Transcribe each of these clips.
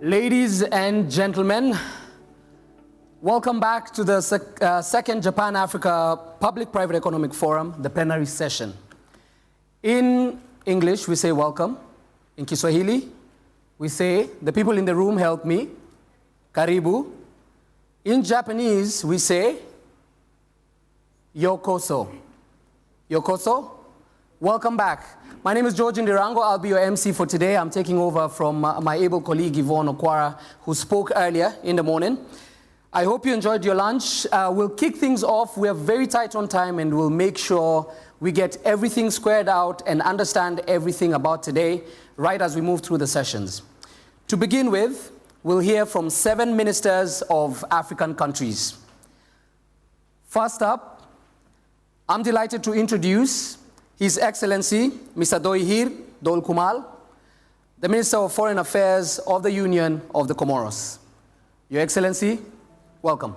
Ladies and gentlemen, welcome back to the second Japan-Africa Public-Private Economic Forum, the plenary session. In English, we say welcome. In Kiswahili, we say, the people in the room help me, karibu. In Japanese, we say, yokoso. Yokoso, welcome back. My name is George Ndirango. I'll be your MC for today. I'm taking over from my able colleague Yvonne Okwara, who spoke earlier in the morning. I hope you enjoyed your lunch. We'll kick things off. We are very tight on time, and we'll make sure we get everything squared out and understand everything about today right as we move through the sessions. To begin with, we'll hear from 7 ministers of African countries. First up, I'm delighted to introduce His Excellency, Mr. Doihir Dol Kumal, the Minister of Foreign Affairs of the Union of the Comoros. Your Excellency, welcome.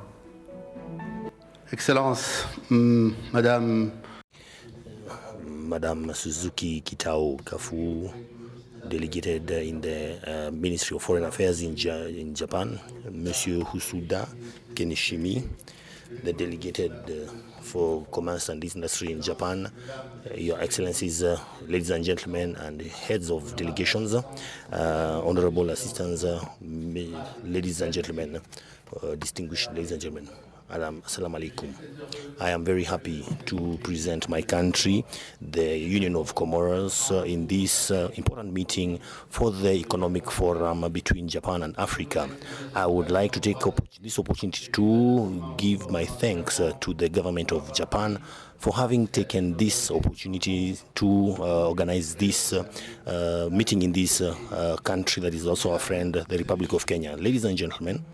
Excellence, Madame Suzuki Kitao Kafu, delegated in the Ministry of Foreign Affairs in Japan, Monsieur Husuda Kenishimi, the delegated for Commerce and Industry in Japan, Your Excellencies, ladies and gentlemen, and heads of delegations, honorable assistants, ladies and gentlemen, distinguished ladies and gentlemen. Assalamu alaikum. I am very happy to present my country, the Union of Comoros, in this important meeting for the economic forum between Japan and Africa. I would like to take this opportunity to give my thanks to the government of Japan for having taken this opportunity to organize this meeting in this country that is also a friend, the Republic of Kenya. Ladies and gentlemen,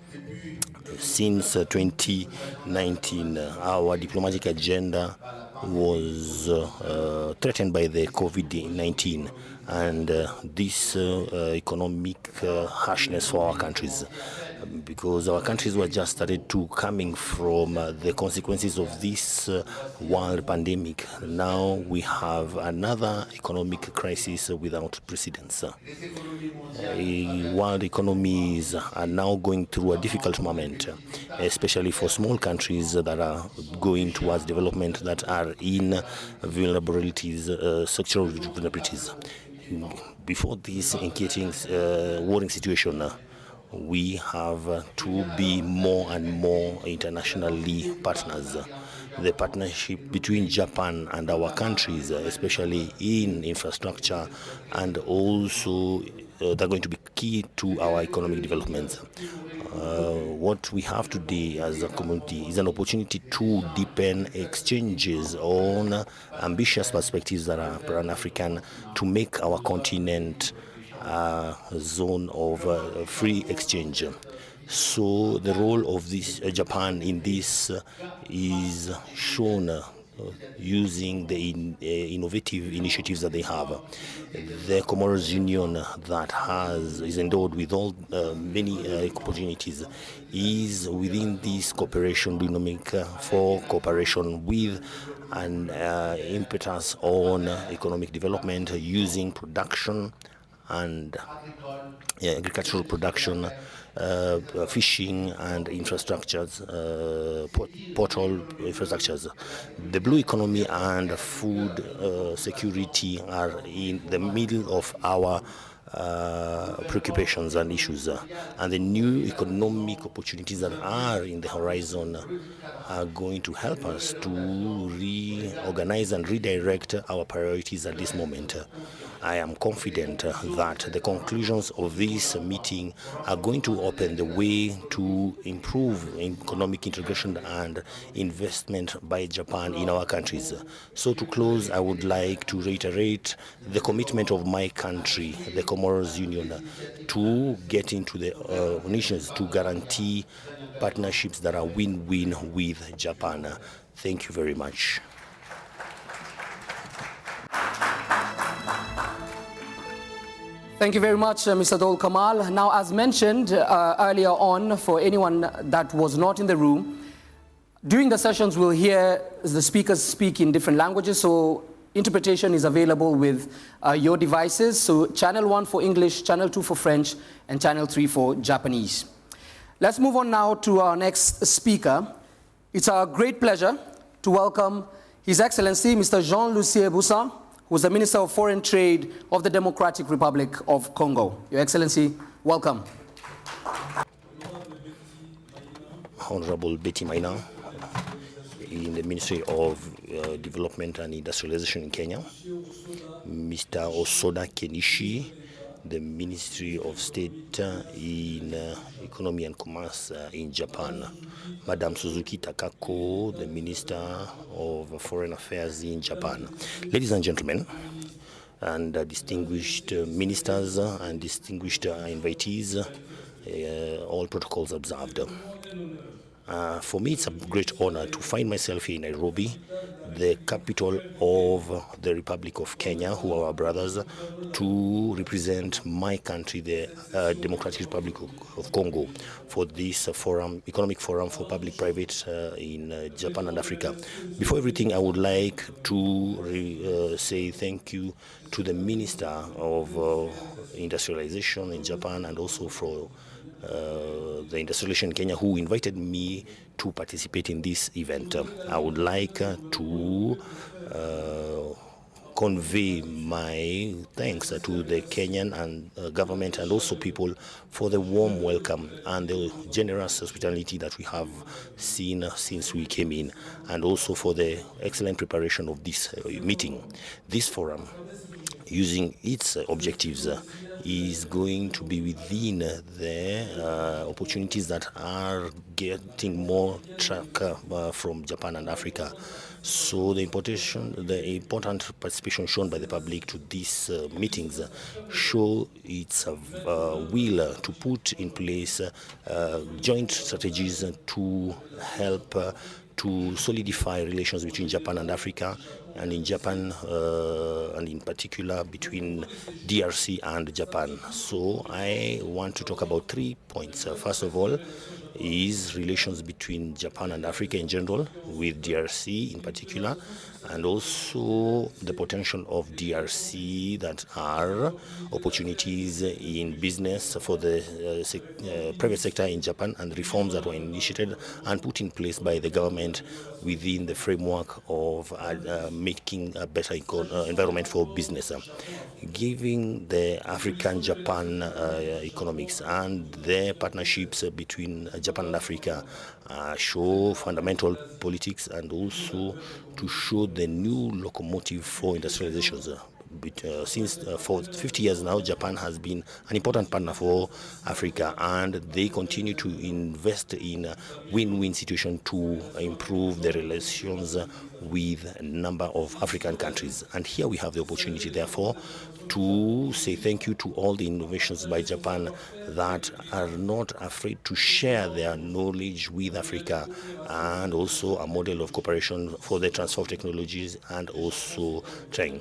since 2019, our diplomatic agenda was threatened by the COVID-19 and this economic harshness for our countries, because our countries were just started to coming from the consequences of this world pandemic. Now we have another economic crisis without precedence. World economies are now going through a difficult moment, especially for small countries that are going towards development that are in vulnerabilities, structural vulnerabilities. Before this inquiring, worrying situation, we have to be more and more internationally partners. The partnership between Japan and our countries, especially in infrastructure, and also they're going to be key to our economic development. What we have today as a community is an opportunity to deepen exchanges on ambitious perspectives that are pan-African to make our continent a zone of free exchange. So the role of this Japan in this is shown using the innovative initiatives that they have. The Comoros Union that is endowed with all many opportunities is within this cooperation dynamic for cooperation with an impetus on economic development using production and agricultural production, fishing and infrastructures, portal infrastructures. The blue economy and food security are in the middle of our preoccupations and issues, and the new economic opportunities that are in the horizon are going to help us to reorganize and redirect our priorities at this moment. I am confident that the conclusions of this meeting are going to open the way to improve economic integration and investment by Japan in our countries. So to close, I would like to reiterate the commitment of my country, the Comoros Union, to get into the nations to guarantee partnerships that are win-win with Japan. Thank you very much. Thank you very much, Mr. Dol Kamal. Now, as mentioned earlier on, for anyone that was not in the room, during the sessions we'll hear the speakers speak in different languages, so Interpretation is available with your devices, so channel 1 for English, channel 2 for French, and channel 3 for Japanese. Let's move on now to our next speaker. It's our great pleasure to welcome His Excellency Mr. Jean-Lucier Boussin, who is the Minister of Foreign Trade of the Democratic Republic of Congo. Your Excellency, welcome. Honorable Betty Maina, in the Ministry of Development and Industrialization in Kenya, Mr. Osoda Kenishi, the Ministry of State in Economy and Commerce in Japan, Madam Suzuki Takako, the Minister of Foreign Affairs in Japan. Ladies and gentlemen, and distinguished ministers and distinguished invitees, all protocols observed. For me, it's a great honor to find myself here in Nairobi, the capital of the Republic of Kenya, who are our brothers, to represent my country, the Democratic Republic of Congo, for this forum, economic forum for public-private in Japan and Africa. Before everything, I would like to say thank you to the Minister of Industrialization in Japan and also for the industrialization in Kenya, who invited me to participate in this event. I would like to convey my thanks to the Kenyan and government and also people for the warm welcome and the generous hospitality that we have seen since we came in, and also for the excellent preparation of this meeting. This forum, using its objectives, is going to be within the opportunities that are getting more track from Japan and Africa. So the important participation shown by the public to these meetings show its will to put in place joint strategies to help to solidify relations between Japan and Africa, and in Japan, and in particular between DRC and Japan. So I want to talk about 3 points. First of all, is relations between Japan and Africa in general, with DRC in particular, and also the potential of DRC that are opportunities in business for the private sector in Japan, and reforms that were initiated and put in place by the government within the framework of making a better environment for business. Giving the African-Japan economics and the partnerships between Japan and Africa show fundamental politics, and also to show the new locomotive for industrializations. Since for 50 years now, Japan has been an important partner for Africa, and they continue to invest in a win-win situation to improve the relations with a number of African countries. And here we have the opportunity, therefore, to say thank you to all the innovations by Japan that are not afraid to share their knowledge with Africa, and also a model of cooperation for the transfer of technologies and also training.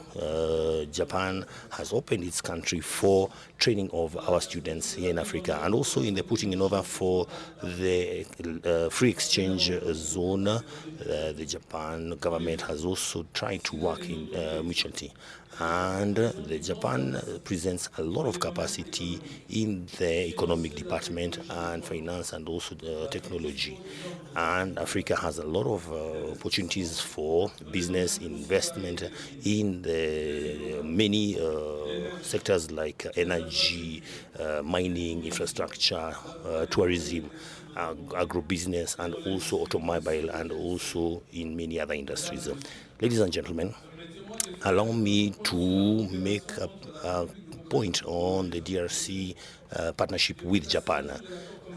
Japan has opened its country for training of our students here in Africa, and also in the putting in over for the free exchange zone. The Japan government has also tried to work in mutuality, and the Japan presents a lot of capacity in the economic department and finance and also the technology. And Africa has a lot of opportunities for business investment in the many sectors like energy, mining, infrastructure, tourism, agribusiness, and also automobile, and also in many other industries. Ladies and gentlemen, allow me to make a point on the DRC partnership with Japan.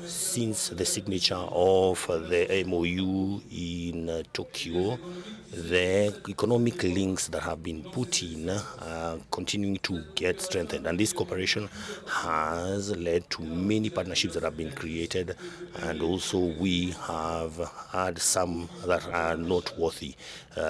Since the signature of the MOU in Tokyo, the economic links that have been put in are continuing to get strengthened, and this cooperation has led to many partnerships that have been created, and also we have had some that are noteworthy.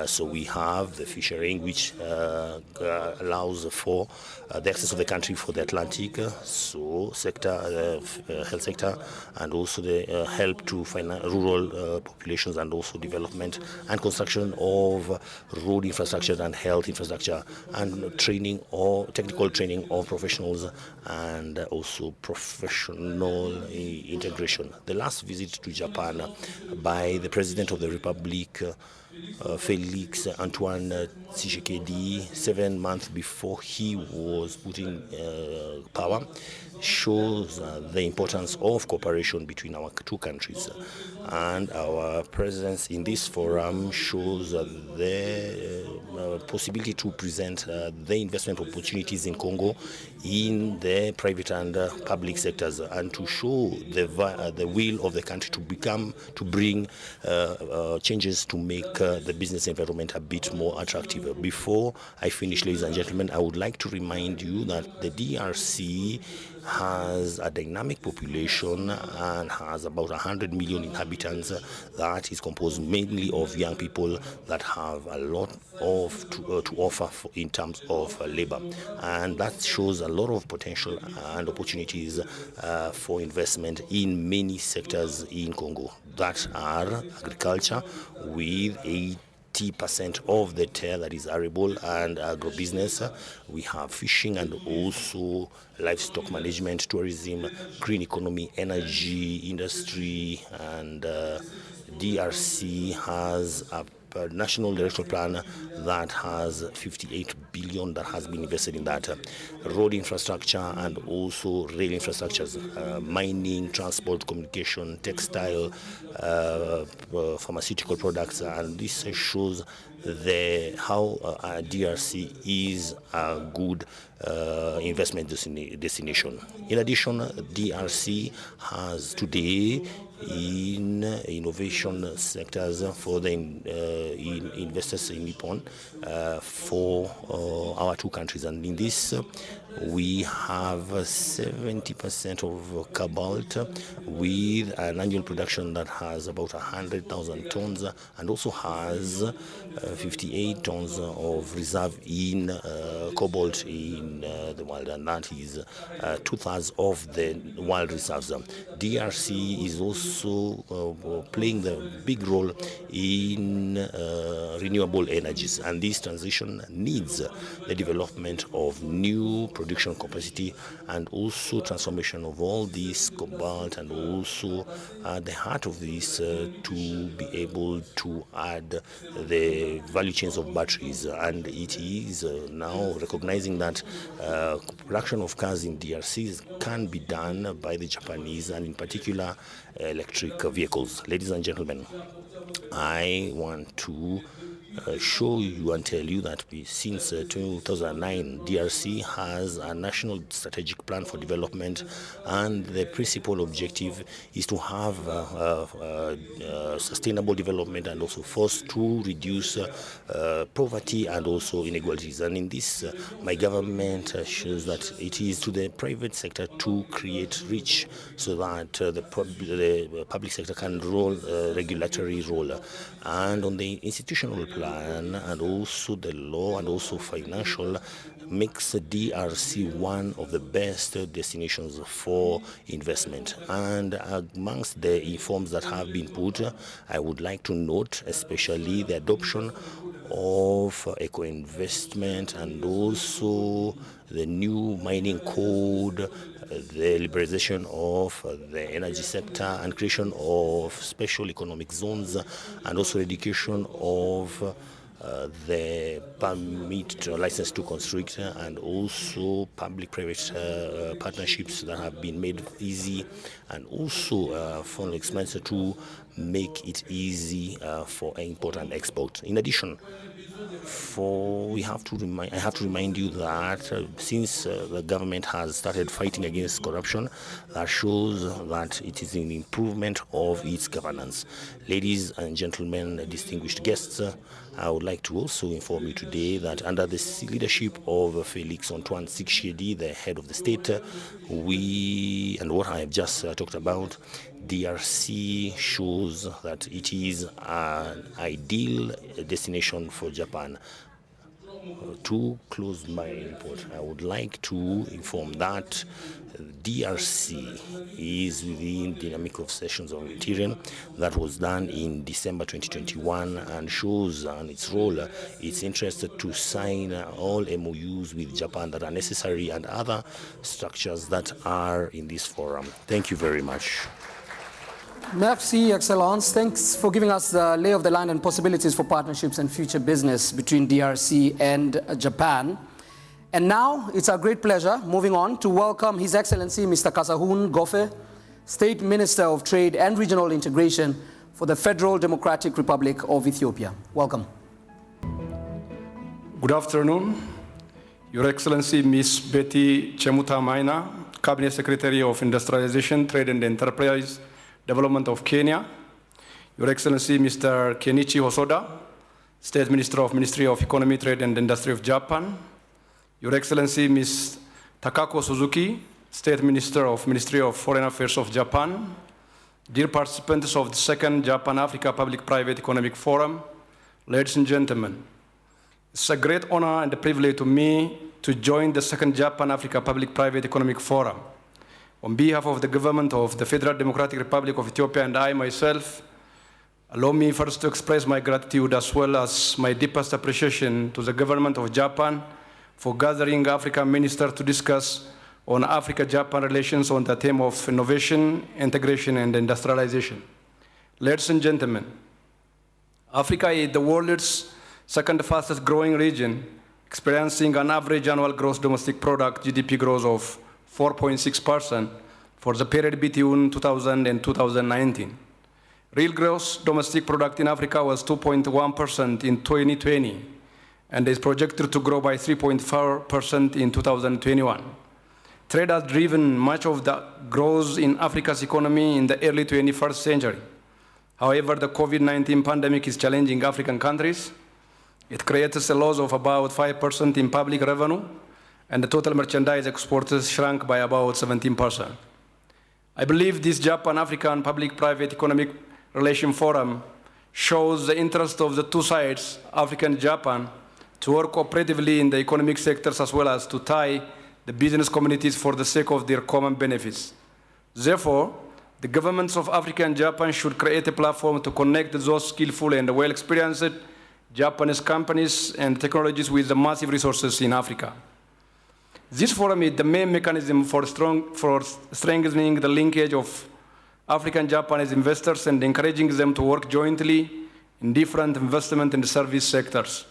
So we have the fishing, which allows for the access of the country for the Atlantic, so sector, health sector, and also the help to rural populations, and also development and construction of road infrastructure and health infrastructure, and training or technical training of professionals, and also professional integration. The last visit to Japan by the President of the Republic, Felix Antoine Tshisekedi, 7 months before he was put in power, shows the importance of cooperation between our two countries. And our presence in this forum shows the possibility to present the investment opportunities in Congo in the private and public sectors, and to show the will of the country to bring changes to make the business environment a bit more attractive. Before I finish, ladies and gentlemen, I would like to remind you that the DRC has a dynamic population and has about 100 million inhabitants that is composed mainly of young people that have a lot to offer in terms of labor, and that shows a lot of potential and opportunities for investment in many sectors in Congo that are agriculture with 80% of the terre that is arable, and agrobusiness. We have fishing and also livestock management, tourism, green economy, energy industry, and DRC has a national directional plan that has 58 billion that has been invested in that. Road infrastructure and also rail infrastructures, mining, transport, communication, textile, pharmaceutical products, and this shows how DRC is a good investment destination. In addition, DRC has today in innovation sectors for the investors in Nippon for our two countries, and in this we have 70% of cobalt with an annual production that has about 100,000 tons, and also has 58 tons of reserve in cobalt in the world, and that is 2/3 of the world reserves. DRC is also playing the big role in renewable energies, and this transition needs the development of new production capacity and also transformation of all this cobalt, and also at the heart of this to be able to add the value chains of batteries. And it is now recognizing that production of cars in DRC can be done by the Japanese, and in particular electric vehicles. Ladies and gentlemen, I want to show you and tell you that since 2009, DRC has a national strategic plan for development, and the principal objective is to have sustainable development and also force to reduce poverty and also inequalities. And in this, my government shows that it is to the private sector to create reach so that the public sector can roll regulatory role. And on the institutional plan and also the law and also financial, makes DRC one of the best destinations for investment. And amongst the reforms that have been put, I would like to note especially the adoption of eco-investment and also the new mining code, the liberalization of the energy sector, and creation of special economic zones, and also education of the permit license to construct, and also public-private partnerships that have been made easy, and also foreign expense to make it easy for import and export. In addition, I have to remind you that since the government has started fighting against corruption, that shows that it is an improvement of its governance. Ladies and gentlemen, distinguished guests, I would like to also inform you today that under the leadership of Felix Antoine Tshisekedi, the head of the state, and what I have just talked about, DRC shows that it is an ideal destination for Japan. to close my report, I would like to inform that DRC is within the dynamic of sessions of Interior that was done in December 2021 and shows its role, its interest to sign all MOUs with Japan that are necessary and other structures that are in this forum. Thank you very much. Merci, Excellence. Thanks for giving us the lay of the land and possibilities for partnerships and future business between DRC and Japan. And now it's our great pleasure, moving on, to welcome His Excellency Mr. Kasahun Gofe, State Minister of Trade and Regional Integration for the Federal Democratic Republic of Ethiopia. Welcome. Good afternoon. Your Excellency Ms. Betty Chemuta Maina, Cabinet Secretary of Industrialization, Trade and Enterprise Development of Kenya. Your Excellency Mr. Kenichi Hosoda, State Minister of Ministry of Economy, Trade and Industry of Japan. Your Excellency Ms. Takako Suzuki, State Minister of Ministry of Foreign Affairs of Japan. Dear participants of the second Japan-Africa Public-Private Economic Forum, ladies and gentlemen, it's a great honor and a privilege to me to join the second Japan-Africa Public-Private Economic Forum. On behalf of the government of the Federal Democratic Republic of Ethiopia and I myself, allow me first to express my gratitude as well as my deepest appreciation to the government of Japan for gathering African ministers to discuss on Africa-Japan relations on the theme of innovation, integration, and industrialization. Ladies and gentlemen, Africa is the world's second fastest growing region, experiencing an average annual gross domestic product (GDP) growth of 4.6% for the period between 2000 and 2019. Real gross domestic product in Africa was 2.1% in 2020 and is projected to grow by 3.4% in 2021. Trade has driven much of the growth in Africa's economy in the early 21st century. However, the COVID-19 pandemic is challenging African countries. It creates a loss of about 5% in public revenue, and the total merchandise exports shrank by about 17%. I believe this Japan-African Public-Private Economic Relation Forum shows the interest of the two sides, Africa and Japan, to work cooperatively in the economic sectors as well as to tie the business communities for the sake of their common benefits. Therefore, the governments of Africa and Japan should create a platform to connect those skillful and well-experienced Japanese companies and technologies with the massive resources in Africa. This forum is the main mechanism for strengthening the linkage of African and Japanese investors and encouraging them to work jointly in different investment and service sectors,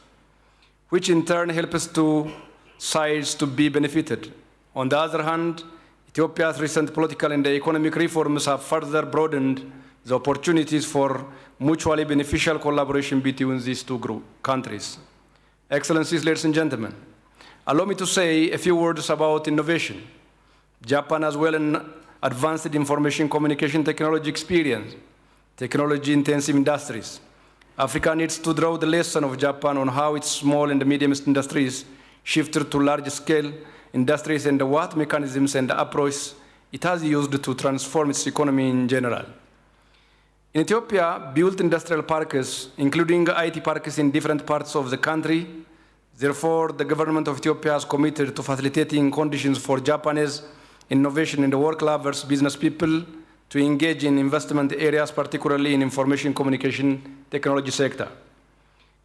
which in turn helps two sides to be benefited. On the other hand, Ethiopia's recent political and economic reforms have further broadened the opportunities for mutually beneficial collaboration between these two countries. Excellencies, ladies and gentlemen, allow me to say a few words about innovation. Japan has well an advanced information communication technology experience, technology-intensive industries. Africa needs to draw the lesson of Japan on how its small and medium industries shifted to large-scale industries and what mechanisms and approaches it has used to transform its economy in general. In Ethiopia, built industrial parks, including IT parks in different parts of the country. Therefore, the government of Ethiopia is committed to facilitating conditions for Japanese innovation and work-lovers business people to engage in investment areas, particularly in information communication technology sector.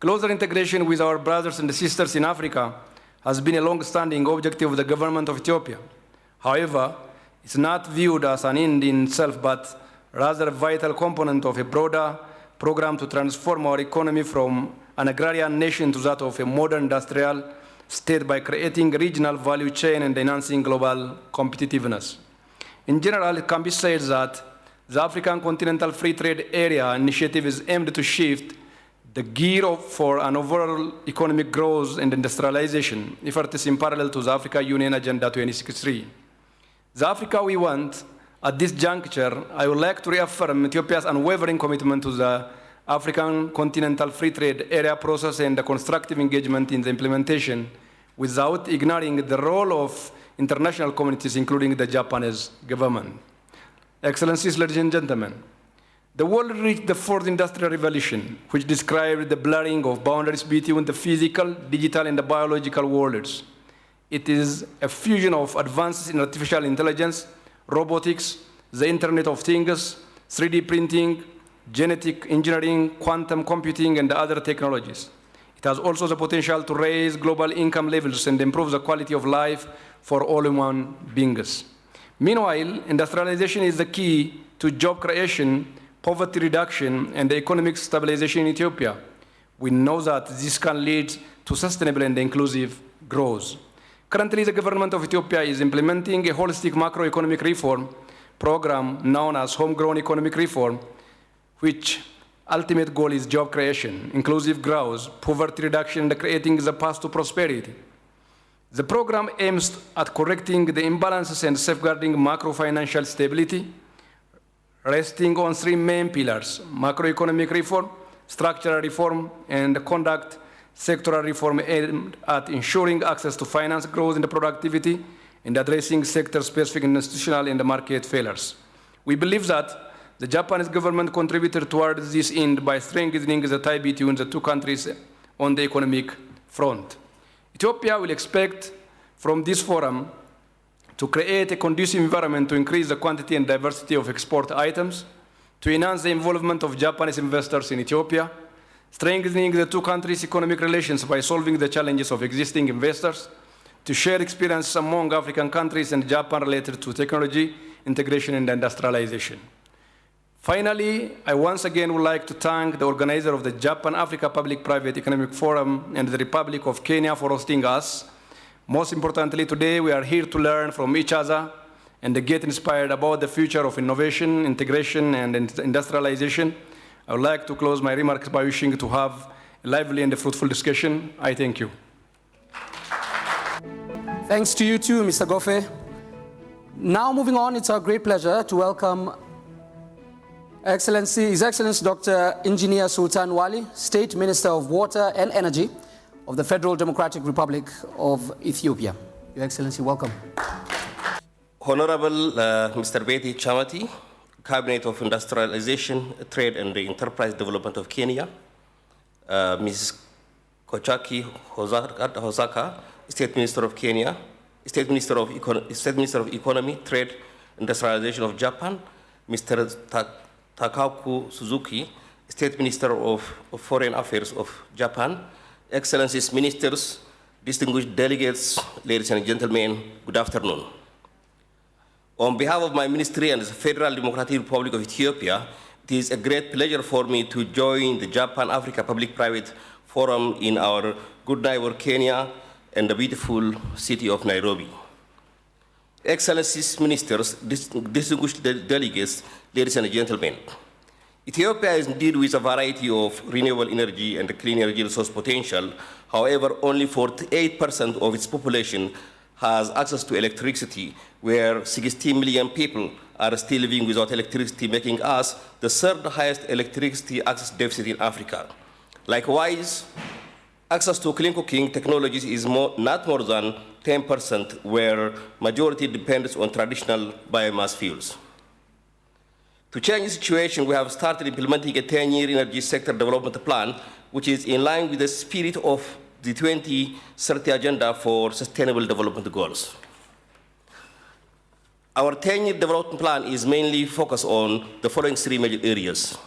Closer integration with our brothers and sisters in Africa has been a long-standing objective of the government of Ethiopia. However, it's not viewed as an end in itself, but rather a vital component of a broader program to transform our economy from an agrarian nation to that of a modern industrial state by creating regional value chain and enhancing global competitiveness. In general, it can be said that the African Continental Free Trade Area initiative is aimed to shift the gear for an overall economic growth and industrialization efforts in parallel to the Africa Union Agenda 2063. The Africa we want, at this juncture, I would like to reaffirm Ethiopia's unwavering commitment to the African Continental Free Trade Area process and the constructive engagement in the implementation without ignoring the role of international communities, including the Japanese government. Excellencies, ladies and gentlemen, The world reached the fourth industrial revolution, which described the blurring of boundaries between the physical, digital, and the biological worlds. It is a fusion of advances in artificial intelligence, robotics, the Internet of Things, 3D printing, genetic engineering, quantum computing, and other technologies. It has also the potential to raise global income levels and improve the quality of life for all human beings. Meanwhile, industrialization is the key to job creation, poverty reduction, and economic stabilization in Ethiopia. We know that this can lead to sustainable and inclusive growth. Currently, the government of Ethiopia is implementing a holistic macroeconomic reform program known as Homegrown Economic Reform, which ultimate goal is job creation, inclusive growth, poverty reduction, and creating the path to prosperity. The program aims at correcting the imbalances and safeguarding macro-financial stability, resting on three main pillars: macroeconomic reform, structural reform, and conduct sectoral reform aimed at ensuring access to finance growth and productivity and addressing sector-specific institutional and market failures. We believe that the Japanese government contributed towards this end by strengthening the tie between the two countries on the economic front. Ethiopia will expect from this forum to create a conducive environment to increase the quantity and diversity of export items, to enhance the involvement of Japanese investors in Ethiopia, strengthening the two countries' economic relations by solving the challenges of existing investors, to share experience among African countries and Japan related to technology, integration, and industrialization. Finally, I once again would like to thank the organizer of the Japan-Africa Public-Private Economic Forum and the Republic of Kenya for hosting us. Most importantly, today we are here to learn from each other and get inspired about the future of innovation, integration, and industrialization. I would like to close my remarks by wishing to have a lively and a fruitful discussion. I thank you. Thanks to you too, Mr. Gofe. Now moving on, it's our great pleasure to welcome His Excellency Dr. Engineer Sultan Wali, State Minister of Water and Energy of the Federal Democratic Republic of Ethiopia. Your Excellency, welcome. Honorable Mr. Beti Chamati, Cabinet of Industrialization, Trade and the Enterprise Development of Kenya, Ms. Kochaki Hosaka, State Minister of Kenya, State Minister of Economy, Trade, Industrialization of Japan, Mr. Takaku Suzuki, State Minister of Foreign Affairs of Japan, Excellencies, Ministers, distinguished delegates, ladies and gentlemen, good afternoon. On behalf of my ministry and the Federal Democratic Republic of Ethiopia, it is a great pleasure for me to join the Japan-Africa Public-Private Forum in our good neighbor Kenya and the beautiful city of Nairobi. Excellencies, Ministers, distinguished delegates, ladies and gentlemen, Ethiopia is indeed with a variety of renewable energy and clean energy resource potential. However, only 48% of its population has access to electricity, where 16 million people are still living without electricity, making us the third highest electricity access deficit in Africa. Likewise, access to clean cooking technologies is not more than 10%, where majority depends on traditional biomass fuels. To change the situation, we have started implementing a 10-year energy sector development plan, which is in line with the spirit of the 2030 Agenda for Sustainable Development Goals. Our 10-year development plan is mainly focused on the following three major areas.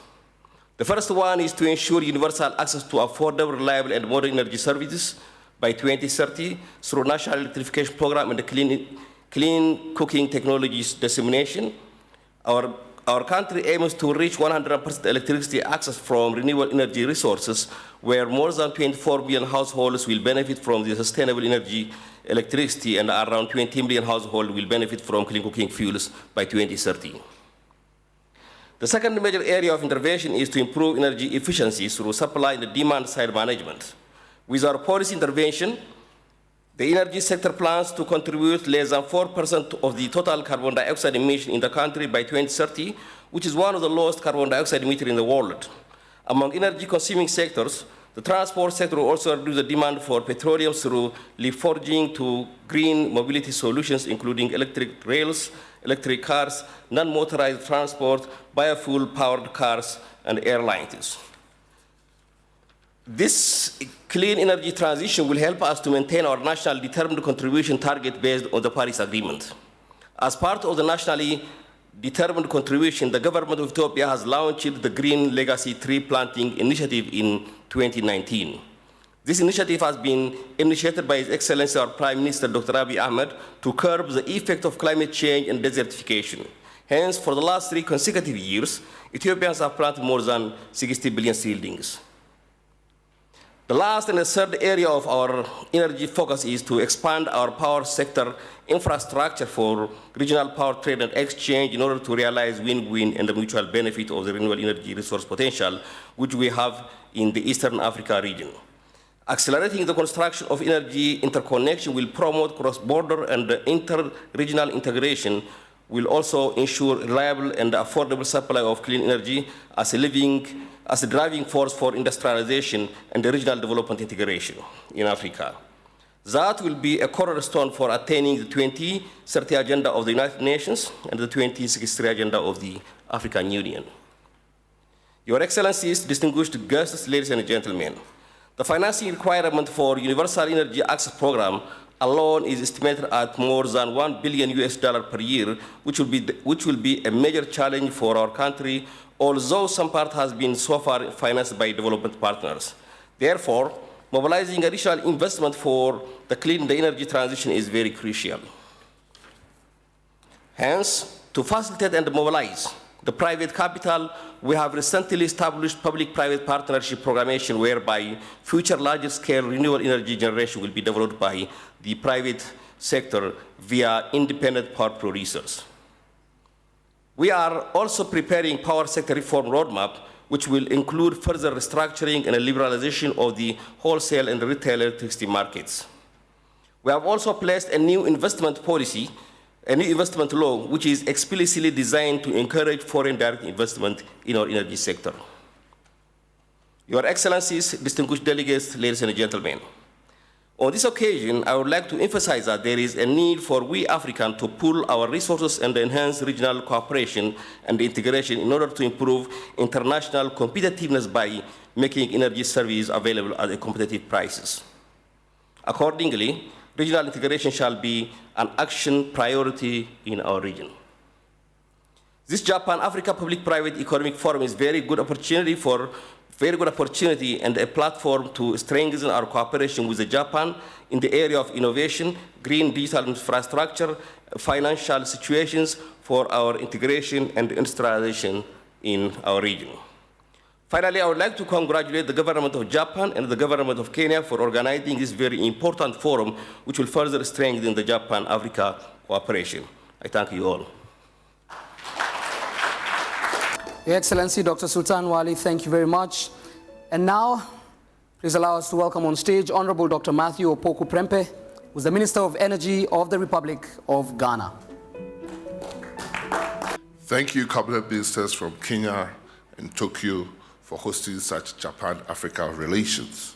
The first one is to ensure universal access to affordable, reliable, and modern energy services by 2030 through National Electrification Program and the clean cooking technologies dissemination. Our country aims to reach 100% electricity access from renewable energy resources, where more than 24 million households will benefit from the sustainable energy electricity, and around 20 million households will benefit from clean cooking fuels by 2030. The second major area of intervention is to improve energy efficiency through supply and demand side management. With our policy intervention, the energy sector plans to contribute less than 4% of the total carbon dioxide emission in the country by 2030, which is one of the lowest carbon dioxide emitters in the world. Among energy consuming sectors, The transport sector will also reduce the demand for petroleum through leapfrogging to green mobility solutions, including electric rails, electric cars, non-motorized transport, biofuel-powered cars, and airlines. This clean energy transition will help us to maintain our national determined contribution target based on the Paris Agreement. As part of the nationally determined contribution, the government of Ethiopia has launched the Green Legacy Tree Planting Initiative in 2019. This initiative has been initiated by His Excellency our Prime Minister Dr. Abiy Ahmed to curb the effect of climate change and desertification. Hence, for the last 3 consecutive years, Ethiopians have planted more than 60 billion seedlings. The last and the third area of our energy focus is to expand our power sector infrastructure for regional power trade and exchange in order to realize win-win and the mutual benefit of the renewable energy resource potential which we have in the Eastern Africa region. Accelerating the construction of energy interconnection will promote cross-border and inter-regional integration, will also ensure reliable and affordable supply of clean energy as a driving force for industrialization and regional development integration in Africa. That will be a cornerstone for attaining the 2030 Agenda of the United Nations and the 2063 Agenda of the African Union. Your Excellencies, distinguished guests, ladies and gentlemen, the financing requirement for Universal Energy Access Program alone is estimated at more than $1 billion per year, which will be a major challenge for our country, although some part has been so far financed by development partners. Therefore, mobilizing additional investment for the clean energy transition is very crucial. Hence, to facilitate and mobilize the private capital, we have recently established public-private partnership programmation whereby future large-scale renewable energy generation will be developed by the private sector via independent power producers. We are also preparing power sector reform roadmap, which will include further restructuring and a liberalization of the wholesale and retail electricity markets. We have also placed a new investment policy, a new investment law, which is explicitly designed to encourage foreign direct investment in our energy sector. Your Excellencies, distinguished delegates, ladies and gentlemen, on this occasion, I would like to emphasize that there is a need for we Africans to pool our resources and enhance regional cooperation and integration in order to improve international competitiveness by making energy services available at competitive prices. Accordingly, regional integration shall be an action priority in our region. This Japan-Africa Public-Private Economic Forum is very good opportunity and a platform to strengthen our cooperation with Japan in the area of innovation, green digital infrastructure, financial situations for our integration and industrialization in our region. Finally, I would like to congratulate the government of Japan and the government of Kenya for organizing this very important forum, which will further strengthen the Japan-Africa cooperation. I thank you all. Your Excellency, Dr. Sultan Wali, thank you very much. And now, please allow us to welcome on stage Honorable Dr. Matthew Opoku Prempeh, who is the Minister of Energy of the Republic of Ghana. Thank you, Cabinet Ministers from Kenya and Tokyo, for hosting such Japan-Africa Relations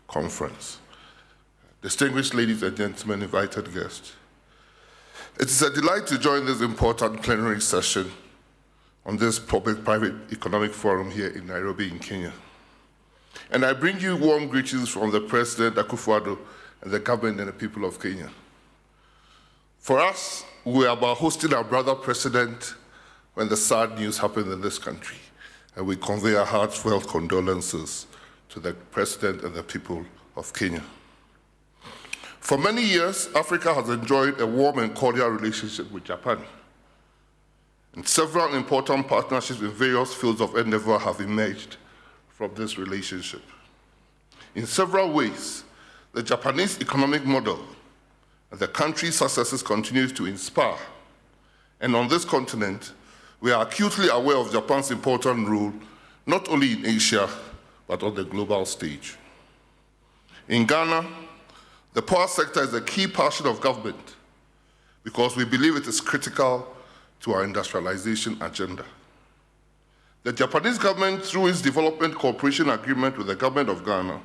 Conference. Distinguished ladies and gentlemen, invited guests, it is a delight to join this important plenary session on this public-private economic forum here in Nairobi in Kenya. And I bring you warm greetings from the President Akufo-Addo and the government and the people of Kenya. For us, we are about hosting our brother president when the sad news happened in this country. And we convey our heartfelt condolences to the president and the people of Kenya. For many years, Africa has enjoyed a warm and cordial relationship with Japan. And several important partnerships in various fields of endeavor have emerged from this relationship. In several ways, the Japanese economic model and the country's successes continues to inspire. And on this continent, we are acutely aware of Japan's important role, not only in Asia, but on the global stage. In Ghana, the power sector is a key passion of government because we believe it is critical to our industrialization agenda. The Japanese government, through its development cooperation agreement with the government of Ghana,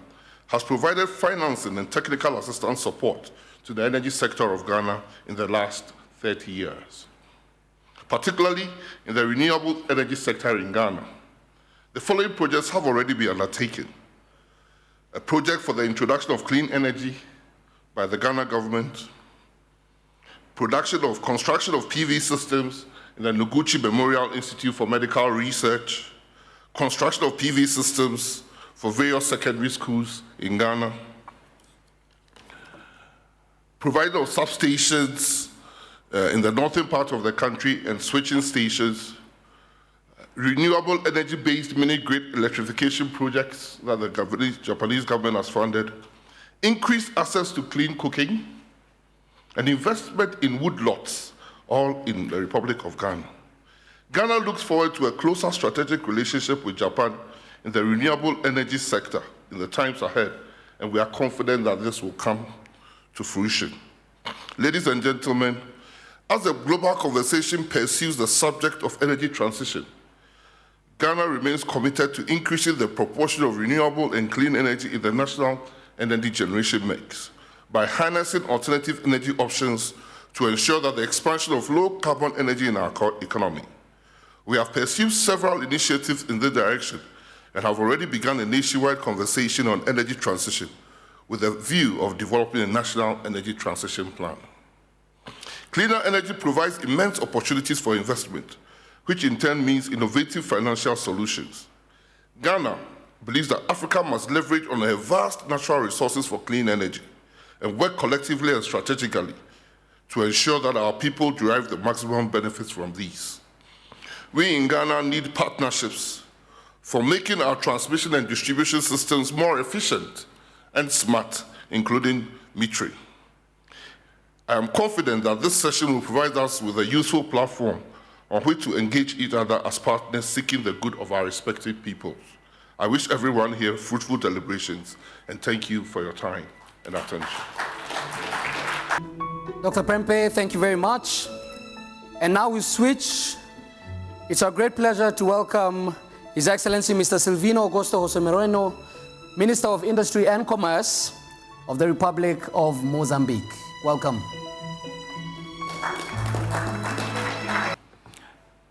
has provided financing and technical assistance support to the energy sector of Ghana in the last 30 years, particularly in the renewable energy sector in Ghana. The following projects have already been undertaken. A project for the introduction of clean energy by the Ghana government, construction of PV systems in the Noguchi Memorial Institute for Medical Research, construction of PV systems for various secondary schools in Ghana, providing of substations in the northern part of the country and switching stations, renewable energy-based mini-grid electrification projects that the Japanese government has funded, increased access to clean cooking, and investment in woodlots, all in the Republic of Ghana. Ghana looks forward to a closer strategic relationship with Japan in the renewable energy sector in the times ahead, and we are confident that this will come to fruition. Ladies and gentlemen, as the global conversation pursues the subject of energy transition, Ghana remains committed to increasing the proportion of renewable and clean energy in the national energy generation mix by harnessing alternative energy options to ensure that the expansion of low-carbon energy in our economy. We have pursued several initiatives in this direction and have already begun a nationwide conversation on energy transition with a view of developing a national energy transition plan. Cleaner energy provides immense opportunities for investment, which in turn means innovative financial solutions. Ghana believes that Africa must leverage on her vast natural resources for clean energy and work collectively and strategically to ensure that our people derive the maximum benefits from these. We in Ghana need partnerships for making our transmission and distribution systems more efficient and smart, including metering. I am confident that this session will provide us with a useful platform on which to engage each other as partners seeking the good of our respective peoples. I wish everyone here fruitful deliberations, and thank you for your time and attention. Dr. Prempeh, thank you very much. And now we switch. It's our great pleasure to welcome His Excellency Mr. Silvino Augusto Jose Moreno, Minister of Industry and Commerce of the Republic of Mozambique. Welcome.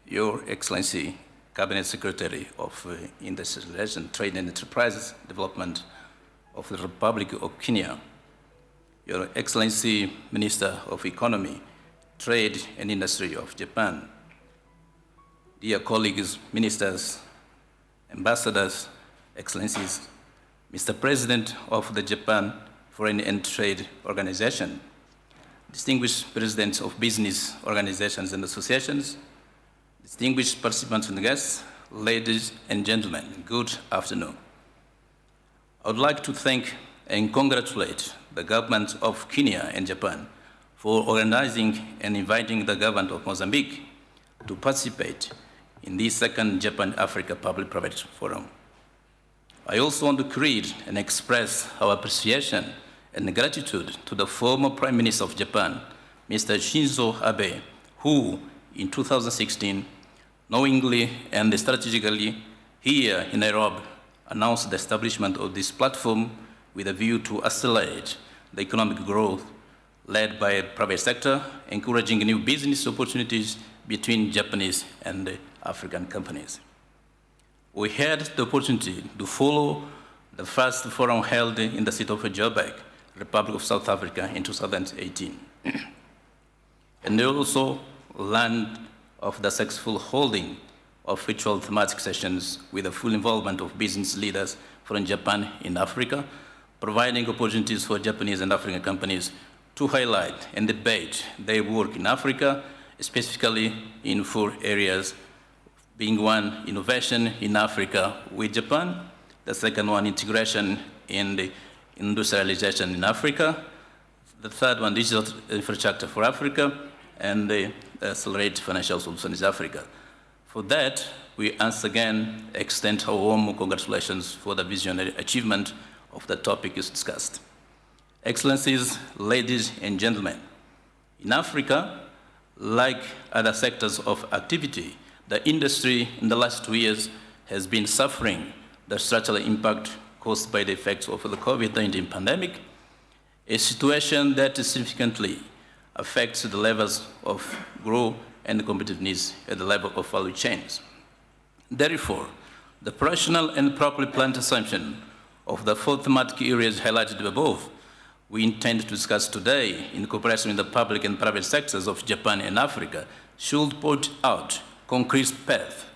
Your Excellency, Cabinet Secretary of Industrial Relations, Trade and Enterprise Development of the Republic of Kenya, Your Excellency, Minister of Economy, Trade and Industry of Japan, dear colleagues, ministers, ambassadors, excellencies, Mr. President of the Japan Foreign and Trade Organization, distinguished presidents of business organizations and associations, distinguished participants and guests, ladies and gentlemen, good afternoon. I would like to thank and congratulate the governments of Kenya and Japan for organizing and inviting the government of Mozambique to participate in the second Japan-Africa Public-Private Forum. I also want to create and express our appreciation and gratitude to the former Prime Minister of Japan, Mr. Shinzo Abe, who in 2016, knowingly and strategically, here in Nairobi, announced the establishment of this platform with a view to accelerate the economic growth led by the private sector, encouraging new business opportunities between Japanese and African companies. We had the opportunity to follow the first forum held in the city of Joburg, Republic of South Africa in 2018. And they also learned of the successful holding of virtual thematic sessions with the full involvement of business leaders from Japan in Africa, providing opportunities for Japanese and African companies to highlight and debate their work in Africa, specifically in 4 areas, being one, innovation in Africa with Japan, the second one, integration in the industrialization in Africa, the third one, digital infrastructure for Africa, and the accelerate financial solutions in Africa. For that, we once again extend our warm congratulations for the visionary achievement of the topic is discussed. Excellencies, ladies and gentlemen, in Africa, like other sectors of activity, the industry in the last 2 years has been suffering the structural impact caused by the effects of the COVID-19 pandemic, a situation that significantly affects the levels of growth and competitiveness at the level of value chains. Therefore, the rational and properly planned assumption of the four thematic areas highlighted above we intend to discuss today in cooperation with the public and private sectors of Japan and Africa should point out concrete paths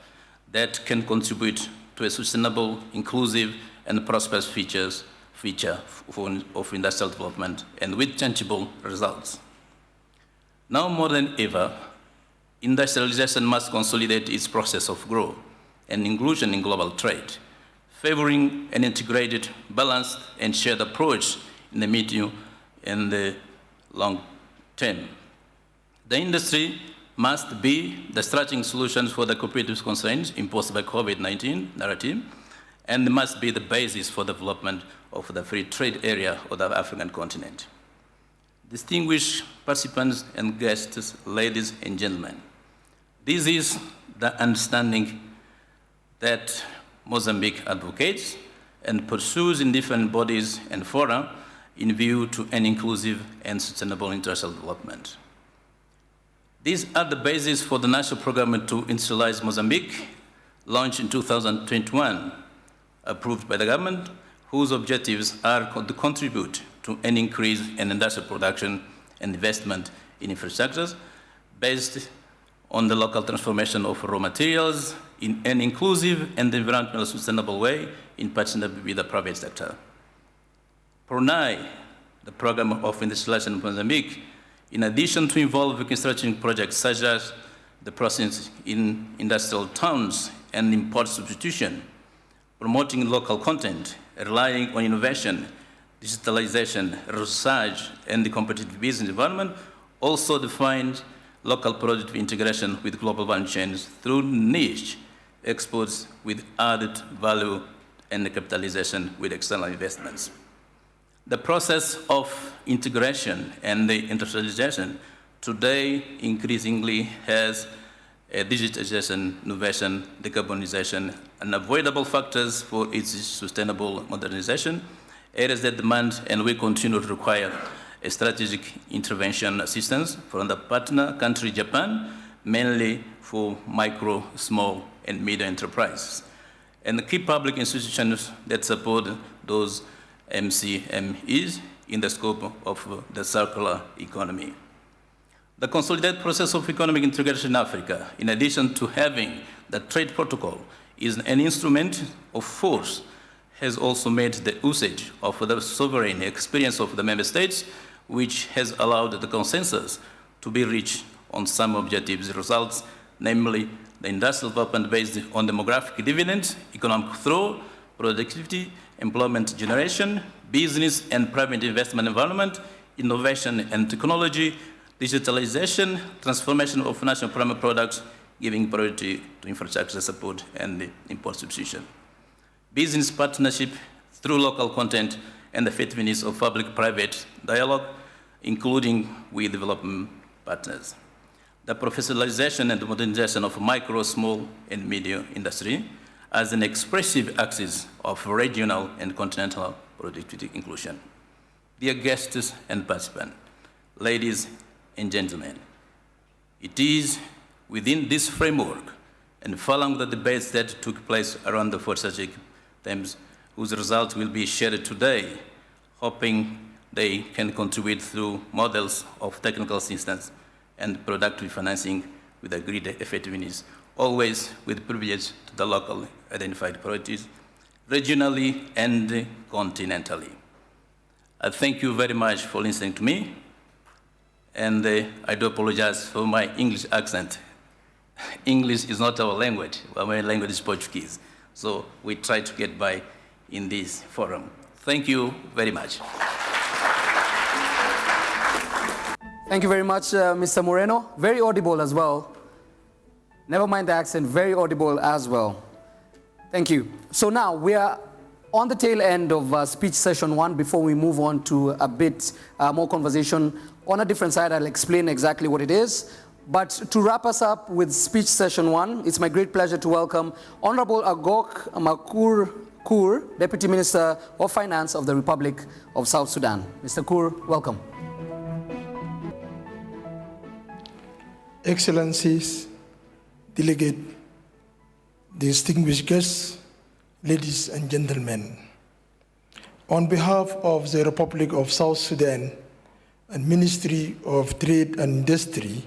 that can contribute to a sustainable, inclusive, and prosperous future of industrial development and with tangible results. Now more than ever, industrialization must consolidate its process of growth and inclusion in global trade, favoring an integrated, balanced, and shared approach in the medium and the long term. The industry must be the strategic solutions for the competitive constraints imposed by COVID-19 narrative, and must be the basis for development of the free trade area of the African continent. Distinguished participants and guests, ladies and gentlemen, this is the understanding that Mozambique advocates and pursues in different bodies and fora in view to an inclusive and sustainable international development. These are the basis for the national program to industrialize Mozambique, launched in 2021, approved by the government, whose objectives are to contribute to an increase in industrial production and investment in infrastructures based on the local transformation of raw materials in an inclusive and environmentally sustainable way in partnership with the private sector. PRONAI, the program of industrialization in Mozambique, in addition to involving construction projects such as the process in industrial towns and import substitution, promoting local content, relying on innovation, digitalization, research, and the competitive business environment, also defines local product integration with global value chains through niche exports with added value and capitalization with external investments. The process of integration and the industrialization today increasingly has a digitization, innovation, decarbonization, unavoidable factors for its sustainable modernization, areas that demand and will continue to require a strategic intervention assistance from the partner country Japan, mainly for micro, small, and medium enterprises, and the key public institutions that support those MCMEs in the scope of the circular economy. The consolidated process of economic integration in Africa, in addition to having the trade protocol, is an instrument of force, has also made the usage of the sovereign experience of the member states, which has allowed the consensus to be reached on some objectives results, namely the industrial development based on demographic dividends, economic growth, productivity, employment generation, business and private investment environment, innovation and technology, digitalization, transformation of national primary products, giving priority to infrastructure support and import substitution. Business partnership through local content and the effectiveness of public-private dialogue, including with development partners. The professionalization and modernization of micro, small, and medium industry as an expressive axis of regional and continental productivity inclusion. Dear guests and participants, ladies and gentlemen, it is within this framework and following the debates that took place around the four strategic themes whose results will be shared today, hoping they can contribute through models of technical assistance and productive financing with agreed effectiveness, always with privilege to the local identified priorities, regionally and continentally. I thank you very much for listening to me, and I do apologize for my English accent. English is not our language, our main language is Portuguese, so we try to get by in this forum. Thank you very much. Thank you very much, Mr. Moreno. Very audible as well. Never mind the accent, very audible as well. Thank you. So now we are on the tail end of speech session 1. Before we move on to a bit more conversation on a different side, I'll explain exactly what it is. But to wrap us up with speech session 1, it's my great pleasure to welcome Honorable Agok Makur Kur, Deputy Minister of Finance of the Republic of South Sudan. Mr. Kur, welcome. Excellencies, delegate, distinguished guests, ladies and gentlemen. On behalf of the Republic of South Sudan and Ministry of Trade and Industry,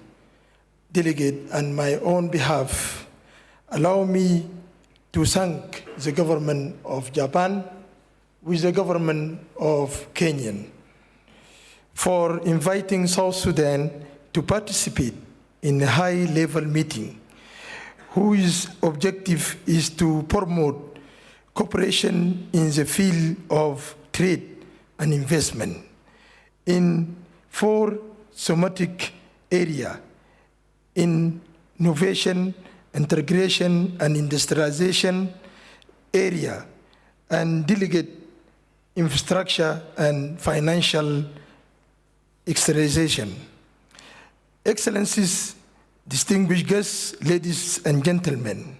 delegate, and my own behalf, allow me to thank the government of Japan with the government of Kenya for inviting South Sudan to participate in a high-level meeting whose objective is to promote cooperation in the field of trade and investment in 4 thematic areas: in innovation, integration, and industrialization area, and delegate infrastructure and financial externalization. Excellencies, distinguished guests, ladies and gentlemen,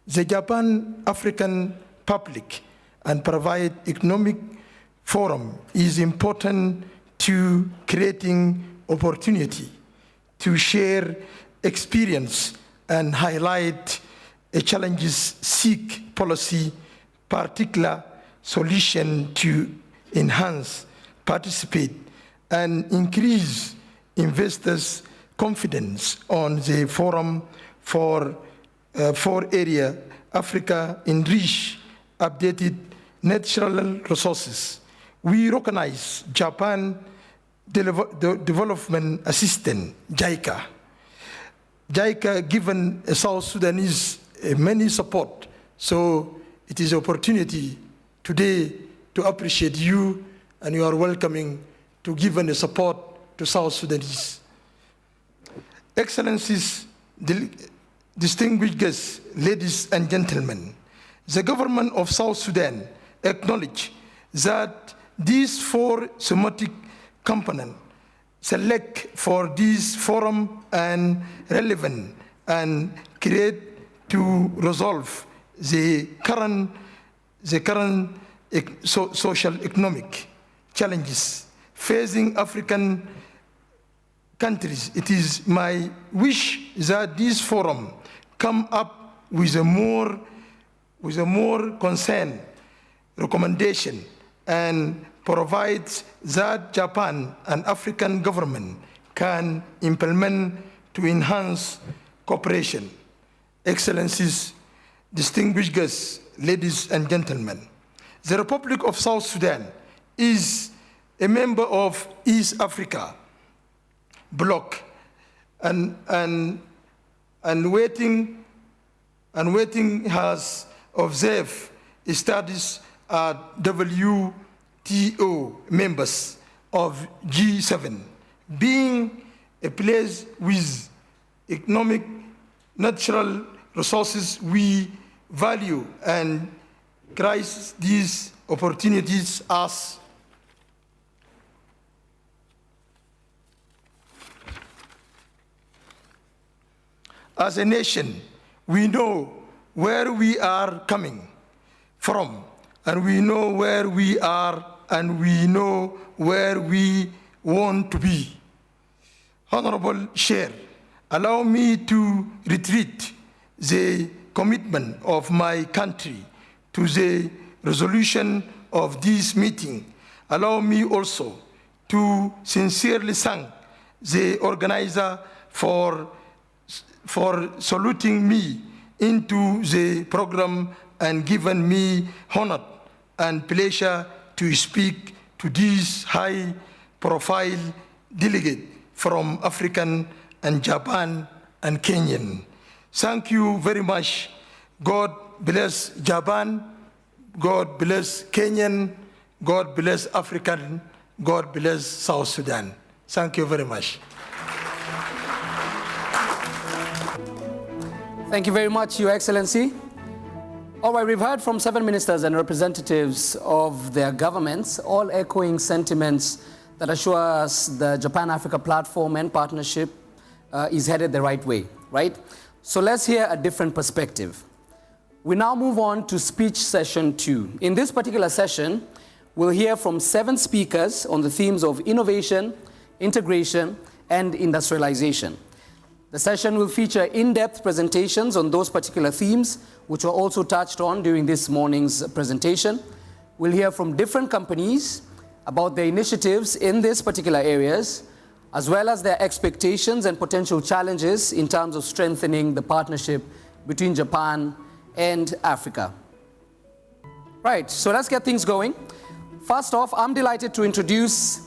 the Japan-African Public and Private Economic Forum is important to creating opportunity to share experience and highlight challenges, seek policy, particular solution to enhance, participate, and increase investors' confidence on the forum for 4 area Africa enrich updated natural resources. We recognize Japan Development Assistance, JICA. JICA given South Sudanese many support, so it is an opportunity today to appreciate you, and you are welcoming to give a support to South Sudanese. Excellencies, distinguished guests, ladies and gentlemen, the government of South Sudan acknowledge that these 4 thematic components select for this forum and relevant and create to resolve the current social economic challenges facing African countries. It is my wish that this forum come up with a more concerned recommendation and provides that Japan and African government can implement to enhance cooperation. Excellencies, distinguished guests, ladies and gentlemen, the Republic of South Sudan is a member of East Africa bloc and waiting has observed studies at WTO members of G7, being a place with economic natural resources we value and grasp these opportunities as a nation. We know where we are coming from, and we know where we are, and we know where we want to be. Honorable Chair, allow me to reiterate the commitment of my country to the resolution of this meeting. Allow me also to sincerely thank the organizer for saluting me into the program and given me honor and pleasure to speak to this high-profile delegate from African and Japan and Kenyan. Thank you very much. God bless Japan, God bless Kenyan, God bless African, God bless South Sudan. Thank you very much. Thank you very much, Your Excellency. All right, we've heard from 7 ministers and representatives of their governments, all echoing sentiments that assure us the Japan-Africa platform and partnership is headed the right way, right? So let's hear a different perspective. We now move on to speech session 2. In this particular session, we'll hear from 7 speakers on the themes of innovation, integration, and industrialization. The session will feature in-depth presentations on those particular themes, which were also touched on during this morning's presentation. We'll hear from different companies about their initiatives in these particular areas, as well as their expectations and potential challenges in terms of strengthening the partnership between Japan and Africa. Right, so let's get things going. First off, I'm delighted to introduce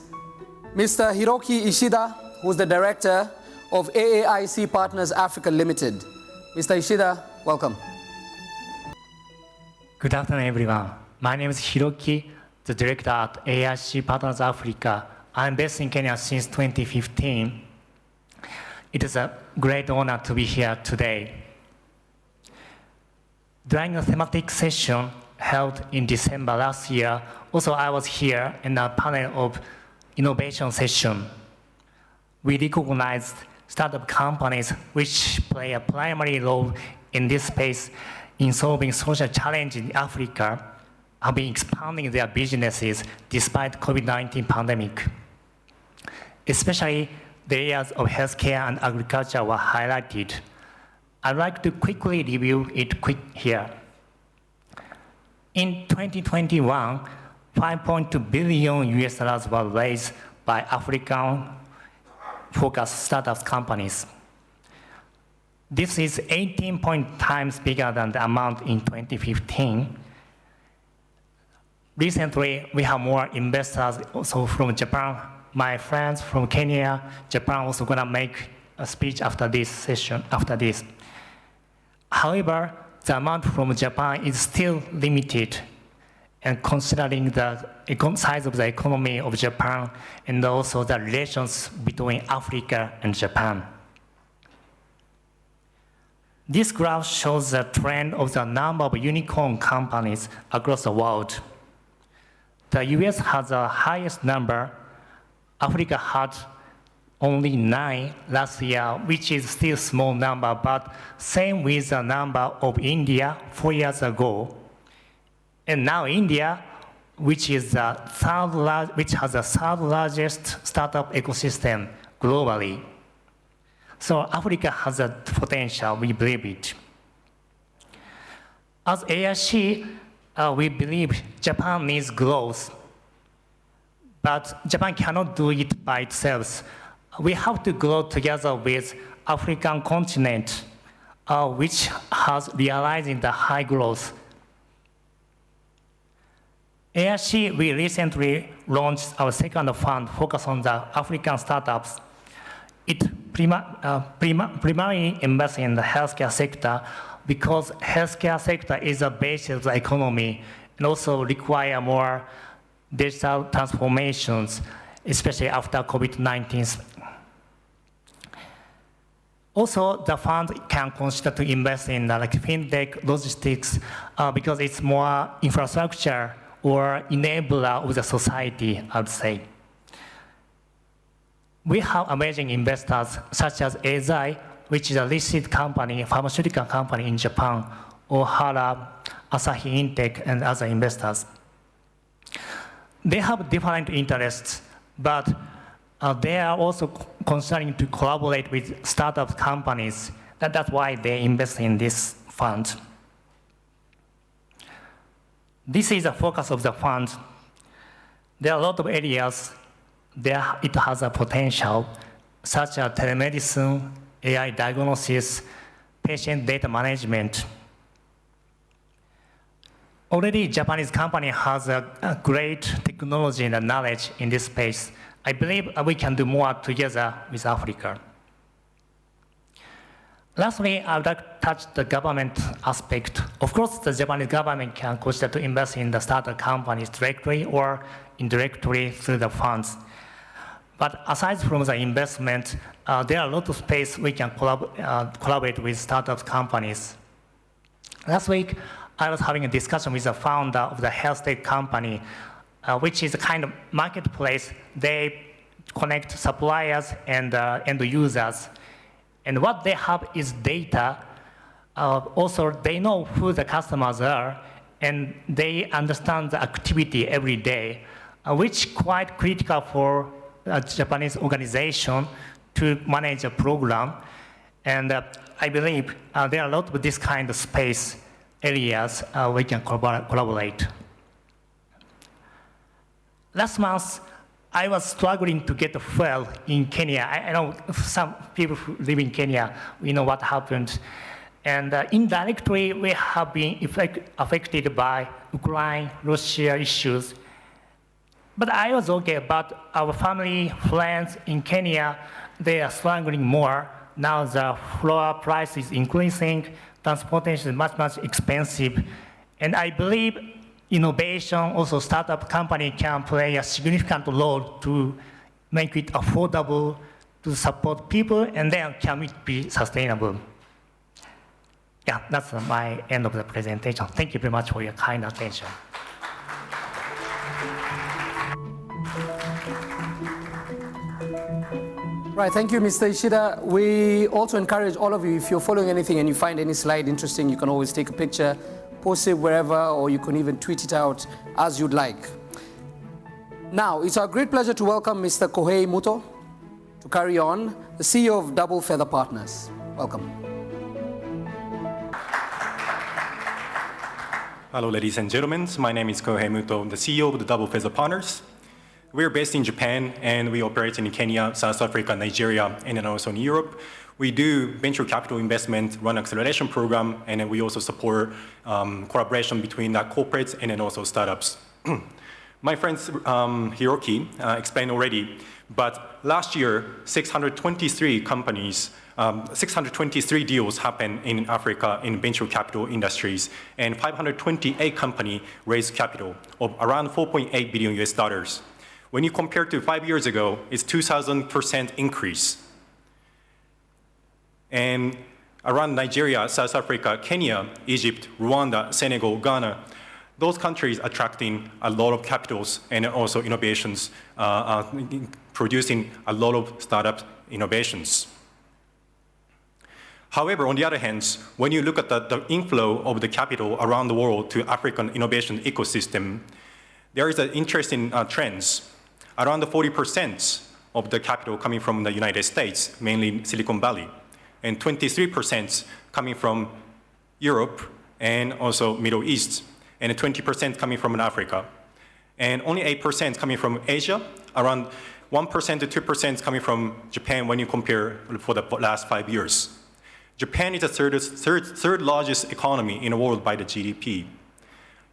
Mr. Hiroki Ishida, who's the director of AAIC Partners Africa Limited. Mr. Ishida, welcome. Good afternoon, everyone. My name is Hiroki, the director at AAIC Partners Africa. I'm based in Kenya since 2015. It is a great honor to be here today. During a thematic session held in December last year, also I was here in a panel of innovation session. We recognized startup companies which play a primary role in this space in solving social challenges in Africa have been expanding their businesses despite COVID-19 pandemic. Especially the areas of healthcare and agriculture were highlighted. I'd like to quickly review it here. In 2021, $5.2 billion were raised by African-focused startup companies. This is 18 times bigger than the amount in 2015. Recently, we have more investors also from Japan. My friends from Kenya, Japan also gonna make a speech after this session, after this. However, the amount from Japan is still limited, and considering the size of the economy of Japan and also the relations between Africa and Japan. This graph shows the trend of the number of unicorn companies across the world. The US has the highest number. Africa had only 9 last year, which is still a small number, but same with the number of India 4 years ago. And now India, which has the third largest startup ecosystem globally. So Africa has a potential, we believe it. As AIC, we believe Japan needs growth, but Japan cannot do it by itself. We have to grow together with African continent, which has realizing the high growth. AIC, we recently launched our second fund focused on the African startups. It primarily invests in the healthcare sector because healthcare sector is the base of the economy and also require more digital transformations, especially after COVID-19. Also, the fund can consider to invest in like fintech, logistics, because it's more infrastructure or enabler of the society, I would say. We have amazing investors such as Eisai, which is a listed company, pharmaceutical company in Japan, or Hara, Asahi Intech, and other investors. They have different interests, but they are also considering to collaborate with startup companies. That's why they invest in this fund. This is the focus of the fund. There are a lot of areas there it has a potential, such as telemedicine, AI diagnosis, patient data management. Already, Japanese company has a great technology and knowledge in this space. I believe we can do more together with Africa. Lastly, I would like to touch the government aspect. Of course, the Japanese government can consider to invest in the startup companies directly or indirectly through the funds. But aside from the investment, there are a lot of space we can collaborate with startup companies. Last week, I was having a discussion with the founder of the health tech company, which is a kind of marketplace. They connect suppliers and end users. And what they have is data. Also, they know who the customers are, and they understand the activity every day, which is quite critical for a Japanese organization to manage a program. And I believe there are a lot of this kind of space areas we can collaborate. Last month, I was struggling to get fuel in Kenya. I know some people who live in Kenya, we know what happened. And indirectly, we have been affected by Ukraine-Russia issues. But I was okay, but our family, friends in Kenya, they are struggling more. Now the flour price is increasing, transportation is much, much expensive. And I believe innovation, also startup company can play a significant role to make it affordable, to support people, and then can it be sustainable. Yeah, that's my end of the presentation. Thank you very much for your kind attention. Right, thank you, Mr. Ishida. We also encourage all of you, if you're following anything and you find any slide interesting, you can always take a picture, post it wherever, or you can even tweet it out as you'd like. Now, it's our great pleasure to welcome Mr. Kohei Muto to carry on, the CEO of Double Feather Partners. Welcome. Hello, ladies and gentlemen. My name is Kohei Muto, the CEO of the Double Feather Partners. We're based in Japan, and we operate in Kenya, South Africa, Nigeria, and then also in Europe. We do venture capital investment, run acceleration program, and then we also support collaboration between corporates and then also startups. My friend Hiroki explained already, but last year, 623 companies, 623 deals happened in Africa in venture capital industries, and 528 companies raised capital of around $4.8 billion US. When you compare to 5 years ago, it's 2,000% increase. And around Nigeria, South Africa, Kenya, Egypt, Rwanda, Senegal, Ghana, those countries attracting a lot of capitals and also innovations, producing a lot of startup innovations. However, on the other hand, when you look at the inflow of the capital around the world to African innovation ecosystem, there is an interesting trends. Around 40% of the capital coming from the United States, mainly Silicon Valley, and 23% coming from Europe and also Middle East, and 20% coming from Africa, and only 8% coming from Asia, around 1% to 2% coming from Japan when you compare for the last 5 years. Japan is the third largest economy in the world by the GDP.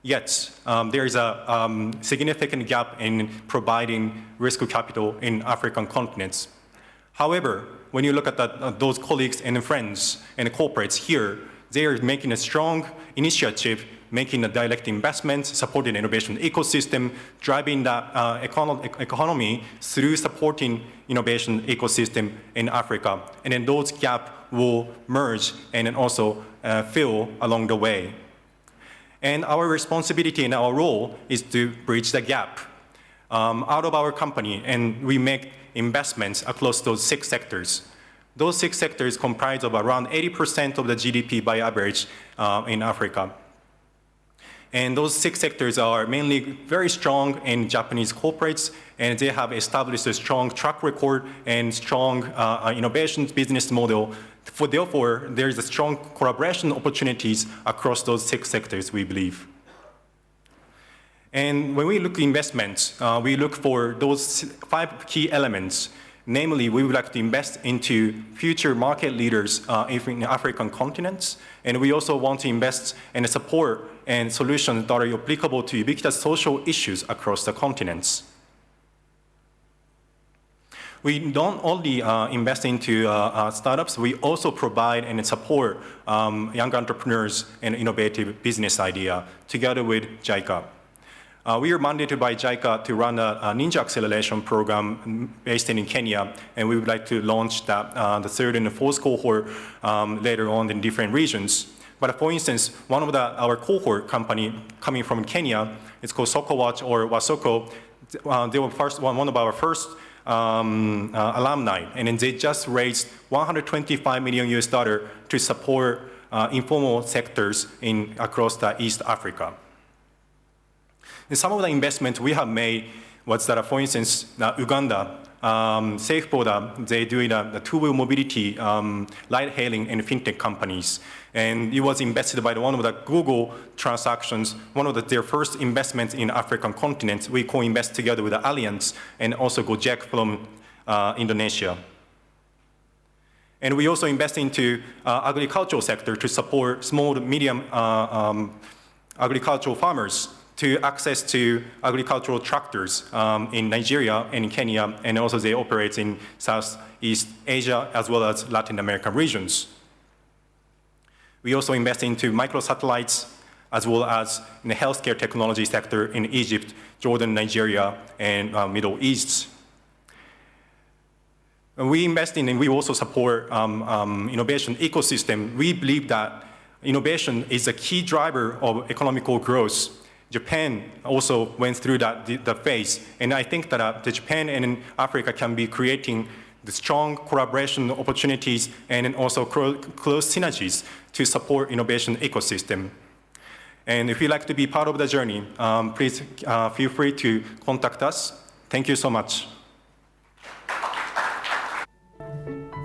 Yet, there is a significant gap in providing risk capital in African continents. However, when you look at those colleagues and friends and corporates here, they are making a strong initiative, making a direct investment, supporting the innovation ecosystem, driving the economy through supporting innovation ecosystem in Africa. And then those gaps will merge and then also fill along the way. And our responsibility and our role is to bridge the gap out of our company, and we make investments across those 6 sectors. Those 6 sectors comprise of around 80% of the GDP by average in Africa. And those 6 sectors are mainly very strong in Japanese corporates, and they have established a strong track record and strong innovations business model. Therefore, there is a strong collaboration opportunities across those 6 sectors, we believe. And when we look at investments, we look for those 5 key elements. Namely, we would like to invest into future market leaders in the African continents, and we also want to invest and support and solutions that are applicable to ubiquitous social issues across the continents. We don't only invest into startups, we also provide and support young entrepreneurs and innovative business idea together with JICA. We are mandated by JICA to run a Ninja Acceleration program based in Kenya, and we would like to launch that, the 3rd and the 4th cohort later on in different regions. But for instance, one of our cohort company coming from Kenya, it's called SokoWatch or Wasoko. They were one of our first alumni, and then they just raised $125 million to support informal sectors across East Africa. And some of the investments we have made was that, for instance, Uganda, Safeboda, they do the two-wheel mobility, ride-hailing and fintech companies. And it was invested by one of the Google transactions, one of their first investments in African continent. We co-invest together with the Alliance and also Gojek from Indonesia. And we also invest into agricultural sector to support small to medium agricultural farmers to access to agricultural tractors in Nigeria and in Kenya, and also they operate in Southeast Asia as well as Latin American regions. We also invest into microsatellites as well as in the healthcare technology sector in Egypt, Jordan, Nigeria, and Middle East. And we invest in and we also support innovation ecosystem. We believe that innovation is a key driver of economical growth. Japan also went through the phase, and I think that Japan and Africa can be creating the strong collaboration opportunities and also close synergies to support innovation ecosystem. And if you'd like to be part of the journey, please feel free to contact us. Thank you so much.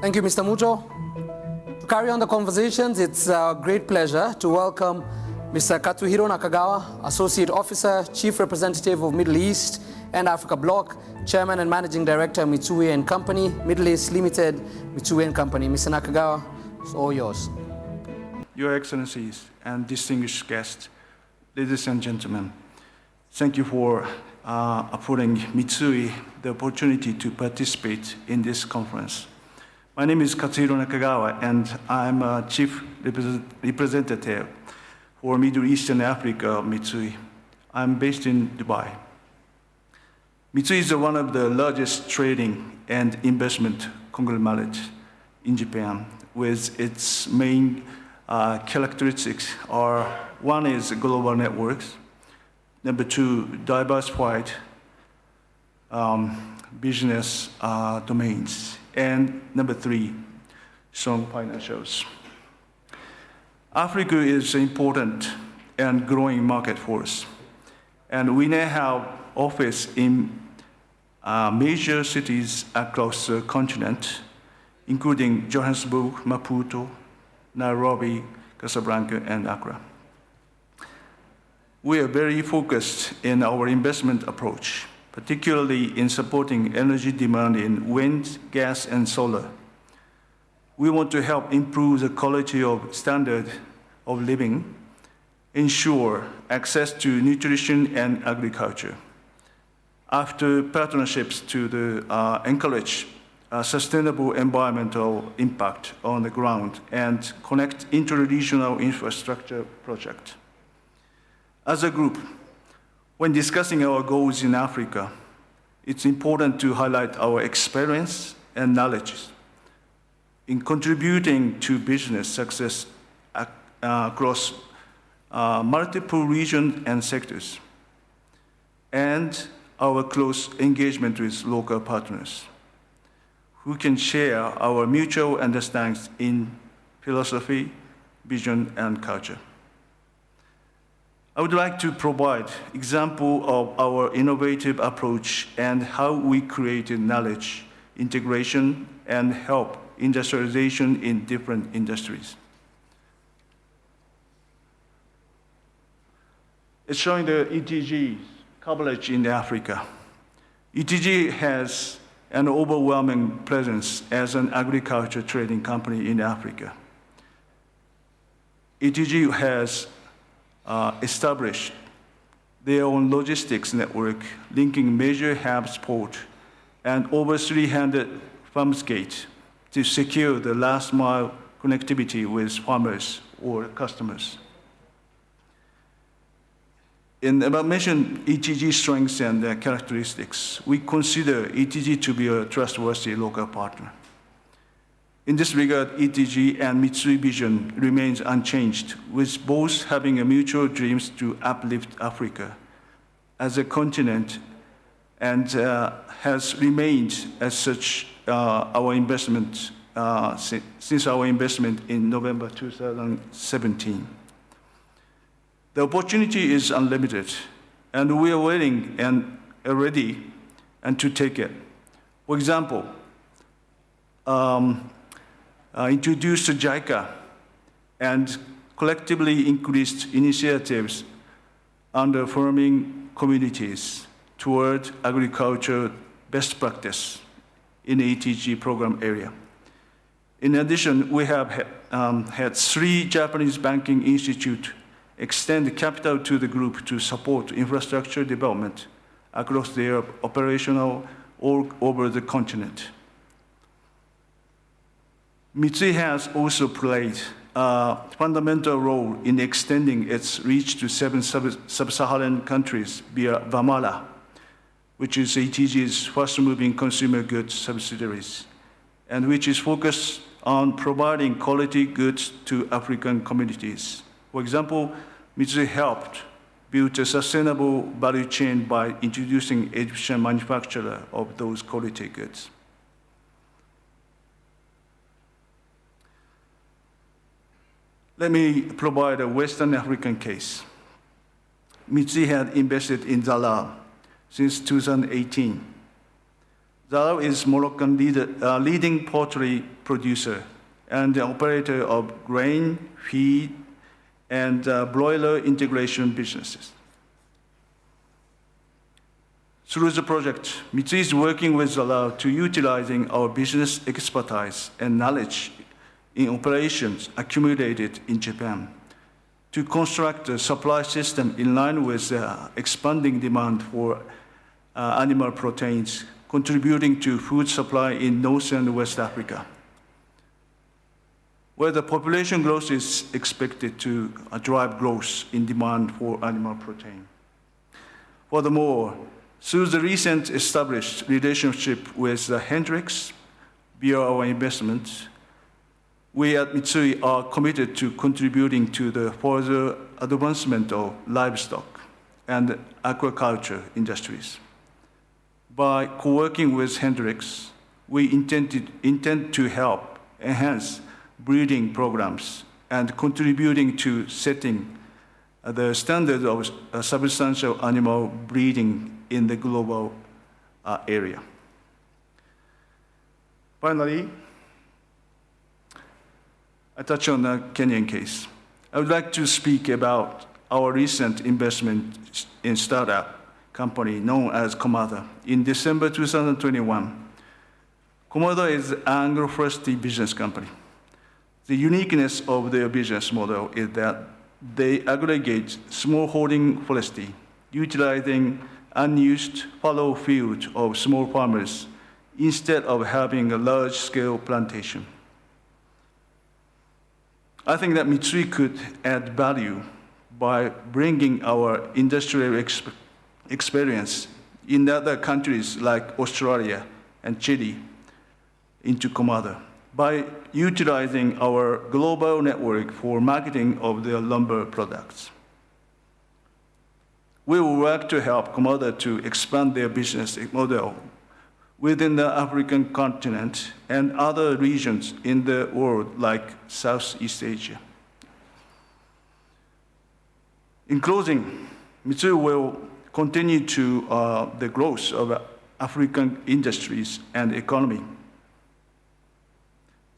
Thank you, Mr. Mucho. To carry on the conversations, it's a great pleasure to welcome Mr. Katsuhiro Nakagawa, Associate Officer, Chief Representative of Middle East and Africa Bloc, Chairman and Managing Director, Mitsui & Company, Middle East Limited, Mitsui & Company. Mr. Nakagawa, it's all yours. Your Excellencies and distinguished guests, ladies and gentlemen, thank you for affording Mitsui the opportunity to participate in this conference. My name is Katsuhiro Nakagawa, and I'm a Chief Representative for Middle East and Africa of Mitsui. I'm based in Dubai. Mitsui is one of the largest trading and investment conglomerates in Japan, with its main characteristics are: one is global networks, number two, diversified business domains, and number three, strong financials. Africa is an important and growing market for us, and we now have office in major cities across the continent, including Johannesburg, Maputo, Nairobi, Casablanca, and Accra. We are very focused in our investment approach, particularly in supporting energy demand in wind, gas, and solar. We want to help improve the quality of standard of living, ensure access to nutrition and agriculture. After partnerships to encourage sustainable environmental impact on the ground and connect interregional infrastructure projects. As a group, when discussing our goals in Africa, it's important to highlight our experience and knowledge in contributing to business success across multiple regions and sectors, and our close engagement with local partners who can share our mutual understandings in philosophy, vision, and culture. I would like to provide example of our innovative approach and how we created knowledge integration and help industrialization in different industries. It's showing the ETG coverage in Africa. ETG has an overwhelming presence as an agriculture trading company in Africa. ETG has established their own logistics network linking major hubs port and over 300 farms gates to secure the last mile connectivity with farmers or customers. In above mentioned ETG strengths and characteristics, we consider ETG to be a trustworthy local partner. In this regard, ETG and Mitsui vision remains unchanged, with both having a mutual dreams to uplift Africa as a continent and has remained as such our investment since our investment in November 2017. The opportunity is unlimited, and we are willing and ready and to take it. For example, introduced JICA and collectively increased initiatives under farming communities toward agriculture best practice in the ETG program area. In addition, we have had 3 Japanese banking institutes extend capital to the group to support infrastructure development across their operational all over the continent. Mitsui has also played a fundamental role in extending its reach to 7 sub-Saharan countries via Vamala, which is ATG's fast-moving consumer goods subsidiaries, and which is focused on providing quality goods to African communities. For example, Mitsui helped build a sustainable value chain by introducing Egyptian manufacturer of those quality goods. Let me provide a Western African case. Mitsui had invested in Zalal since 2018. Zalal is Moroccan leading poultry producer and the operator of grain, feed, and broiler integration businesses. Through the project, Mitsui is working with Zalal to utilizing our business expertise and knowledge in operations accumulated in Japan to construct a supply system in line with expanding demand for animal proteins, contributing to food supply in North and West Africa, where the population growth is expected to drive growth in demand for animal protein. Furthermore, through the recent established relationship with Hendrix via our investment, we at Mitsui are committed to contributing to the further advancement of livestock and aquaculture industries. By co-working with Hendrix, we intend to help enhance breeding programs and contributing to setting the standard of substantial animal breeding in the global area. Finally, I touch on the Kenyan case. I would like to speak about our recent investment in startup company known as Komada. In December 2021, Komada is an Anglo-Forestry business company. The uniqueness of their business model is that they aggregate smallholding forestry, utilizing unused fallow fields of small farmers instead of having a large-scale plantation. I think that Mitsui could add value by bringing our industrial experience in other countries like Australia and Chile into Komada by utilizing our global network for marketing of their lumber products. We will work to help Komada to expand their business model within the African continent and other regions in the world like Southeast Asia. In closing, Mitsui will continue to the growth of African industries and economy.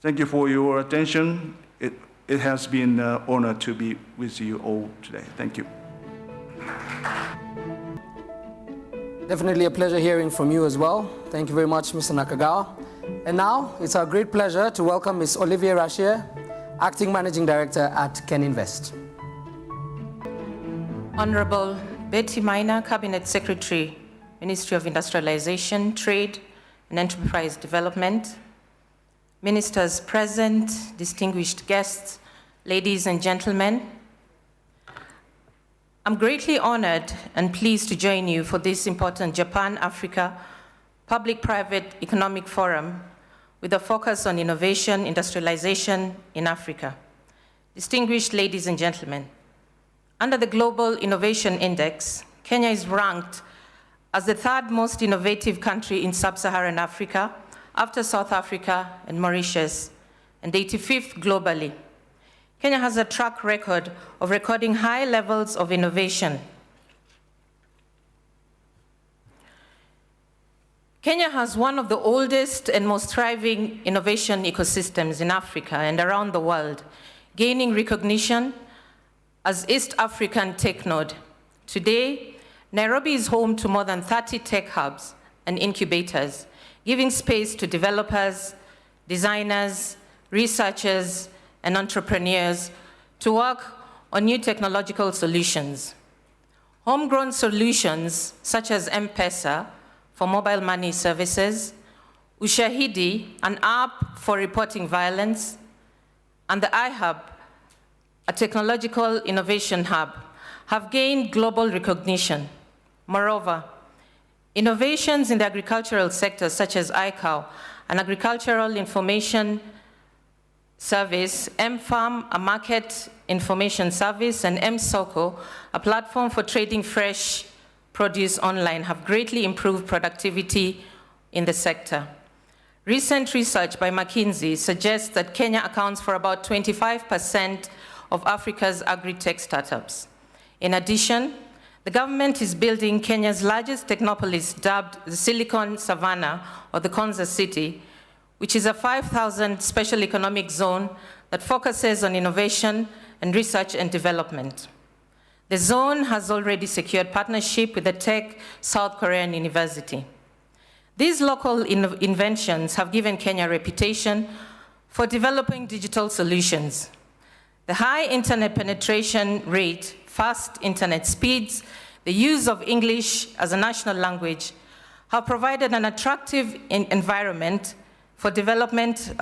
Thank you for your attention. It has been an honor to be with you all today. Thank you. Definitely a pleasure hearing from you as well. Thank you very much, Mr. Nakagawa. And now, it's our great pleasure to welcome Ms. Olivier Rachier, Acting Managing Director at KenInvest. Honorable Betty Minor, Cabinet Secretary, Ministry of Industrialization, Trade and Enterprise Development, ministers present, distinguished guests, ladies and gentlemen, I'm greatly honored and pleased to join you for this important Japan-Africa Public-Private Economic Forum with a focus on innovation, industrialization in Africa. Distinguished ladies and gentlemen, under the Global Innovation Index, Kenya is ranked as the third most innovative country in sub-Saharan Africa, after South Africa and Mauritius, and 85th globally. Kenya has a track record of recording high levels of innovation. Kenya has one of the oldest and most thriving innovation ecosystems in Africa and around the world, gaining recognition as East African Tech Node. Today, Nairobi is home to more than 30 tech hubs and incubators, giving space to developers, designers, researchers, and entrepreneurs to work on new technological solutions. Homegrown solutions such as M-Pesa for mobile money services, Hedy, an app for reporting violence, and the iHub, a technological innovation hub, have gained global recognition. Moreover, innovations in the agricultural sector such as Cfao, an agricultural information service, M-Farm, a market information service, and M-Soko, a platform for trading fresh produce online, have greatly improved productivity in the sector. Recent research by McKinsey suggests that Kenya accounts for about 25% of Africa's agri-tech startups. In addition, the government is building Kenya's largest technopolis, dubbed the Silicon Savannah, or the Konza City, which is a 5,000 special economic zone that focuses on innovation and research and development. The zone has already secured partnership with a tech South Korean university. These local inventions have given Kenya a reputation for developing digital solutions. The high internet penetration rate, fast internet speeds, the use of English as a national language have provided an attractive environment for development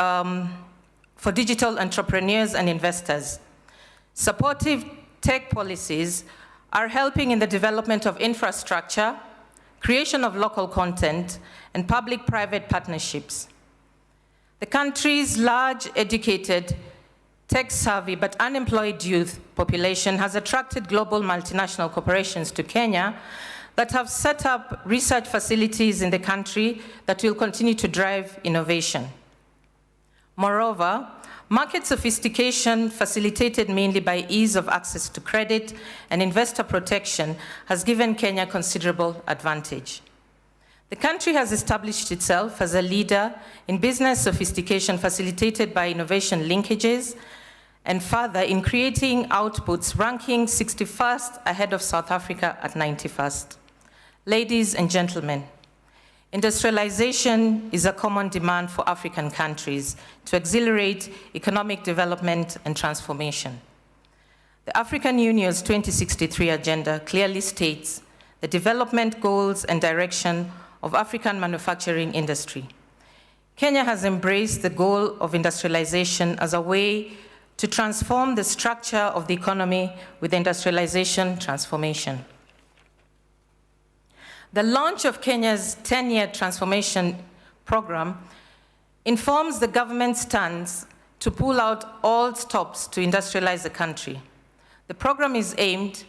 for digital entrepreneurs and investors. Supportive tech policies are helping in the development of infrastructure, creation of local content, and public-private partnerships. The country's large, educated, tech-savvy but unemployed youth population has attracted global multinational corporations to Kenya that have set up research facilities in the country that will continue to drive innovation. Moreover, market sophistication, facilitated mainly by ease of access to credit and investor protection, has given Kenya considerable advantage. The country has established itself as a leader in business sophistication facilitated by innovation linkages, and further in creating outputs ranking 61st ahead of South Africa at 91st. Ladies and gentlemen, industrialization is a common demand for African countries to accelerate economic development and transformation. The African Union's 2063 agenda clearly states the development goals and direction of African manufacturing industry. Kenya has embraced the goal of industrialization as a way to transform the structure of the economy with industrialization transformation. The launch of Kenya's 10-year transformation program informs the government's stance to pull out all stops to industrialize the country. The program is aimed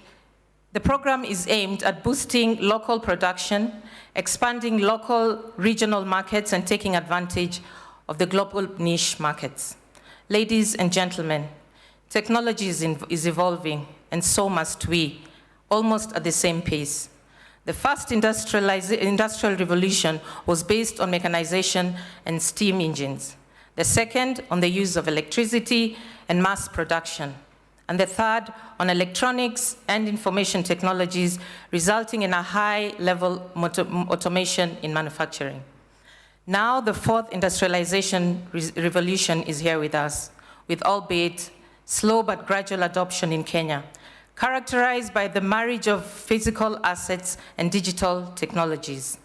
at boosting local production, expanding local regional markets, and taking advantage of the global niche markets. Ladies and gentlemen, technology is evolving, and so must we, almost at the same pace. The first industrial revolution was based on mechanization and steam engines. The second on the use of electricity and mass production. And the third on electronics and information technologies, resulting in a high-level automation in manufacturing. Now the fourth industrialization revolution is here with us, with albeit slow but gradual adoption in Kenya, characterized by the marriage of physical assets and digital technologies.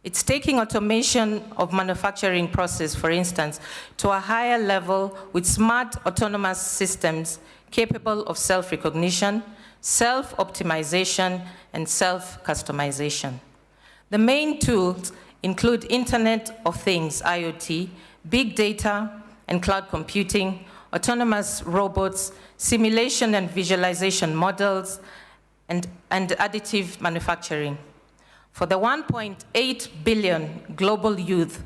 It's taking automation of manufacturing process, for instance, to a higher level with smart autonomous systems capable of self-recognition, self-optimization, and self-customization. The main tools include Internet of Things, IoT, big data and cloud computing, autonomous robots, simulation and visualization models, and additive manufacturing. For the 1.8 billion global youth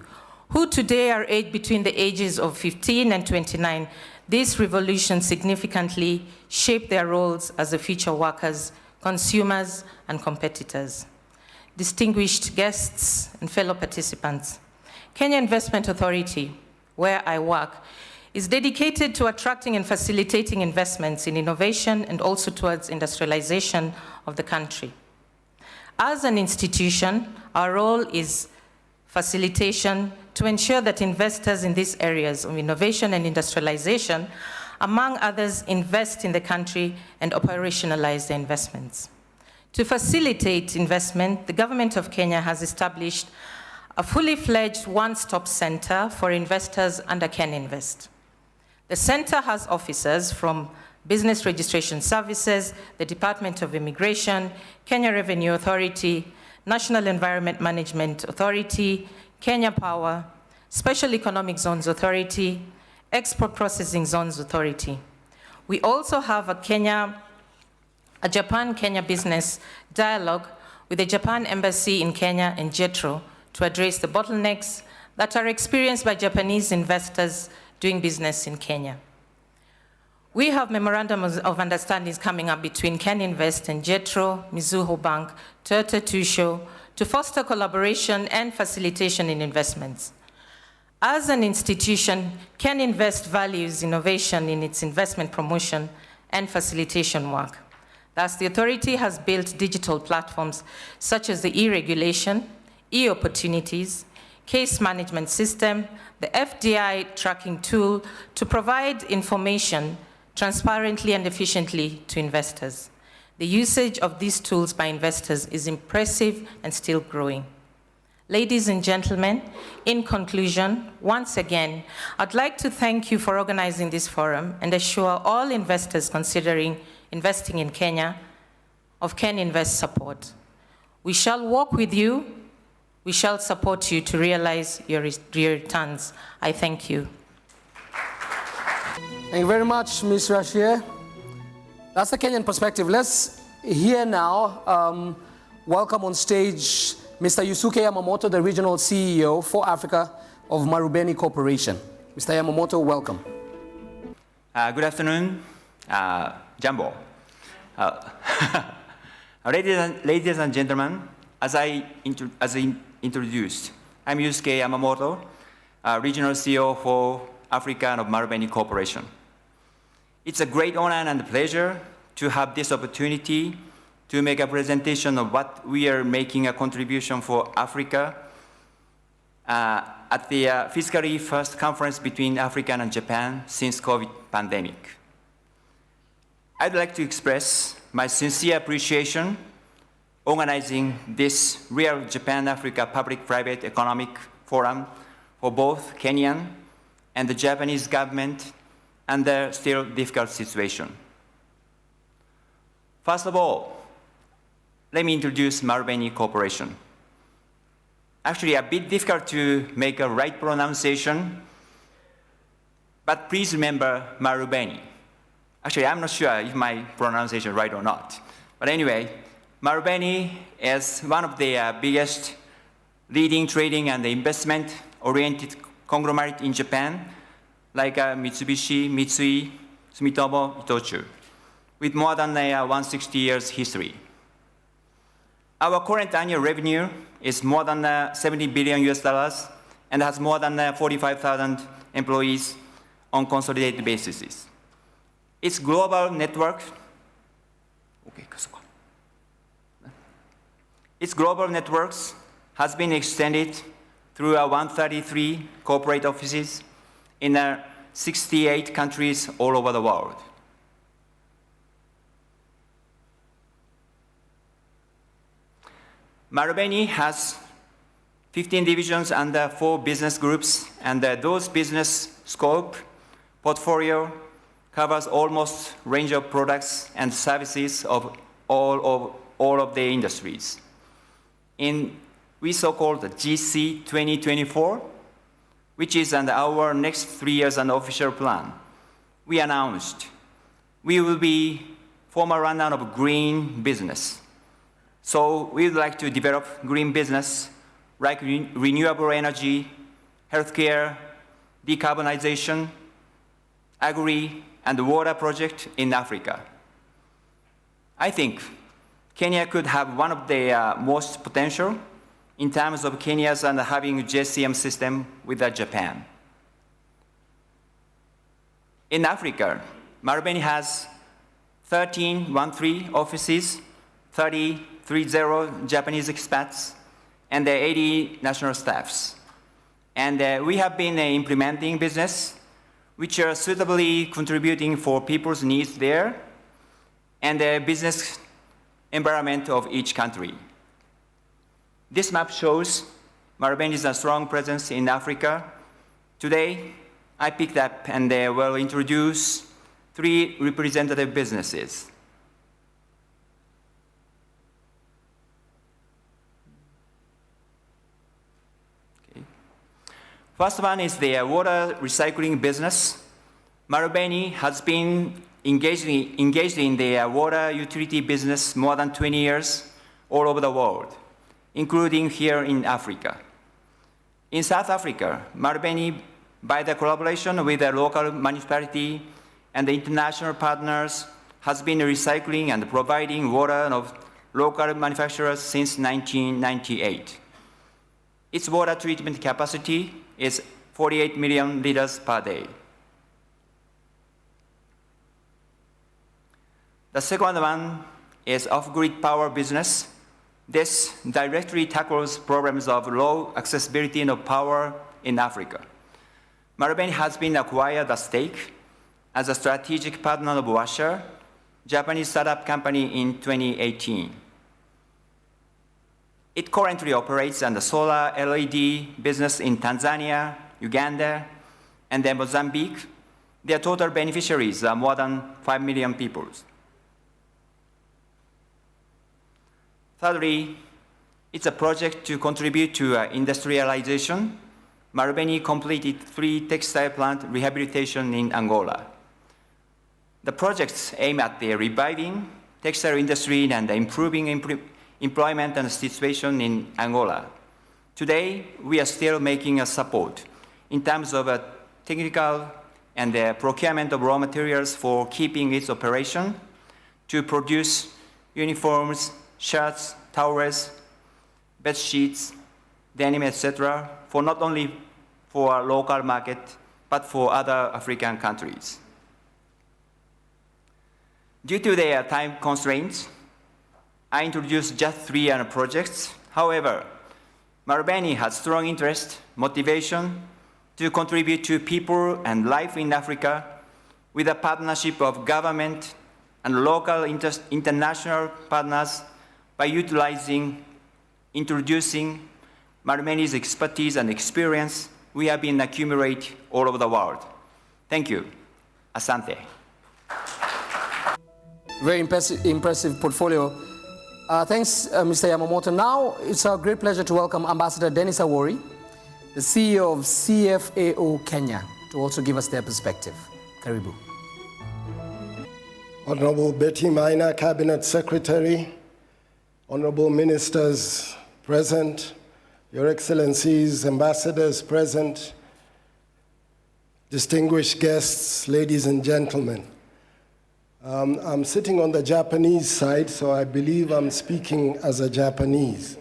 who today are aged between the ages of 15 and 29, this revolution significantly shaped their roles as the future workers, consumers, and competitors. Distinguished guests and fellow participants, Kenya Investment Authority, where I work, is dedicated to attracting and facilitating investments in innovation and also towards industrialization of the country. As an institution, our role is facilitation to ensure that investors in these areas of innovation and industrialization, among others, invest in the country and operationalize their investments. To facilitate investment, the government of Kenya has established a fully fledged one-stop center for investors under KenInvest. The center has officers from Business Registration Services, the Department of Immigration, Kenya Revenue Authority, National Environment Management Authority, Kenya Power, Special Economic Zones Authority, Export Processing Zones Authority. We also have a Japan-Kenya business dialogue with the Japan Embassy in Kenya and JETRO to address the bottlenecks that are experienced by Japanese investors doing business in Kenya. We have memorandums of understandings coming up between KenInvest and JETRO, Mizuho Bank, Toyota Tsusho, to foster collaboration and facilitation in investments. As an institution, KenInvest values innovation in its investment promotion and facilitation work. Thus, the authority has built digital platforms such as the e-regulation, e-opportunities, case management system, the FDI tracking tool to provide information transparently and efficiently to investors. The usage of these tools by investors is impressive and still growing. Ladies and gentlemen, in conclusion, once again, I'd like to thank you for organizing this forum and assure all investors considering investing in Kenya of KenInvest support. We shall work with you. We shall support you to realize your returns. I thank you. Thank you very much, Ms. Rashia. That's the Kenyan perspective. Let's hear now, welcome on stage Mr. Yusuke Yamamoto, the Regional CEO for Africa of Marubeni Corporation. Mr. Yamamoto, welcome. Good afternoon, Jumbo. Ladies and gentlemen, as I introduced, I'm Yusuke Yamamoto, Regional CEO for Africa of Marubeni Corporation. It's a great honor and pleasure to have this opportunity to make a presentation of what we are making a contribution for Africa at the fiscally first conference between Africa and Japan since COVID pandemic. I'd like to express my sincere appreciation organizing this real Japan-Africa Public-Private Economic Forum for both Kenyan and the Japanese government under still difficult situation. First of all, let me introduce Marubeni Corporation. Actually, a bit difficult to make a right pronunciation, but please remember Marubeni. Actually, I'm not sure if my pronunciation is right or not. But anyway, Marubeni is one of the biggest leading trading and investment-oriented conglomerate in Japan, like Mitsubishi, Mitsui, Sumitomo, Itochu, with more than 160 years history. Our current annual revenue is more than 70 billion US dollars and has more than 45,000 employees on consolidated basis. Its global network, its global networks has been extended through 133 corporate offices in 68 countries all over the world. Marubeni has 15 divisions under 4 business groups, and those business scope, portfolio, covers almost range of products and services of all of the industries. We so-called GC 2024, which is our next 3 years official plan. We announced we will be former runner of green business. So we would like to develop green business like renewable energy, healthcare, decarbonization, agri, and water project in Africa. I think Kenya could have one of the most potential in terms of Kenya's and having JCM system with Japan. In Africa, Marubeni has 13 offices, 30 Japanese expats, and 80 national staffs. And we have been implementing business which are suitably contributing for people's needs there and the business environment of each country. This map shows Marubeni's strong presence in Africa. Today, I picked up and will introduce 3 representative businesses. Okay. First one is the water recycling business. Marubeni has been engaged in the water utility business more than 20 years all over the world, including here in Africa. In South Africa, Marubeni, by the collaboration with the local municipality and the international partners, has been recycling and providing water of local manufacturers since 1998. Its water treatment capacity is 48 million liters per day. The second one is off-grid power business. This directly tackles problems of low accessibility of power in Africa. Marubeni has been acquired a stake as a strategic partner of Washer, Japanese startup company, in 2018. It currently operates in the solar LED business in Tanzania, Uganda, and then Mozambique. Their total beneficiaries are more than 5 million people. Thirdly, it's a project to contribute to industrialization. Marubeni completed 3 textile plant rehabilitation in Angola. The projects aim at the reviving textile industry and improving employment and situation in Angola. Today, we are still making a support in terms of technical and procurement of raw materials for keeping its operation to produce uniforms, shirts, towels, bed sheets, denim, etc., for not only for our local market, but for other African countries. Due to their time constraints, I introduced just 3 projects. However, Marubeni has strong interest, motivation to contribute to people and life in Africa with a partnership of government and local international partners by introducing Marubeni's expertise and experience we have been accumulating all over the world. Thank you. Asante. Very impressive portfolio. Thanks, Mr. Yamamoto. Now, it's our great pleasure to welcome Ambassador Denis Awari, the CEO of Cfao Kenya, to also give us their perspective. Karibu. Honorable Betty Maina, Cabinet Secretary, honorable ministers present, Your Excellencies, ambassadors present, distinguished guests, ladies and gentlemen. I'm sitting on the Japanese side, so I believe I'm speaking as a Japanese.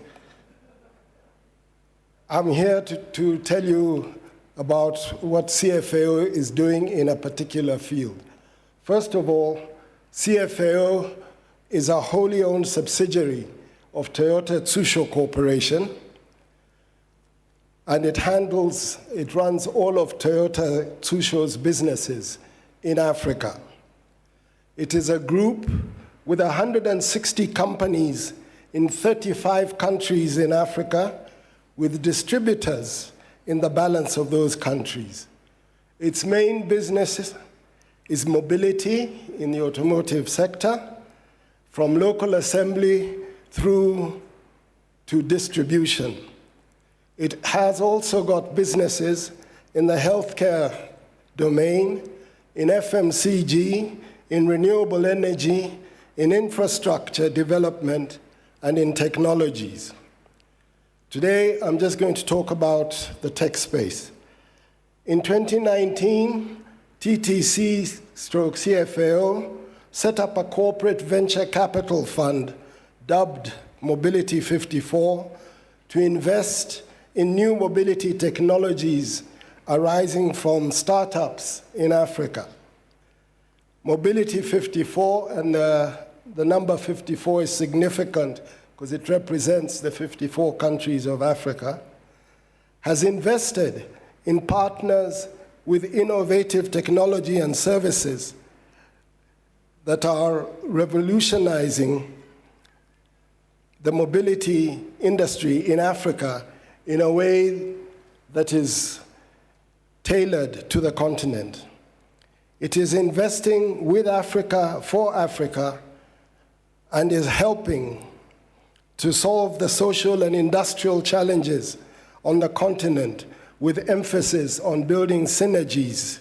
I'm here to tell you about what Cfao is doing in a particular field. First of all, Cfao is a wholly owned subsidiary of Toyota Tsusho Corporation, and it runs all of Toyota Tsusho's businesses in Africa. It is a group with 160 companies in 35 countries in Africa, with distributors in the balance of those countries. Its main business is mobility in the automotive sector, from local assembly through to distribution. It has also got businesses in the healthcare domain, in FMCG, in renewable energy, in infrastructure development, and in technologies. Today, I'm just going to talk about the tech space. In 2019, TTC/Cfao set up a corporate venture capital fund dubbed Mobility 54 to invest in new mobility technologies arising from startups in Africa. Mobility 54, and the number 54 is significant because it represents the 54 countries of Africa, has invested in partners with innovative technology and services that are revolutionizing the mobility industry in Africa in a way that is tailored to the continent. It is investing with Africa, for Africa, and is helping to solve the social and industrial challenges on the continent with emphasis on building synergies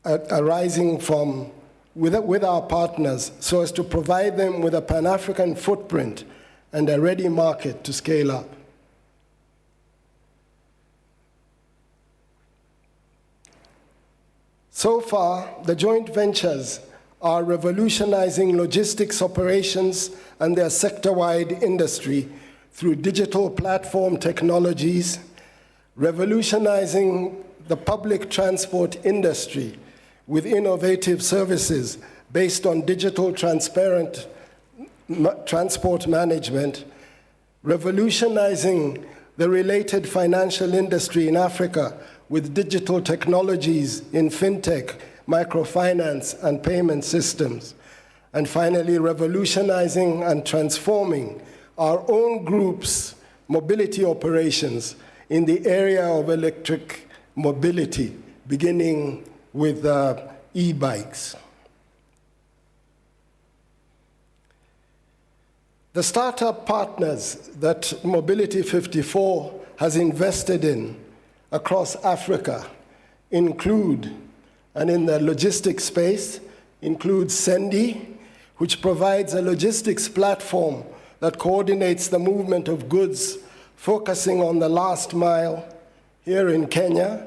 arising from with our partners so as to provide them with a Pan-African footprint and a ready market to scale up. So far, the joint ventures are revolutionizing logistics operations and their sector-wide industry through digital platform technologies, revolutionizing the public transport industry with innovative services based on digital transparent transport management, revolutionizing the related financial industry in Africa with digital technologies in fintech, microfinance, and payment systems, and finally revolutionizing and transforming our own group's mobility operations in the area of electric mobility, beginning with e-bikes. The startup partners that Mobility 54 has invested in across Africa include, and in the logistics space, includes Hedy, which provides a logistics platform that coordinates the movement of goods, focusing on the last mile here in Kenya.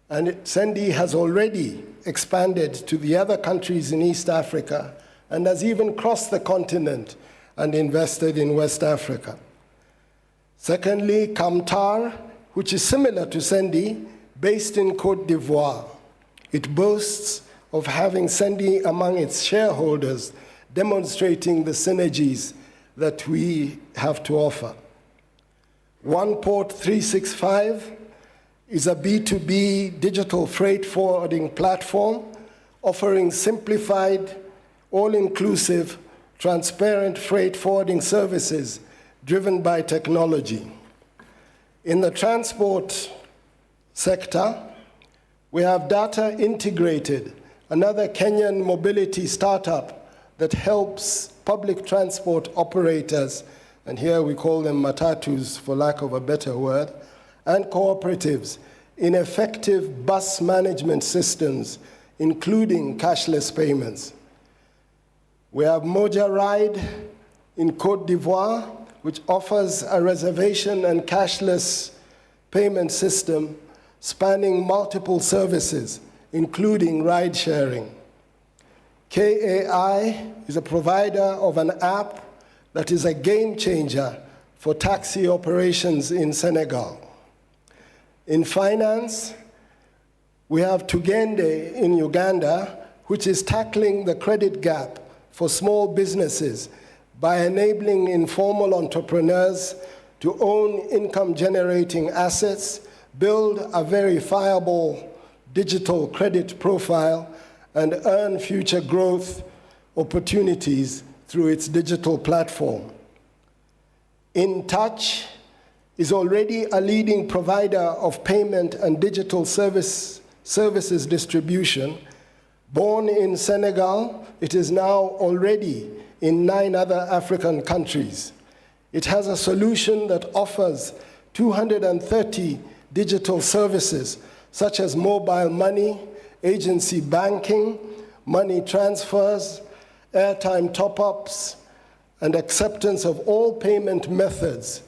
And Hedy has already expanded to the other countries in East Africa and has even crossed the continent and invested in West Africa. Secondly, Kamtar, which is similar to Hedy, based in Côte d'Ivoire. It boasts of having Hedy among its shareholders, demonstrating the synergies that we have to offer. One Port 365 is a B2B digital freight forwarding platform offering simplified, all-inclusive, transparent freight forwarding services driven by technology. In the transport sector, we have Data Integrated, another Kenyan mobility startup that helps public transport operators, and here we call them matatus for lack of a better word, and cooperatives in effective bus management systems, including cashless payments. We have Moja Ride in Côte d'Ivoire, which offers a reservation and cashless payment system spanning multiple services, including ride sharing. KAI is a provider of an app that is a game changer for taxi operations in Senegal. In finance, we have Tugende in Uganda, which is tackling the credit gap for small businesses by enabling informal entrepreneurs to own income-generating assets, build a verifiable digital credit profile, and earn future growth opportunities through its digital platform. InTouch is already a leading provider of payment and digital services distribution. Born in Senegal, it is now already in 9 other African countries. It has a solution that offers 230 digital services, such as mobile money, agency banking, money transfers, airtime top-ups, and acceptance of all payment methods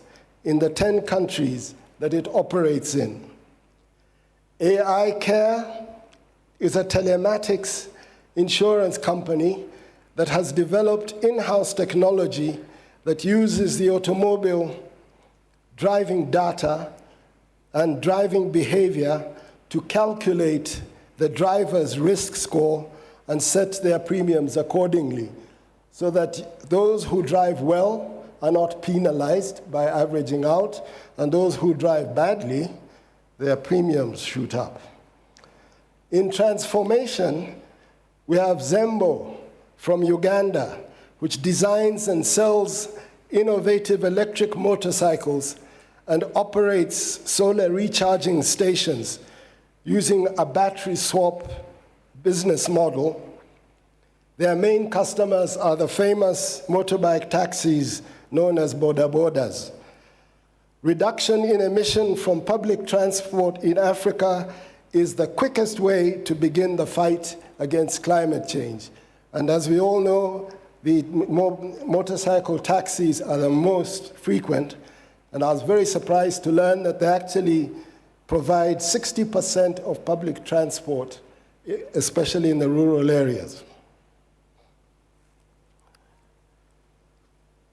in the 10 countries that it operates in. AI Care is a telematics insurance company that has developed in-house technology that uses the automobile driving data and driving behavior to calculate the driver's risk score and set their premiums accordingly, so that those who drive well are not penalized by averaging out, and those who drive badly, their premiums shoot up. In transformation, we have Zembo from Uganda, which designs and sells innovative electric motorcycles and operates solar recharging stations using a battery swap business model. Their main customers are the famous motorbike taxis known as Boda Bodas. Reduction in emission from public transport in Africa is the quickest way to begin the fight against climate change. And as we all know, the motorcycle taxis are the most frequent, and I was very surprised to learn that they actually provide 60% of public transport, especially in the rural areas.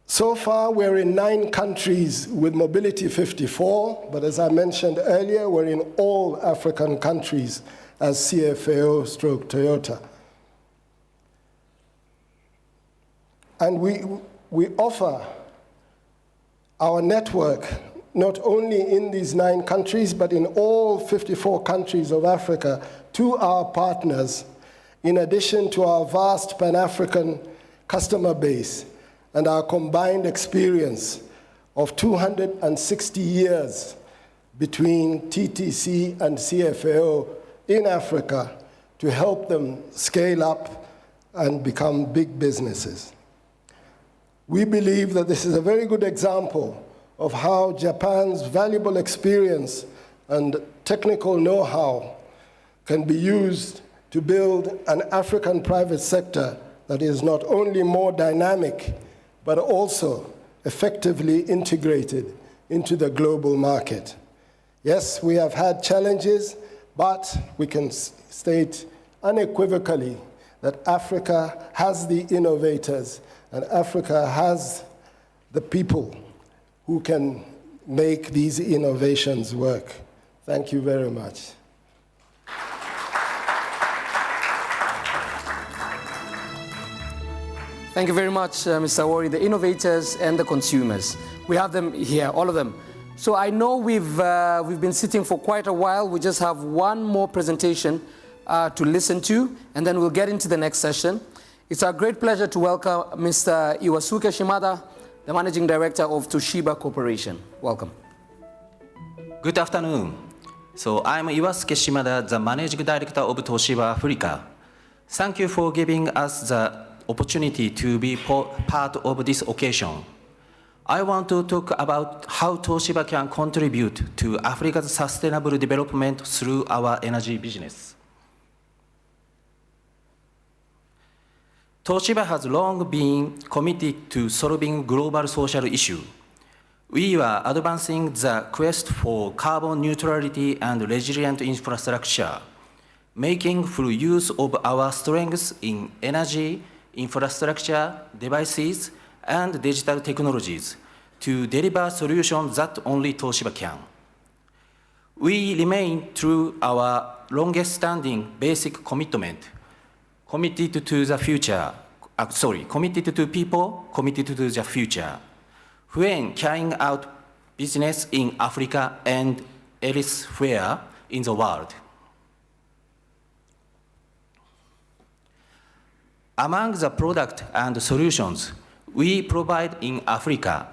So far, we're in 9 countries with Mobility 54, but as I mentioned earlier, we're in all African countries as Cfao / Toyota. And we offer our network not only in these 9 countries, but in all 54 countries of Africa to our partners, in addition to our vast Pan-African customer base and our combined experience of 260 years between TTC and Cfao in Africa to help them scale up and become big businesses. We believe that this is a very good example of how Japan's valuable experience and technical know-how can be used to build an African private sector that is not only more dynamic, but also effectively integrated into the global market. Yes, we have had challenges, but we can state unequivocally that Africa has the innovators and Africa has the people who can make these innovations work. Thank you very much. Thank you very much, Mr. Awari. The innovators and the consumers. We have them here, all of them. So I know we've been sitting for quite a while. We just have one more presentation to listen to, and then we'll get into the next session. It's our great pleasure to welcome Mr. Iwasuke Shimada, the Managing Director of Toshiba Corporation. Welcome. Good afternoon. So I'm Iwasuke Shimada, the Managing Director of Toshiba Africa. Thank you for giving us the opportunity to be part of this occasion. I want to talk about how Toshiba can contribute to Africa's sustainable development through our energy business. Toshiba has long been committed to solving global social issues. We are advancing the quest for carbon neutrality and resilient infrastructure, making full use of our strengths in energy, infrastructure, devices, and digital technologies to deliver solutions that only Toshiba can. We remain true to our longest-standing basic commitment, committed to the future, committed to people, committed to the future, when carrying out business in Africa and elsewhere in the world. Among the products and solutions we provide in Africa,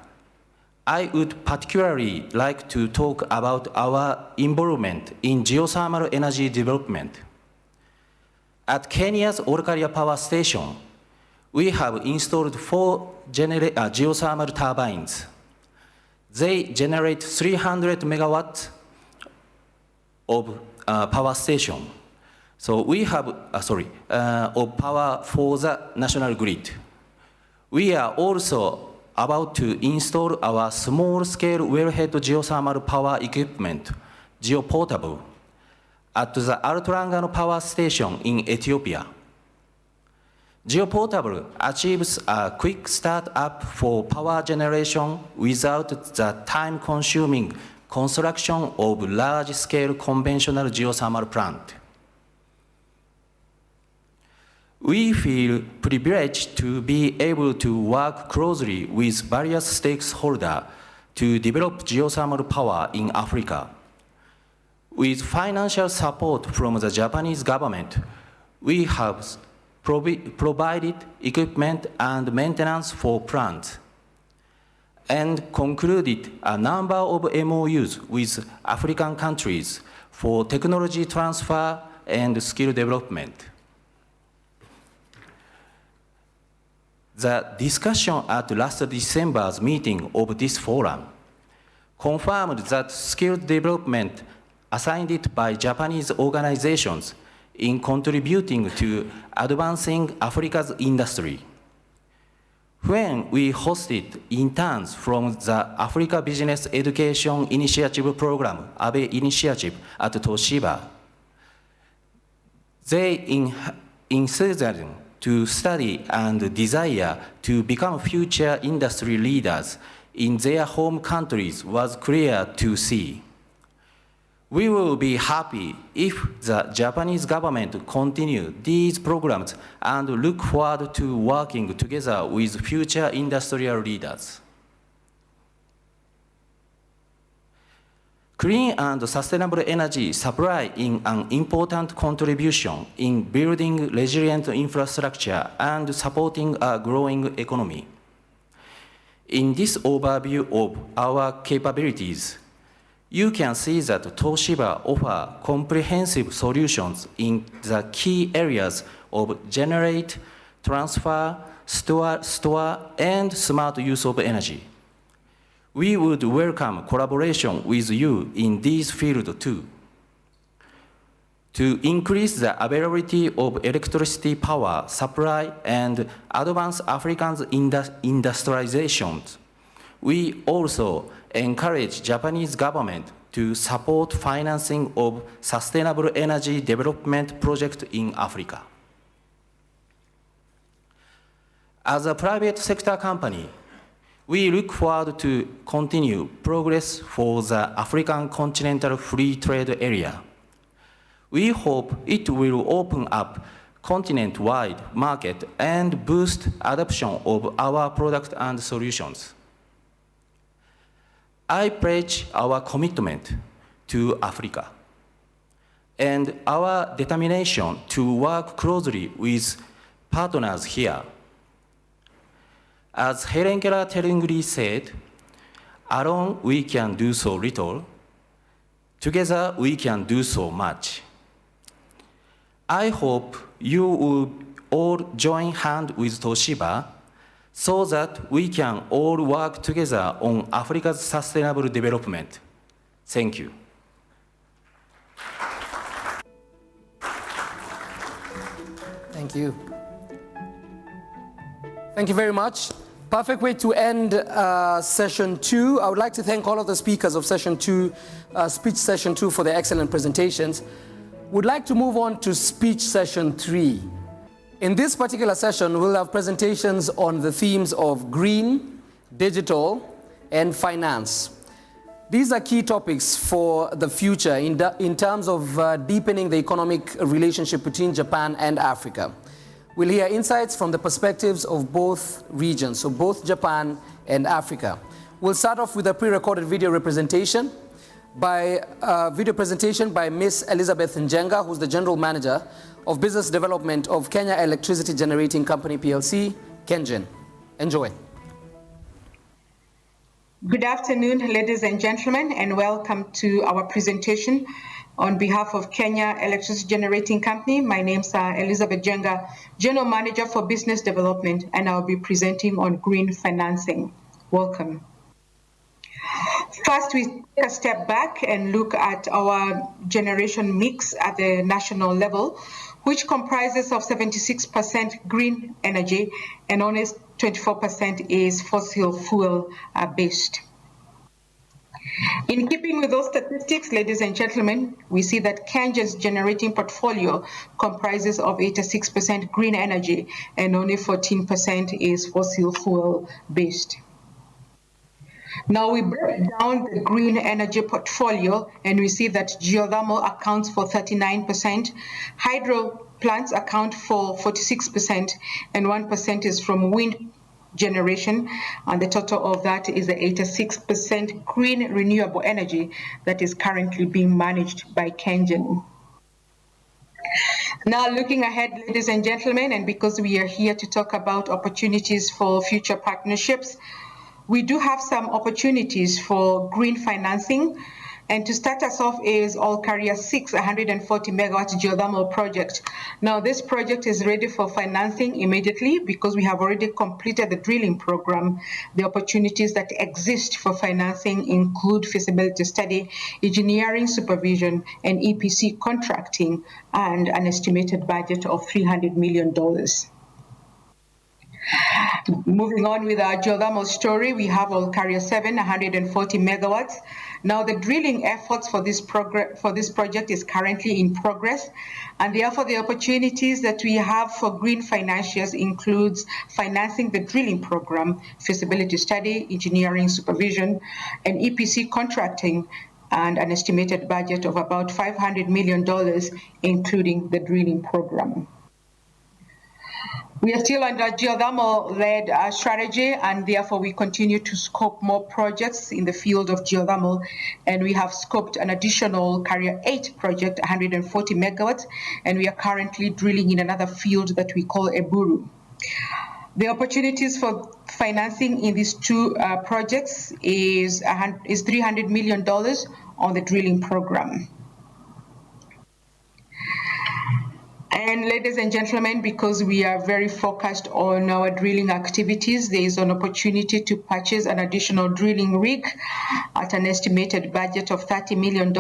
I would particularly like to talk about our involvement in geothermal energy development. At Kenya's Olkaria Power Station, we have installed 4 geothermal turbines. They generate 300 megawatts of power station. So we have, of power for the national grid. We are also about to install our small-scale wellhead geothermal power equipment, Geoportable, at the Altrangano power station in Ethiopia. Geoportable achieves a quick start-up for power generation without the time-consuming construction of large-scale conventional geothermal plant. We feel privileged to be able to work closely with various stakeholders to develop geothermal power in Africa. With financial support from the Japanese government, we have provided equipment and maintenance for plants and concluded a number of MOUs with African countries for technology transfer and skill development. The discussion at last December's meeting of this forum confirmed that skill development assigned by Japanese organizations in contributing to advancing Africa's industry. When we hosted interns from the Africa Business Education Initiative Program, Abez Initiative, at Toshiba, they enthusiasm to study and desire to become future industry leaders in their home countries was clear to see. We will be happy if the Japanese government continue these programs and look forward to working together with future industrial leaders. Clean and sustainable energy supply is an important contribution in building resilient infrastructure and supporting a growing economy. In this overview of our capabilities, you can see that Toshiba offers comprehensive solutions in the key areas of generate, transfer, store, and smart use of energy. We would welcome collaboration with you in this field too. To increase the availability of electricity power supply and advance Africa's industrialization, we also encourage Japanese government to support financing of sustainable energy development projects in Africa. As a private sector company, we look forward to continue progress for the African Continental Free Trade Area. We hope it will open up continent-wide market and boost adoption of our products and solutions. I pledge our commitment to Africa and our determination to work closely with partners here. As Helen Keller tellingly said, alone we can do so little, together we can do so much. I hope you will all join hands with Toshiba so that we can all work together on Africa's sustainable development. Thank you. Thank you. Thank you very much. Perfect way to end session 2. I would like to thank all of the speakers of session 2, speech session 2 for their excellent presentations. Would like to move on to speech session 3. In this particular session, we'll have presentations on the themes of green, digital, and finance. These are key topics for the future in terms of deepening the economic relationship between Japan and Africa. We'll hear insights from the perspectives of both regions, so both Japan and Africa. We'll start off with a pre-recorded video presentation by Miss Elizabeth Njenga, who's the General Manager of Business Development of Kenya Electricity Generating Company PLC, KENGEN. Enjoy. Good afternoon, ladies and gentlemen, and welcome to our presentation on behalf of Kenya Electricity Generating Company. My name is Elizabeth Njenga, General Manager for Business Development, and I'll be presenting on green financing. Welcome. First, we take a step back and look at our generation mix at the national level, which comprises of 76% green energy and only 24% is fossil fuel based. In keeping with those statistics, ladies and gentlemen, we see that Kenya's generating portfolio comprises of 86% green energy and only 14% is fossil fuel based. Now we break down the green energy portfolio and we see that geothermal accounts for 39%, hydro plants account for 46%, and 1% is from wind generation, and the total of that is the 86% green renewable energy that is currently being managed by Kenyan. Now looking ahead, ladies and gentlemen, and because we are here to talk about opportunities for future partnerships, we do have some opportunities for green financing. And to start us off is Olkaria 6, 140 megawatt geothermal project. Now this project is ready for financing immediately because we have already completed the drilling program. The opportunities that exist for financing include feasibility study, engineering supervision, and EPC contracting, and an estimated budget of $300 million. Moving on with our geothermal story, we have Olkaria 7, 140 megawatts. Now the drilling efforts for this project is currently in progress, and therefore the opportunities that we have for green financiers includes financing the drilling program, feasibility study, engineering supervision, and EPC contracting, and an estimated budget of about $500 million, including the drilling program. We are still under geothermal-led strategy, and therefore we continue to scope more projects in the field of geothermal, and we have scoped an additional Carrier 8 project, 140 megawatts, and we are currently drilling in another field that we call Eburu. The opportunities for financing in these two projects is $300 million on the drilling program. And ladies and gentlemen, because we are very focused on our drilling activities, there is an opportunity to purchase an additional drilling rig at an estimated budget of $30 million.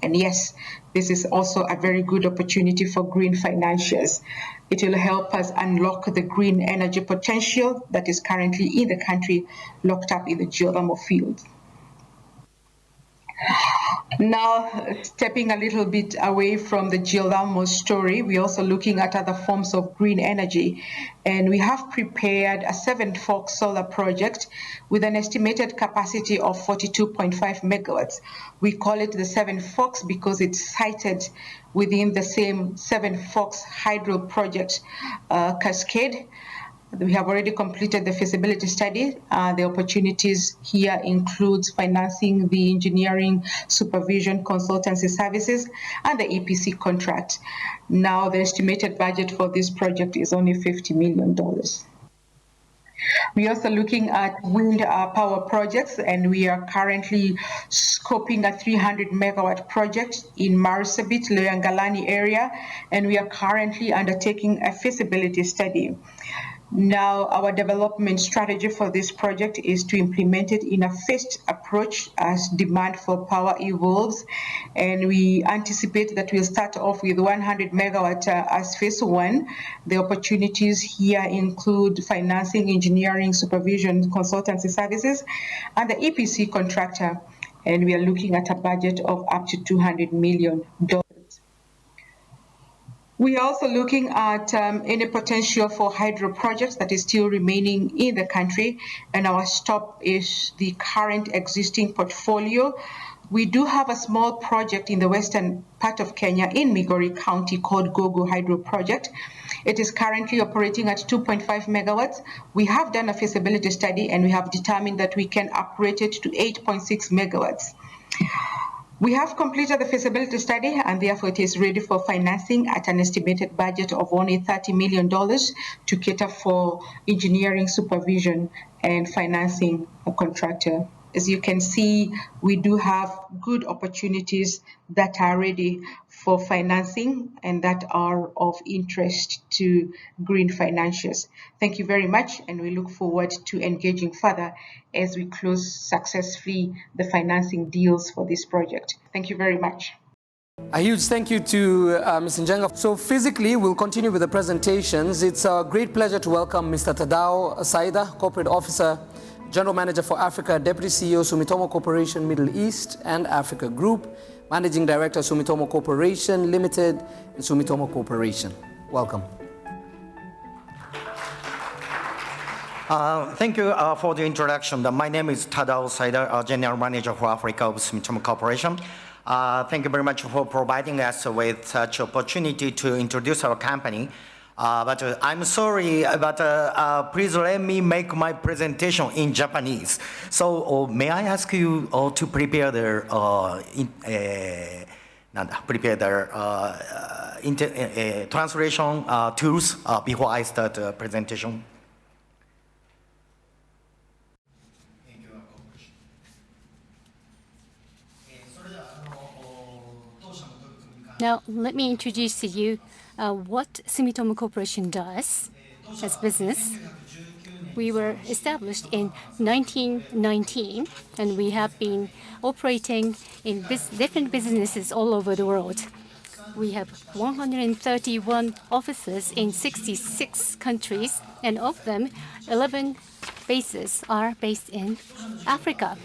And yes, this is also a very good opportunity for green financiers. It will help us unlock the green energy potential that is currently in the country, locked up in the geothermal field. Now, stepping a little bit away from the geothermal story, we're also looking at other forms of green energy. And we have prepared a 7-fork solar project with an estimated capacity of 42.5 megawatts. We call it the 7 Forks because it's sited within the same 7 Forks hydro project cascade. We have already completed the feasibility study. The opportunities here includes financing the engineering, supervision, consultancy services, and the EPC contract. Now, the estimated budget for this project is only $50 million. We're also looking at wind power projects, and we are currently scoping a 300 megawatt project in Marsabit, Loyangalani area, and we are currently undertaking a feasibility study. Now, our development strategy for this project is to implement it in a phased approach as demand for power evolves. And we anticipate that we'll start off with 100 megawatt as phase 1. The opportunities here include financing, engineering, supervision, consultancy services, and the EPC contractor. And we are looking at a budget of up to $200 million. We are also looking at any potential for hydro projects that is still remaining in the country, and our stop is the current existing portfolio. We do have a small project in the western part of Kenya in Migori County called Gogo Hydro Project. It is currently operating at 2.5 megawatts. We have done a feasibility study and we have determined that we can operate it to 8.6 megawatts. We have completed the feasibility study and therefore it is ready for financing at an estimated budget of only $30 million to cater for engineering, supervision, and financing a contractor. As you can see, we do have good opportunities that are ready for financing and that are of interest to green financiers. Thank you very much, and we look forward to engaging further as we close successfully the financing deals for this project. Thank you very much. A huge thank you to Ms. Njenga. So physically, we'll continue with the presentations. It's a great pleasure to welcome Mr. Tadao Saida, Corporate Officer, General Manager for Africa, Deputy CEO, Sumitomo Corporation, Middle East and Africa Group, Managing Director, Sumitomo Corporation Limited, and Sumitomo Corporation. Welcome. Thank you for the introduction. My name is Tadao Saida, General Manager for Africa of Sumitomo Corporation. Thank you very much for providing us with such opportunity to introduce our company. But I'm sorry, but please let me make my presentation in Japanese. So may I ask you to prepare the translation tools before I start the presentation? Now, let me introduce to you what Sumitomo Corporation does as business. We were established in 1919, and we have been operating in different businesses all over the world. We have 131 offices in 66 countries, and of them, 11 bases are based in Africa.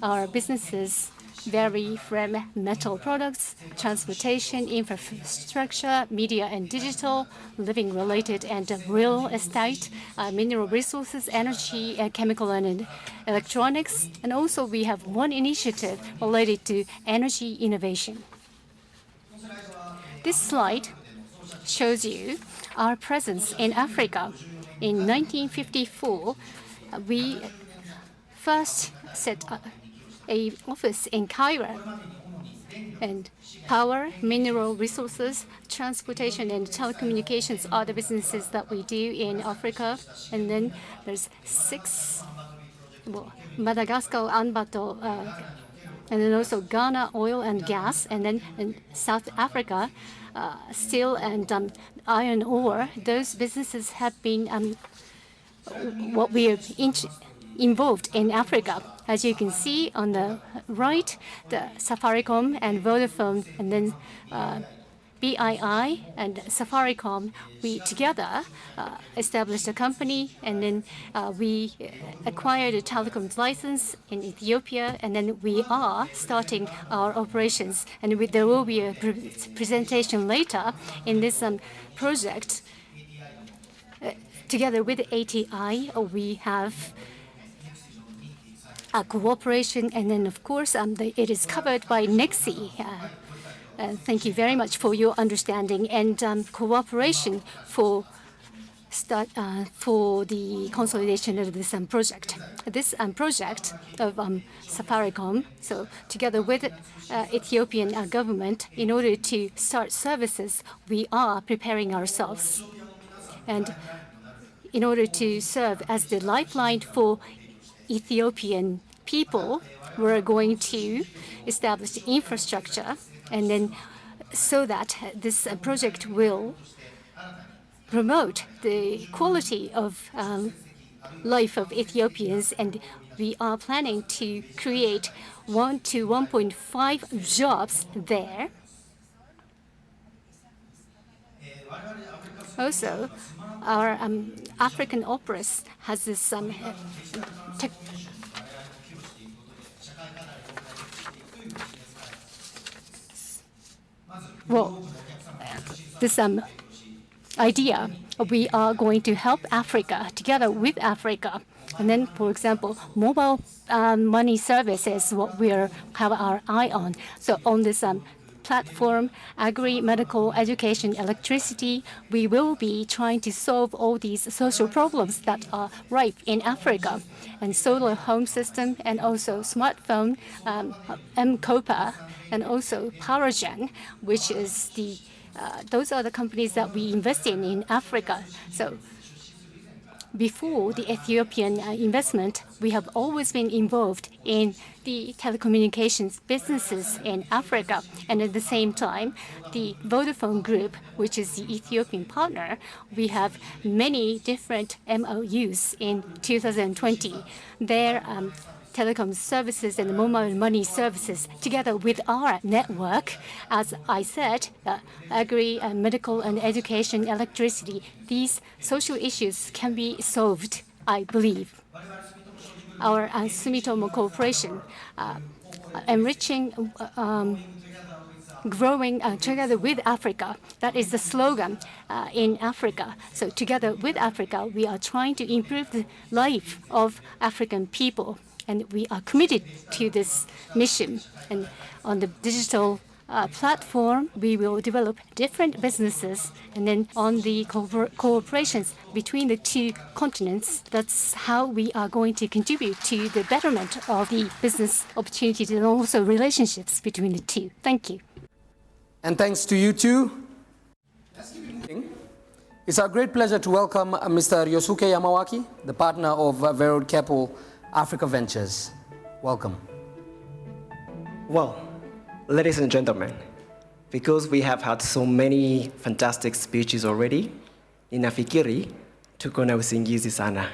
Our businesses vary from metal products, transportation, infrastructure, media and digital, living-related and real estate, mineral resources, energy, chemical and electronics. And also we have one initiative related to energy innovation. This slide shows you our presence in Africa. In 1954, we first set up an office in Cairo, and power, mineral resources, transportation, and telecommunications are the businesses that we do in Africa. And then there's 6, Madagascar, Anbato, and then also Ghana, oil and gas, and then in South Africa, steel and iron ore. Those businesses have been what we have involved in Africa. As you can see on the right, the Safaricom and Vodafone, and then BII and Safaricom, we together established a company, and then we acquired a telecoms license in Ethiopia, and then we are starting our operations. And there will be a presentation later in this project. Together with ATI, we have a cooperation, and then of course it is covered by NEXI. Thank you very much for your understanding and cooperation for the consolidation of this project. This project of Safaricom, so together with Ethiopian government, in order to start services, we are preparing ourselves. And in order to serve as the lifeline for Ethiopian people, we're going to establish infrastructure, and then so that this project will promote the quality of life of Ethiopians, and we are planning to create 1 to 1.5 jobs there. Also, our African office has this idea. We are going to help Africa together with Africa. And then, for example, mobile money service is what we have our eye on. So on this platform, agri, medical, education, electricity, we will be trying to solve all these social problems that are ripe in Africa. And solar home system, and also smartphone, M-Copa, and also PowerGen, which is those are the companies that we invest in Africa. So before the Ethiopian investment, we have always been involved in the telecommunications businesses in Africa. And at the same time, the Vodafone Group, which is the Ethiopian partner, we have many different MOUs in 2020. Their telecom services and mobile money services, together with our network, as I said, agri, medical and education, electricity, these social issues can be solved, I believe. Our Sumitomo Corporation, enriching, growing together with Africa. That is the slogan in Africa. So together with Africa, we are trying to improve the life of African people. And we are committed to this mission. And on the digital platform, we will develop different businesses. And then on the cooperations between the two continents, that's how we are going to contribute to the betterment of the business opportunities and also relationships between the two. Thank you. And thanks to you too. It's our great pleasure to welcome Mr. Yosuke Yamawaki, the partner of Verod Keppel Africa Ventures. Welcome. Well, ladies and gentlemen, because we have had so many fantastic speeches already, ninafikiri tuko na usingizi sana.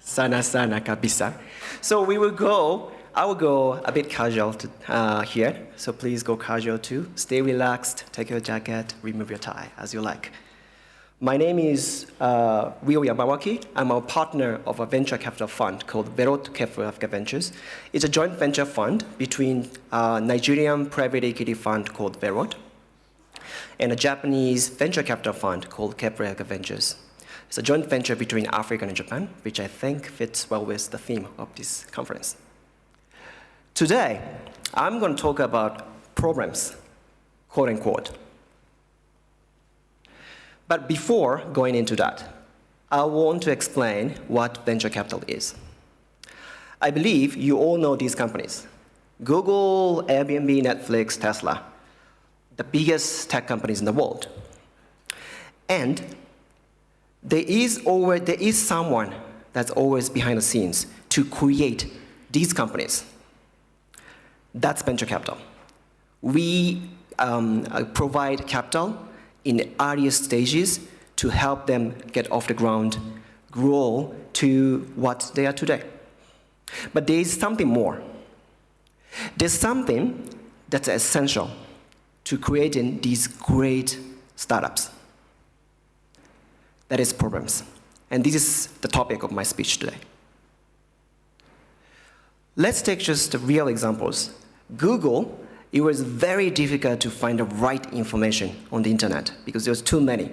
Sana sana kabisa. So I will go a bit casual here. So please go casual too. Stay relaxed, take your jacket, remove your tie as you like. My name is Rio Yamawaki. I'm a partner of a venture capital fund called Verod Keppel Africa Ventures. It's a joint venture fund between a Nigerian private equity fund called Verod and a Japanese venture capital fund called Keppel Africa Ventures. It's a joint venture between Africa and Japan, which I think fits well with the theme of this conference. Today, I'm going to talk about problems, quote unquote. But before going into that, I want to explain what venture capital is. I believe you all know these companies. Google, Airbnb, Netflix, Tesla, the biggest tech companies in the world. And there is someone that's always behind the scenes to create these companies. That's venture capital. We provide capital in earliest stages to help them get off the ground, grow to what they are today. But there is something more. There's something that's essential to creating these great startups. That is problems. And this is the topic of my speech today. Let's take just real examples. Google, it was very difficult to find the right information on the internet because there was too many.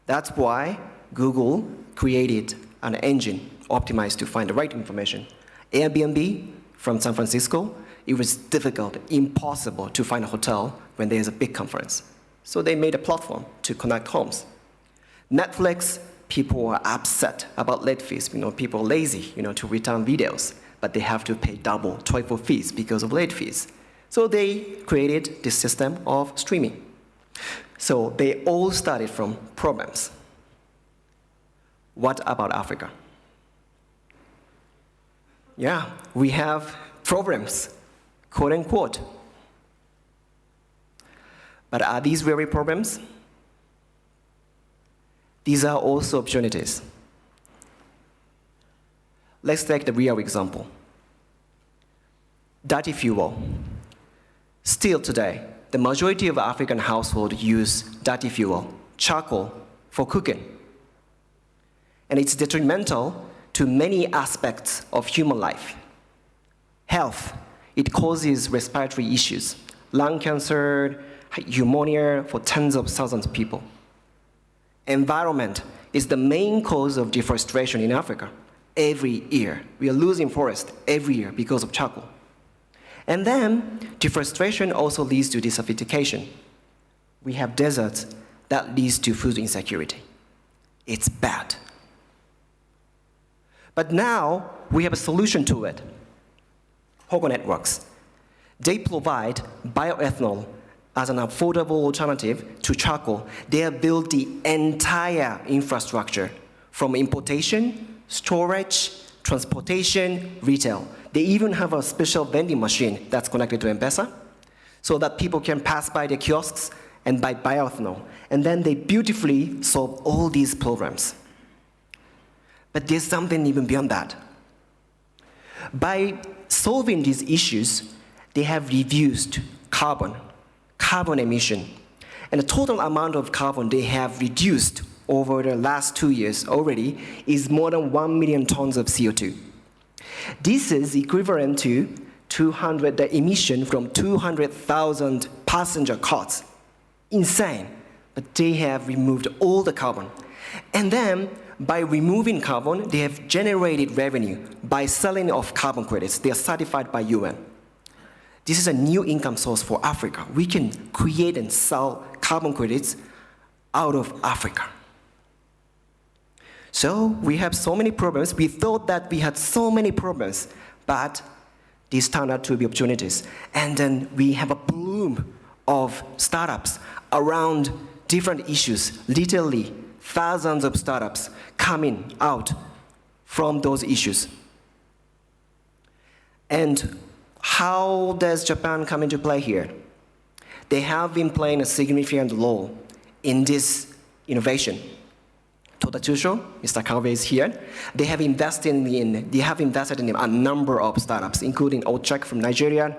That's why Google created an engine optimized to find the right information. Airbnb from San Francisco, it was difficult, impossible to find a hotel when there's a big conference. So they made a platform to connect homes. Netflix, people are upset about late fees. People are lazy, to return videos, but they have to pay double, triple fees because of late fees. So they created this system of streaming. So they all started from problems. What about Africa? Yeah, we have problems, quote unquote. But are these really problems? These are also opportunities. Let's take the real example. Dirty fuel. Still today, the majority of African households use dirty fuel, charcoal, for cooking. And it's detrimental to many aspects of human life. Health, it causes respiratory issues, lung cancer, pneumonia for tens of thousands of people. Environment is the main cause of deforestation in Africa. Every year, we are losing forest every year because of charcoal. And then, deforestation also leads to desertification. We have deserts that leads to food insecurity. It's bad. But now, we have a solution to it. Hogo Networks. They provide bioethanol as an affordable alternative to charcoal. They have built the entire infrastructure from importation, storage, transportation, retail. They even have a special vending machine that's connected to M-Pesa so that people can pass by the kiosks and buy bioethanol. And then they beautifully solve all these programs. But there's something even beyond that. By solving these issues, they have reduced carbon emission. And the total amount of carbon they have reduced over the last 2 years already is more than 1 million tons of CO2. This is equivalent to the emission from 200,000 passenger cars. Insane, but they have removed all the carbon. And then, by removing carbon, they have generated revenue by selling off carbon credits. They are certified by UN. This is a new income source for Africa. We can create and sell carbon credits out of Africa. So we have so many problems. We thought that we had so many problems, but these turned out to be opportunities. And then we have a bloom of startups around different issues, literally thousands of startups coming out from those issues. And how does Japan come into play here? They have been playing a significant role in this innovation. Toda Chusho, Mr. Kawabe is here. They have invested in a number of startups, including Ochak from Nigeria,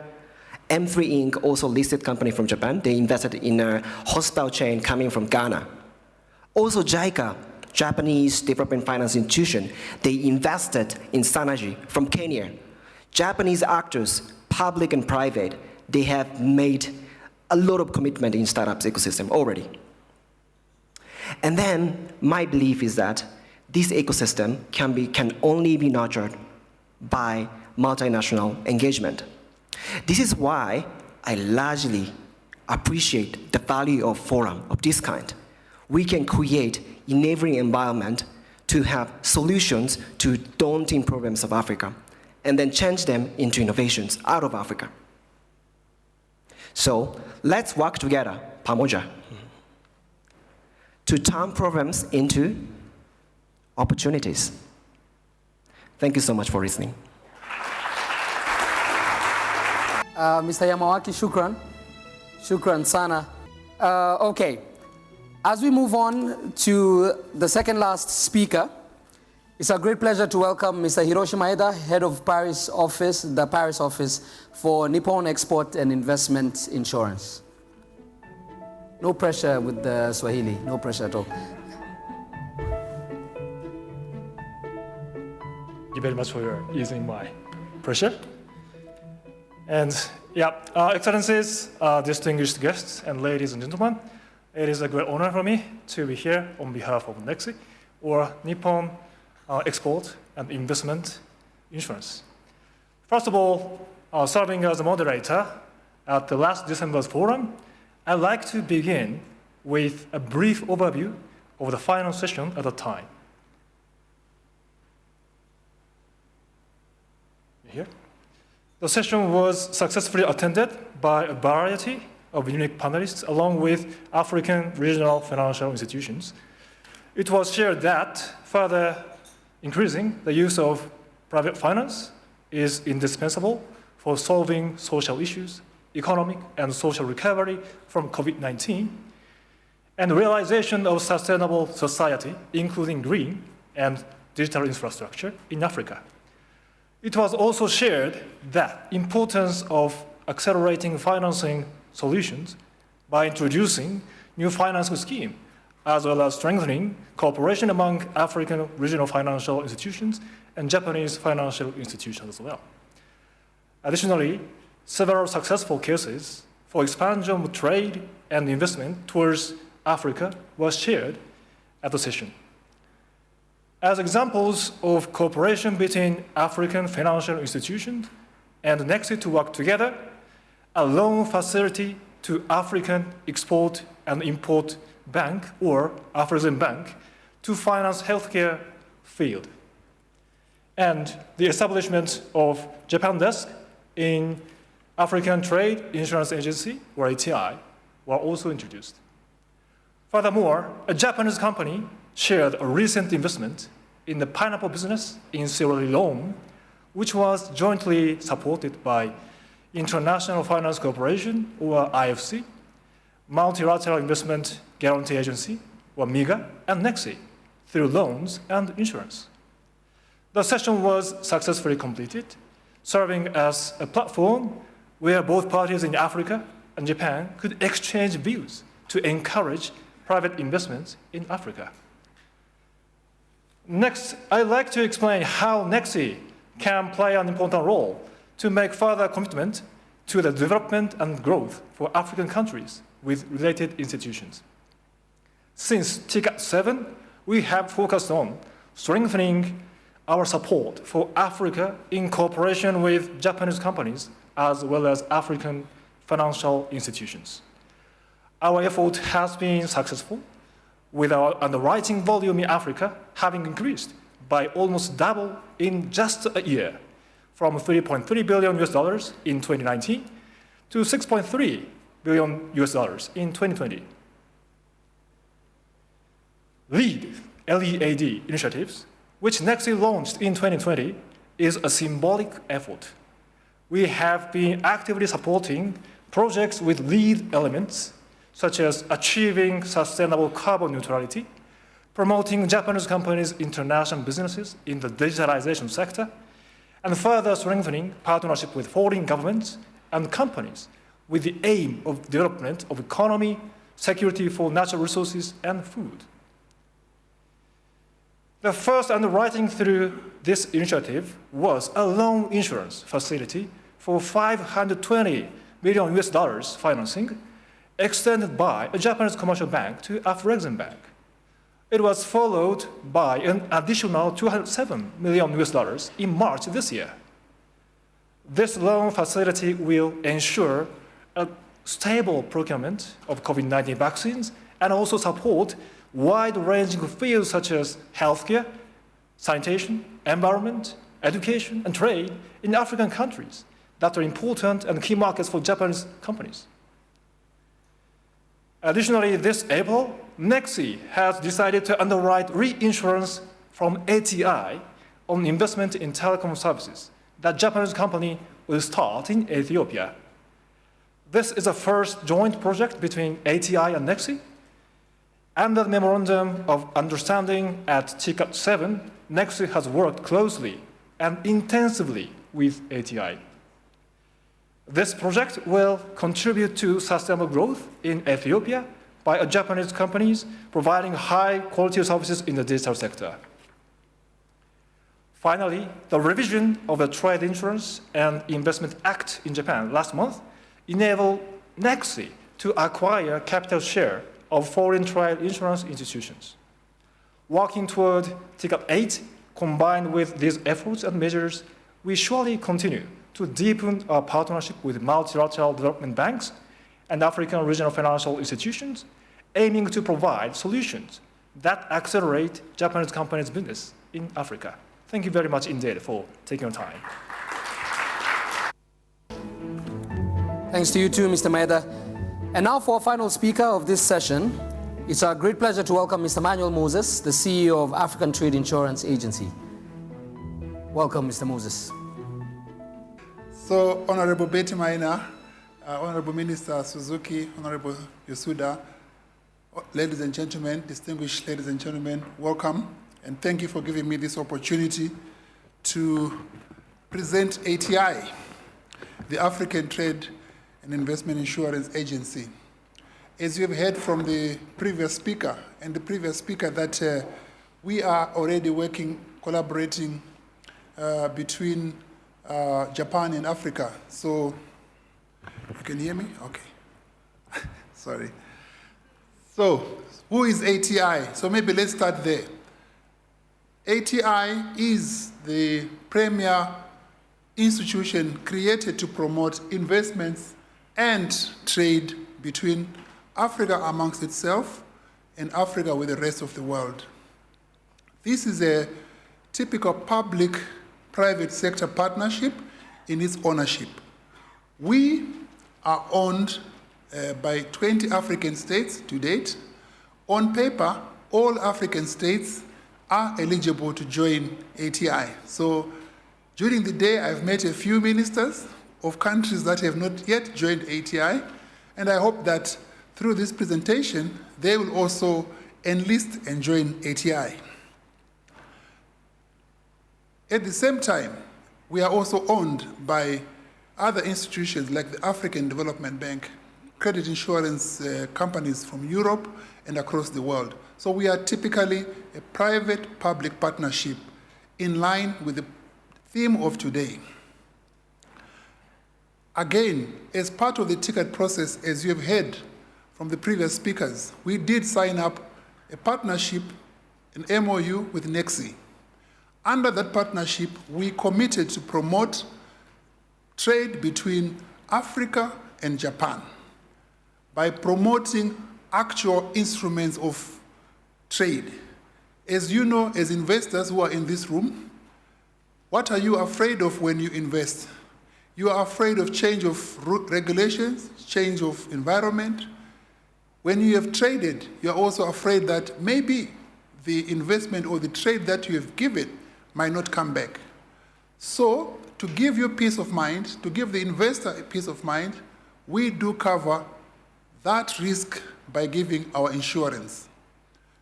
M3 Inc., also listed company from Japan. They invested in a hospital chain coming from Ghana. Also JICA, Japanese Development Finance Institution, they invested in Sanaji from Kenya. Japanese actors, public and private, they have made a lot of commitment in startups ecosystem already. And then my belief is that this ecosystem can only be nurtured by multinational engagement. This is why I largely appreciate the value of forum of this kind. We can create enabling environment to have solutions to daunting problems of Africa and then change them into innovations out of Africa. So let's work together, Pamoja, to turn problems into opportunities. Thank you so much for listening. Mr. Yamawaki, shukran. Shukran sana. Okay, as we move on to the second last speaker, it's a great pleasure to welcome Mr. Hiroshi Maeda, head of the Paris office for Nippon Export and Investment Insurance. No pressure with the Swahili, no pressure at all. Thank you very much for easing my pressure. And yeah, Excellencies, distinguished guests, and ladies and gentlemen, it is a great honor for me to be here on behalf of NEXI, or Nippon Export and Investment Insurance. First of all, serving as a moderator at the last December's forum, I'd like to begin with a brief overview of the final session at the time. Here. The session was successfully attended by a variety of unique panelists along with African regional financial institutions. It was shared that further increasing the use of private finance is indispensable for solving social issues, economic and social recovery from COVID-19, and realization of sustainable society, including green and digital infrastructure in Africa. It was also shared that importance of accelerating financing solutions by introducing new financing scheme, as well as strengthening cooperation among African regional financial institutions and Japanese financial institutions as well. Additionally, several successful cases for expansion of trade and investment towards Africa was shared at the session. As examples of cooperation between African financial institutions and NEXI to work together, a loan facility to African Export and Import Bank, or Afrexim Bank, to finance healthcare field, and the establishment of Japan Desk in African Trade Insurance Agency, or ATI, were also introduced. Furthermore, a Japanese company, shared a recent investment in the pineapple business in Sierra Leone, which was jointly supported by International Finance Corporation, or IFC, Multilateral Investment Guarantee Agency, or MIGA, and NEXI, through loans and insurance. The session was successfully completed, serving as a platform where both parties in Africa and Japan could exchange views to encourage private investments in Africa. Next, I'd like to explain how NEXI can play an important role to make further commitment to the development and growth for African countries with related institutions. Since TICAD 7, we have focused on strengthening our support for Africa in cooperation with Japanese companies as well as African financial institutions. Our effort has been successful, with our underwriting volume in Africa having increased by almost double in just a year, from $3.3 billion in 2019 to $6.3 billion in 2020. LEAD initiatives, which NEXI launched in 2020, is a symbolic effort. We have been actively supporting projects with lead elements, such as achieving sustainable carbon neutrality, promoting Japanese companies' international businesses in the digitalization sector, and further strengthening partnership with foreign governments and companies with the aim of development of economy, security for natural resources, and food. The first underwriting through this initiative was a loan insurance facility for $520 million financing, extended by a Japanese commercial bank to Afrexim Bank. It was followed by an additional $207 million in March this year. This loan facility will ensure a stable procurement of COVID-19 vaccines and also support wide-ranging fields such as healthcare, sanitation, environment, education, and trade in African countries that are important and key markets for Japanese companies. Additionally, this April, NEXI has decided to underwrite reinsurance from ATI on investment in telecom services that Japanese company will start in Ethiopia. This is a first joint project between ATI and NEXI. Under the Memorandum of Understanding at TICAD 7, NEXI has worked closely and intensively with ATI. This project will contribute to sustainable growth in Ethiopia by Japanese companies providing high-quality services in the digital sector. Finally, the revision of the Trade Insurance and Investment Act in Japan last month enabled NEXI to acquire capital share of foreign trade insurance institutions. Working toward TICAD 8, combined with these efforts and measures, we surely continue to deepen our partnership with multilateral development banks and African regional financial institutions, aiming to provide solutions that accelerate Japanese companies' business in Africa. Thank you very much indeed for taking your time. Thanks to you too, Mr. Maeda. And now for our final speaker of this session, it's our great pleasure to welcome Mr. Manuel Moses, the CEO of African Trade Insurance Agency. Welcome, Mr. Moses. So, Honorable Betty Maina, Honorable Minister Suzuki, Honorable Yosuda, ladies and gentlemen, distinguished ladies and gentlemen, welcome, and thank you for giving me this opportunity to present ATI, the African Trade and Investment Insurance Agency. As you have heard from the previous speaker and the previous speaker that we are already working, collaborating between Japan and Africa. So, you can hear me? Okay. Sorry. So, who is ATI? So maybe let's start there. ATI is the premier institution created to promote investments and trade between Africa amongst itself and Africa with the rest of the world. This is a typical public-private sector partnership in its ownership. We are owned by 20 African states to date. On paper, all African states are eligible to join ATI. So during the day, I've met a few ministers of countries that have not yet joined ATI, and I hope that through this presentation, they will also enlist and join ATI. At the same time, we are also owned by other institutions like the African Development Bank, credit insurance companies from Europe and across the world. So we are typically a private-public partnership in line with the theme of today. Again, as part of the ticket process, as you have heard from the previous speakers, we did sign up a partnership, an MOU with NEXI. Under that partnership, we committed to promote trade between Africa and Japan by promoting actual instruments of trade. As you know, as investors who are in this room, what are you afraid of when you invest? You are afraid of change of regulations, change of environment. When you have traded, you are also afraid that maybe the investment or the trade that you have given might not come back. So, to give you peace of mind, to give the investor a peace of mind, we do cover that risk by giving our insurance.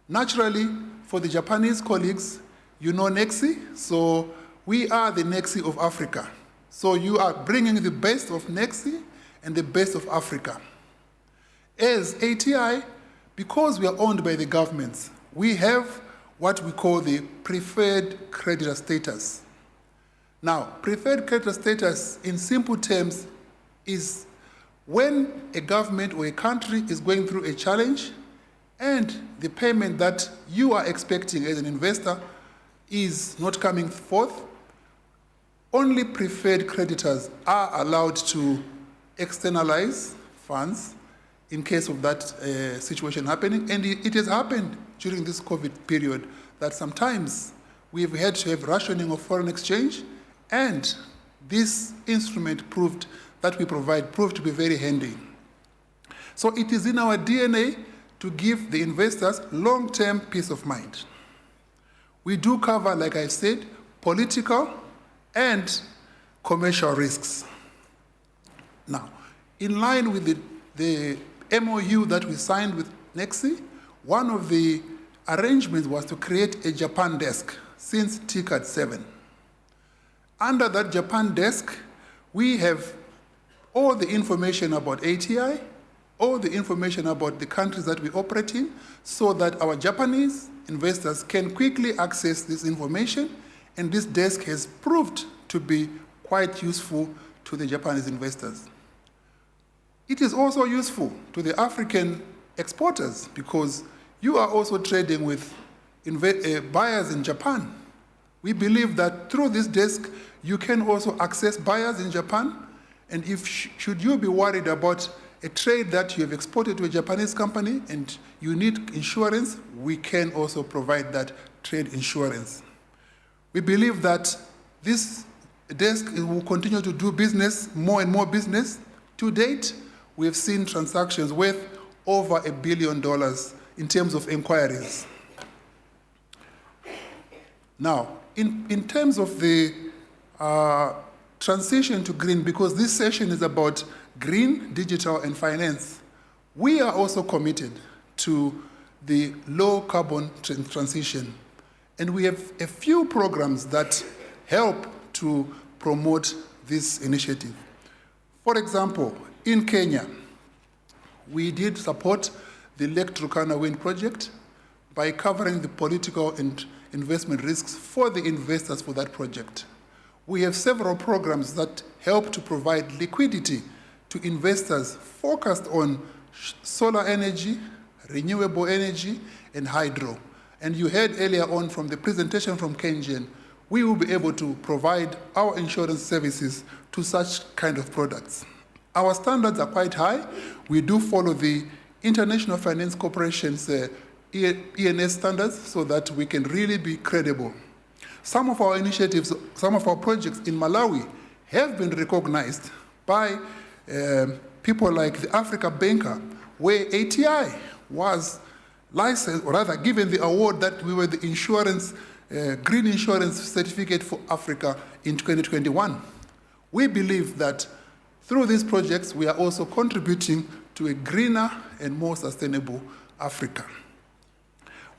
Naturally, for the Japanese colleagues, you know NEXI, so we are the NEXI of Africa. So you are bringing the best of NEXI and the best of Africa. As ATI, because we are owned by the governments, we have what we call the preferred creditor status. Now, preferred creditor status, in simple terms, is when a government or a country is going through a challenge and the payment that you are expecting as an investor is not coming forth, only preferred creditors are allowed to externalize funds in case of that situation happening. And it has happened during this COVID period that sometimes we've had to have rationing of foreign exchange, and this instrument that we provide proved to be very handy. So it is in our DNA to give the investors long-term peace of mind. We do cover, like I said, political and commercial risks. Now, in line with the MOU that we signed with NEXI, one of the arrangements was to create a Japan desk since TCAD 7. Under that Japan desk, we have all the information about ATI, all the information about the countries that we operate in, so that our Japanese investors can quickly access this information, and this desk has proved to be quite useful to the Japanese investors. It is also useful to the African exporters because you are also trading with buyers in Japan. We believe that through this desk, you can also access buyers in Japan, and should you be worried about a trade that you have exported to a Japanese company and you need insurance, we can also provide that trade insurance. We believe that this desk will continue to do business, more and more business. To date, we have seen transactions worth over $1 billion in terms of inquiries. Now, in terms of the transition to green, because this session is about green, digital, and finance, we are also committed to the low carbon transition. And we have a few programs that help to promote this initiative. For example, in Kenya, we did support the Lake Turkana wind project by covering the political and investment risks for the investors for that project. We have several programs that help to provide liquidity to investors focused on solar energy, renewable energy, and hydro. And you heard earlier on from the presentation from Kenjian, we will be able to provide our insurance services to such kind of products. Our standards are quite high. We do follow the International Finance Corporation's ENS standards so that we can really be credible. Some of our initiatives, some of our projects in Malawi have been recognized by people like the Africa Banker, where ATI was license, or rather given the award that we were the insurance, green insurance certificate for Africa in 2021. We believe that through these projects, we are also contributing to a greener and more sustainable Africa.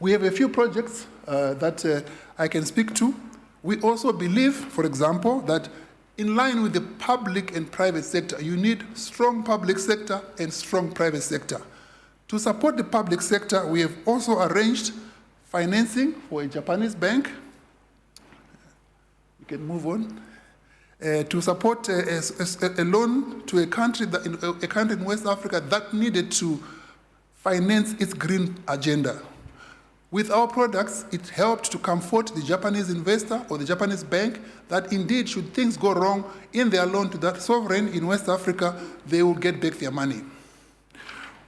We have a few projects that I can speak to. We also believe, for example, that in line with the public and private sector, you need strong public sector and strong private sector. To support the public sector, we have also arranged financing for a Japanese bank. We can move on. To support a loan to a country in West Africa that needed to finance its green agenda. With our products, it helped to comfort the Japanese investor or the Japanese bank that indeed, should things go wrong in their loan to that sovereign in West Africa, they will get back their money.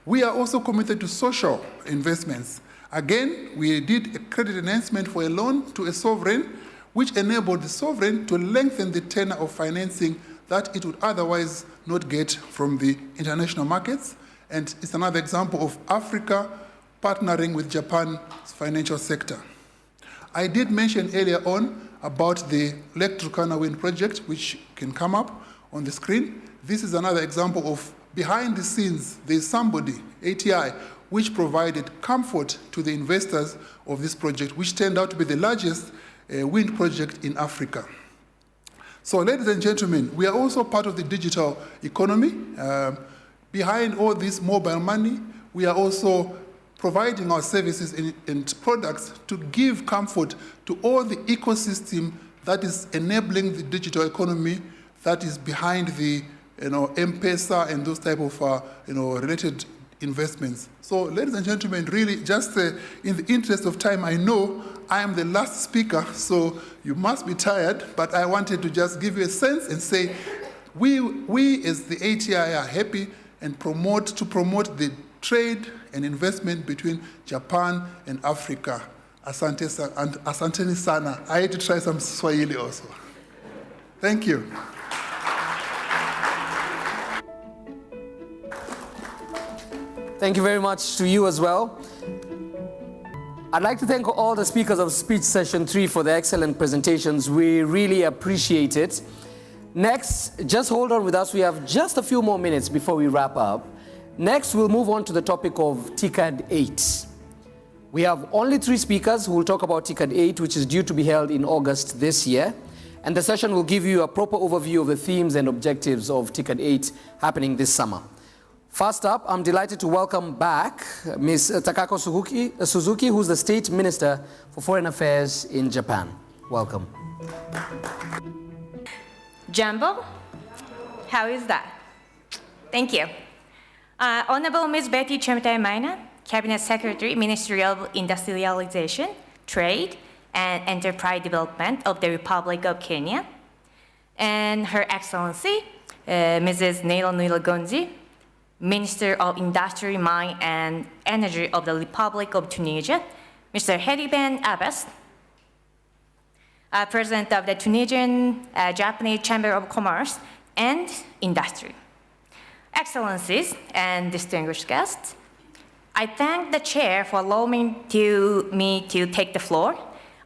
We are also committed to social investments. Again, we did a credit enhancement for a loan to a sovereign, which enabled the sovereign to lengthen the tenor of financing that it would otherwise not get from the international markets. And it's another example of Africa partnering with Japan's financial sector. I did mention earlier on about the Lake Turkana wind project, which can come up on the screen. This is another example of behind the scenes, there's somebody, ATI, which provided comfort to the investors of this project, which turned out to be the largest wind project in Africa. So, ladies and gentlemen, we are also part of the digital economy. Behind all this mobile money, we are also providing our services and products to give comfort to all the ecosystem that is enabling the digital economy that is behind the M-Pesa and those type of related investments. So, ladies and gentlemen, really just in the interest of time, I know I am the last speaker, so you must be tired, but I wanted to just give you a sense and say we as the ATI are happy and promote the trade and investment between Japan and Africa. Asanteni sana. I had to try some Swahili also. Thank you. Thank you very much to you as well. I'd like to thank all the speakers of Speech Session 3 for the excellent presentations. We really appreciate it. Next, just hold on with us. We have just a few more minutes before we wrap up. Next, we'll move on to the topic of TICAD 8. We have only 3 speakers who will talk about TICAD 8, which is due to be held in August this year. And the session will give you a proper overview of the themes and objectives of TICAD 8 happening this summer. First up, I'm delighted to welcome back Ms. Takako Suzuki, who's the State Minister for Foreign Affairs in Japan. Welcome. Jumbo, how is that? Thank you. Honorable Ms. Betty Chemutai-Maina, Cabinet Secretary, Ministry of Industrialization, Trade, and Enterprise Development of the Republic of Kenya, and Her Excellency, Mrs. Neilo Gonzi, Minister of Industry, Mine, and Energy of the Republic of Tunisia, Mr. Hedy Ben Abez, President of the Tunisian Japanese Chamber of Commerce and Industry. Excellencies and distinguished guests, I thank the Chair for allowing me to take the floor.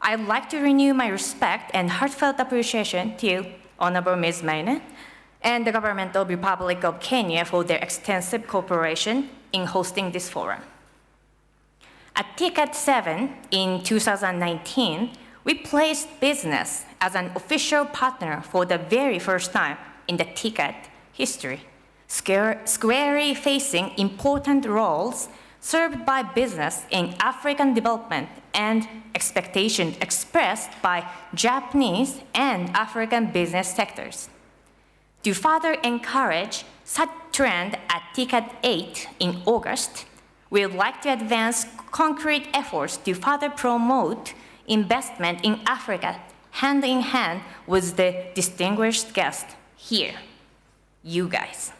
I'd like to renew my respect and heartfelt appreciation to Honorable Ms. Maina and the Government of the Republic of Kenya for their extensive cooperation in hosting this forum. At TICAD 7 in 2019, we placed business as an official partner for the very first time in the TICAD history, squarely facing important roles served by business in African development and expectations expressed by Japanese and African business sectors. To further encourage such trend at TICAD 8 in August, we would like to advance concrete efforts to further promote investment in Africa hand in hand with the distinguished guest here, you guys.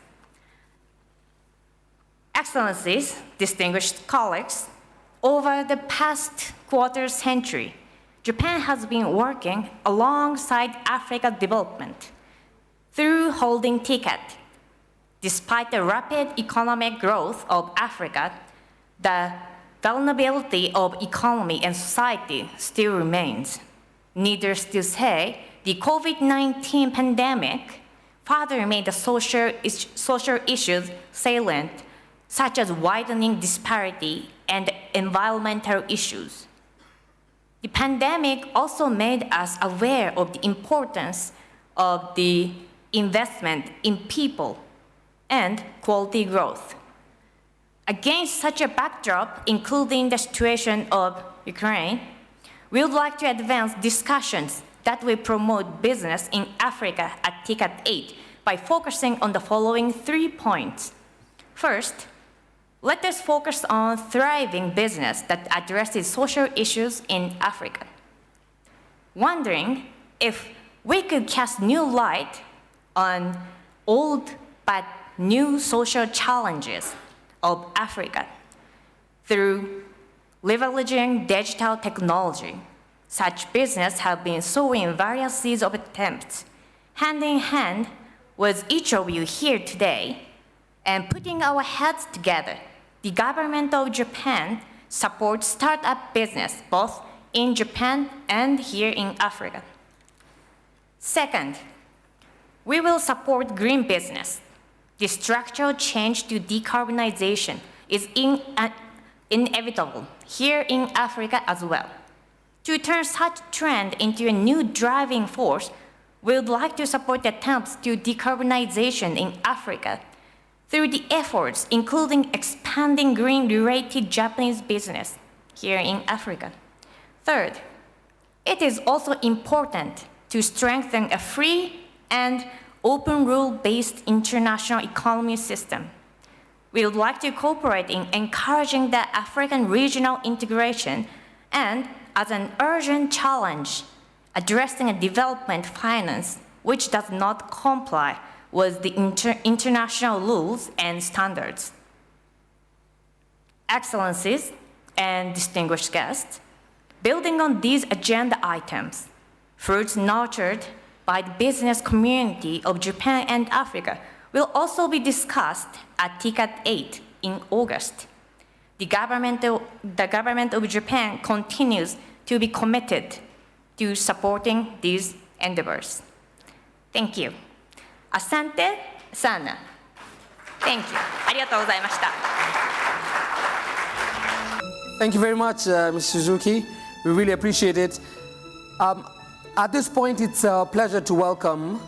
Excellencies, distinguished colleagues, over the past quarter century, Japan has been working alongside Africa's development through holding TICAD. Despite the rapid economic growth of Africa, the vulnerability of economy and society still remains. Needless to say, the COVID-19 pandemic further made the social issues salient, such as widening disparity and environmental issues. The pandemic also made us aware of the importance of the investment in people and quality growth. Against such a backdrop, including the situation of Ukraine, we would like to advance discussions that will promote business in Africa at TICAD 8 by focusing on the following 3 points. First, let us focus on thriving business that addresses social issues in Africa. Wondering if we could cast new light on old but new social challenges of Africa through leveraging digital technology. Such business have been sowing various seeds of attempts, hand in hand with each of you here today, and putting our heads together. The government of Japan supports startup business both in Japan and here in Africa. Second, we will support green business. The structural change to decarbonization is inevitable here in Africa as well. To turn such trend into a new driving force, we would like to support attempts to decarbonization in Africa through the efforts including expanding green-related Japanese business here in Africa. Third, it is also important to strengthen a free and open rule-based international economy system. We would like to cooperate in encouraging the African regional integration and, as an urgent challenge, addressing a development finance which does not comply with the international rules and standards. Excellencies and distinguished guests, building on these agenda items, fruits nurtured by the business community of Japan and Africa will also be discussed at TICAD 8 in August. The government of Japan continues to be committed to supporting these endeavors. Thank you. Asante sana. Thank you. ありがとうございました。Thank you very much, Ms. Suzuki. We really appreciate it. At this point, it's a pleasure to welcome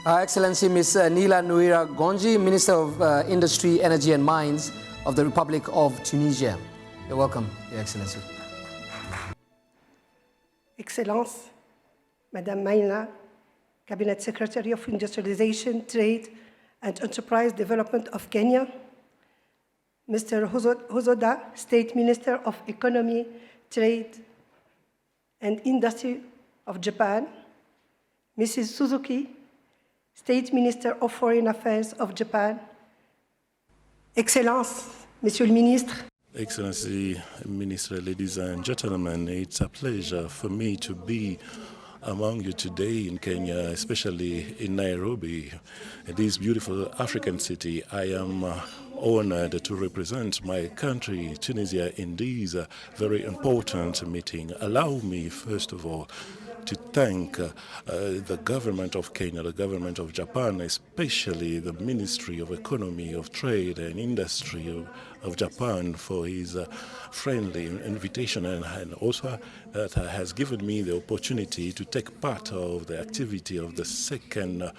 Her Excellency Ms. Nila Nouira Gonji, Minister of Industry, Energy and Mines of the Republic of Tunisia. You're welcome, Your Excellency. Excellence, Madame Maina, Cabinet Secretary of Industrialization, Trade and Enterprise Development of Kenya, Mr. Hosoda, State Minister of Economy, Trade and Industry of Japan, Mrs. Suzuki, State Minister of Foreign Affairs of Japan, Excellence, Monsieur le Ministre. Excellency, Minister, ladies and gentlemen, it's a pleasure for me to be among you today in Kenya, especially in Nairobi, this beautiful African city. I am honored to represent my country, Tunisia, in this very important meeting. Allow me, first of all, to thank the government of Kenya, the government of Japan, especially the Ministry of Economy, of Trade and Industry of Japan for his friendly invitation, and also that has given me the opportunity to take part of the activity of the second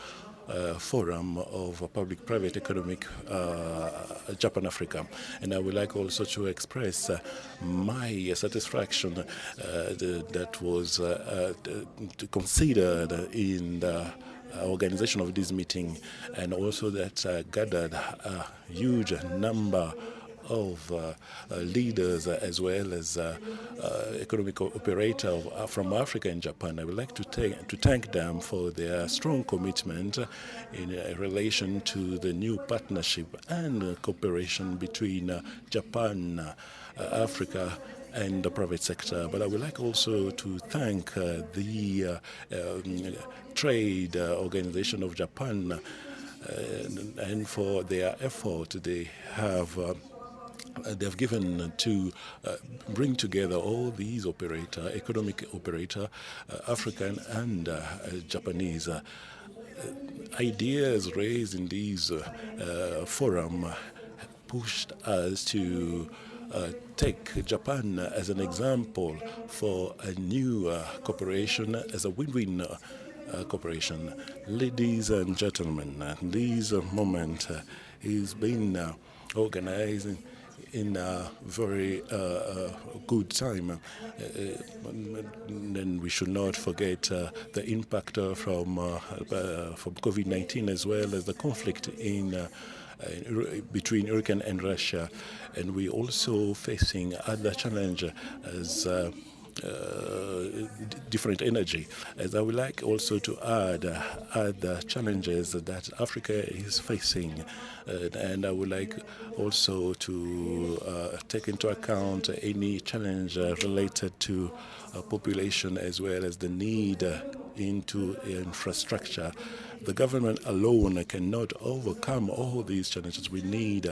forum of public-private economic Japan-Africa. And I would like also to express my satisfaction that was considered in the organization of this meeting, and also that gathered a huge number of leaders as well as economic operators from Africa and Japan. I would like to thank them for their strong commitment in relation to the new partnership and cooperation between Japan, Africa, and the private sector. But I would like also to thank the Trade Organization of Japan and for their effort. They have they've given to bring together all these economic operator, African and Japanese. Ideas raised in these forum pushed us to take Japan as an example for a new cooperation, as a win-win cooperation. Ladies and gentlemen, this moment is being organized in a very good time. Then we should not forget the impact from COVID-19, as well as the conflict between Ukraine and Russia. And we also facing other challenges as different energy. As I would like also to add other challenges that Africa is facing, and I would like also to take into account any challenge related to population, as well as the need into infrastructure. The government alone cannot overcome all these challenges. We need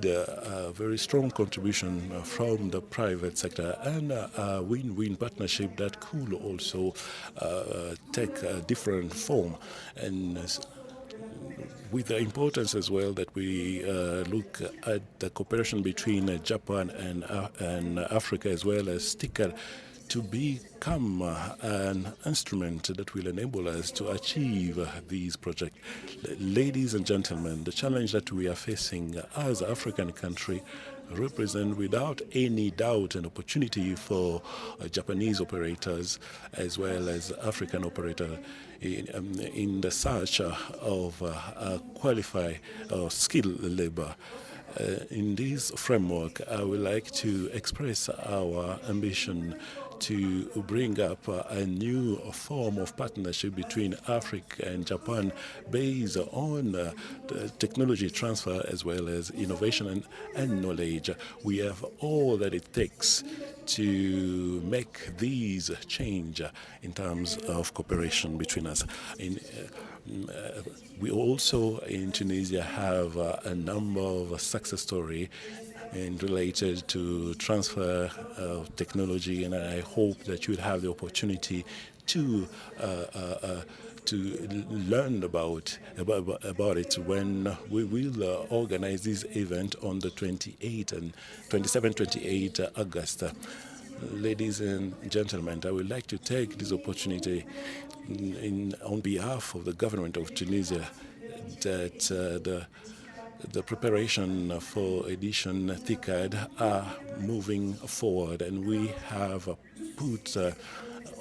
a very strong contribution from the private sector, and a win-win partnership that could also take a different form. And with the importance as well that we look at the cooperation between Japan and Africa, as well as TICAD, to become an instrument that will enable us to achieve these projects. Ladies and gentlemen, the challenge that we are facing as an African country represent without any doubt an opportunity for Japanese operators as well as African operators in the search of qualified or skilled labor. In this framework, I would like to express our ambition to bring up a new form of partnership between Africa and Japan based on the technology transfer as well as innovation and knowledge. We have all that it takes to make these change in terms of cooperation between us. We also in Tunisia have a number of success stories and related to transfer of technology, and I hope that you will have the opportunity to learn about it when we will organize this event on the 27-28 August. Ladies and gentlemen, I would like to take this opportunity on behalf of the government of Tunisia that the preparation for edition TICAD are moving forward, and we have put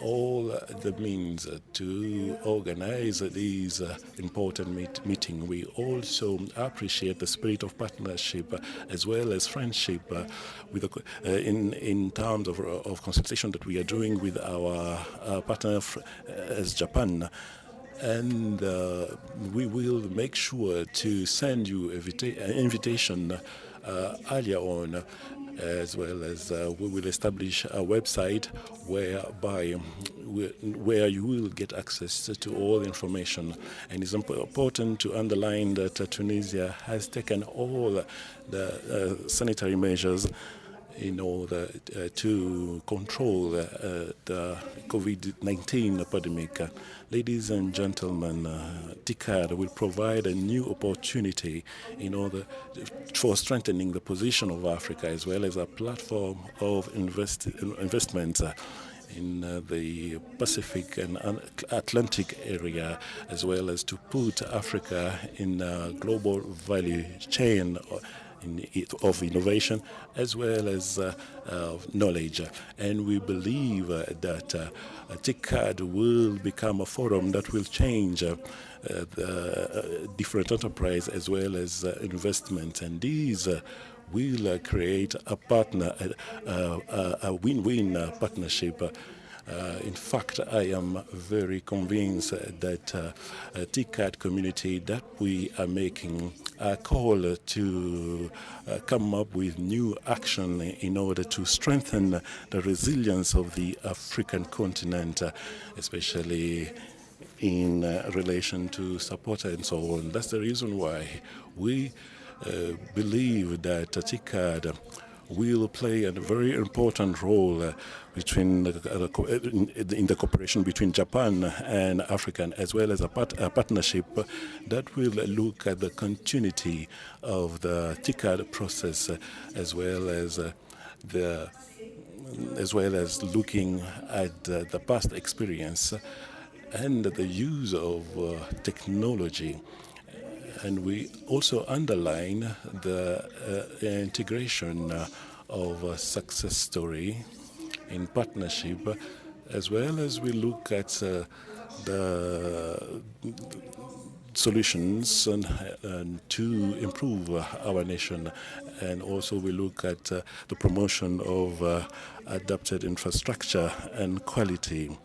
all the means to organize these important meeting. We also appreciate the spirit of partnership as well as friendship with in terms of consultation that we are doing with our partner as Japan. And we will make sure to send you an invitation earlier on, as well as we will establish a website where you will get access to all the information. And it's important to underline that Tunisia has taken all the sanitary measures in order to control the COVID-19 epidemic. Ladies and gentlemen, TICAD will provide a new opportunity in order for strengthening the position of Africa, as well as a platform of investments in the Pacific and Atlantic area, as well as to put Africa in a global value chain of innovation as well as knowledge. And we believe that TICAD will become a forum that will change the different enterprise as well as investment, and these will create a win-win partnership. In fact, I am very convinced that TICAD community that we are making a call to come up with new action in order to strengthen the resilience of the African continent, especially in relation to support and so on. That's the reason why we believe that TICAD will play a very important role between in the cooperation between Japan and Africa, as well as a partnership that will look at the continuity of the TICAD process, as well as looking at the past experience and the use of technology. And we also underline the integration of a success story in partnership, as well as we look at the solutions and to improve our nation. And also we look at the promotion of adapted infrastructure and quality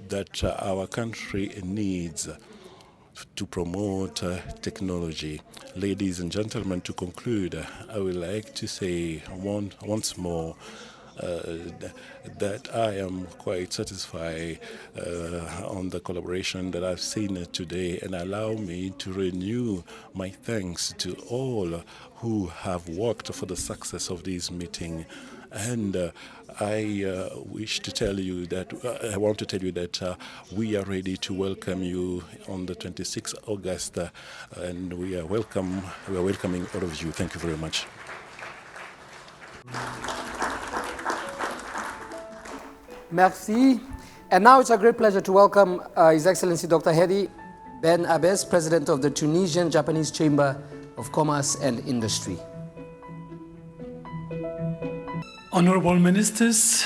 that our country needs to promote technology. Ladies and gentlemen, to conclude, I would like to say once more that I am quite satisfied on the collaboration that I've seen today, and allow me to renew my thanks to all who have worked for the success of this meeting. And I wish to tell you that I want to tell you that we are ready to welcome you on the 26th August, and we are welcoming all of you. Thank you very much. Merci. And now it's a great pleasure to welcome His Excellency Dr. Hedy Ben Abez, President of the Tunisian Japanese Chamber of Commerce and Industry. Honorable Ministers,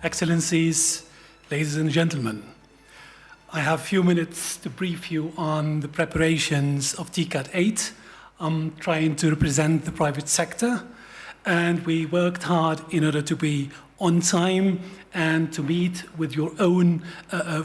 Excellencies, ladies and gentlemen, I have a few minutes to brief you on the preparations of TICAD 8. I'm trying to represent the private sector, and we worked hard in order to be on time and to meet with your own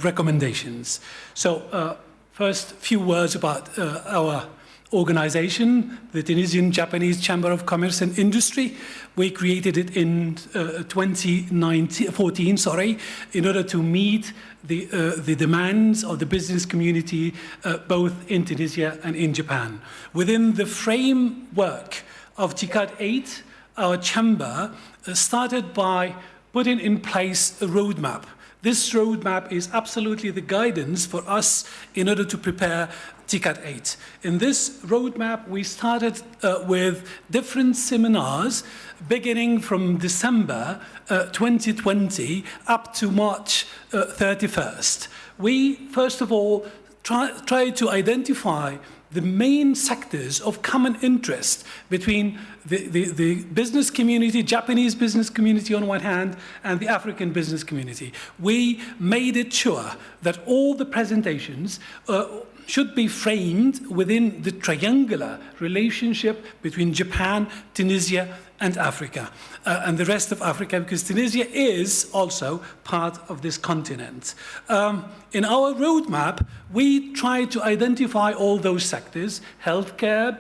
recommendations. So first, few words about our organization, the Tunisian Japanese Chamber of Commerce and Industry. We created it in 2014, in order to meet the demands of the business community, both in Tunisia and in Japan. Within the framework of TICAD 8, our chamber started by putting in place a roadmap. This roadmap is absolutely the guidance for us in order to prepare TICAD 8. In this roadmap, we started with different seminars beginning from December 2020 up to March 31st. We, first of all, tried to identify the main sectors of common interest between the business community, Japanese business community on one hand, and the African business community. We made it sure that all the presentations should be framed within the triangular relationship between Japan, Tunisia, and Africa, and the rest of Africa, because Tunisia is also part of this continent. In our roadmap, we try to identify all those sectors: healthcare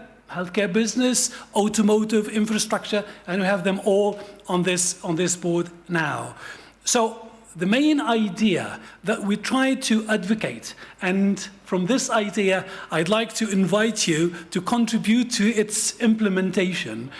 business, automotive, infrastructure, and we have them all on this board now. So the main idea that we try to advocate, and from this idea, I'd like to invite you to contribute to its implementation.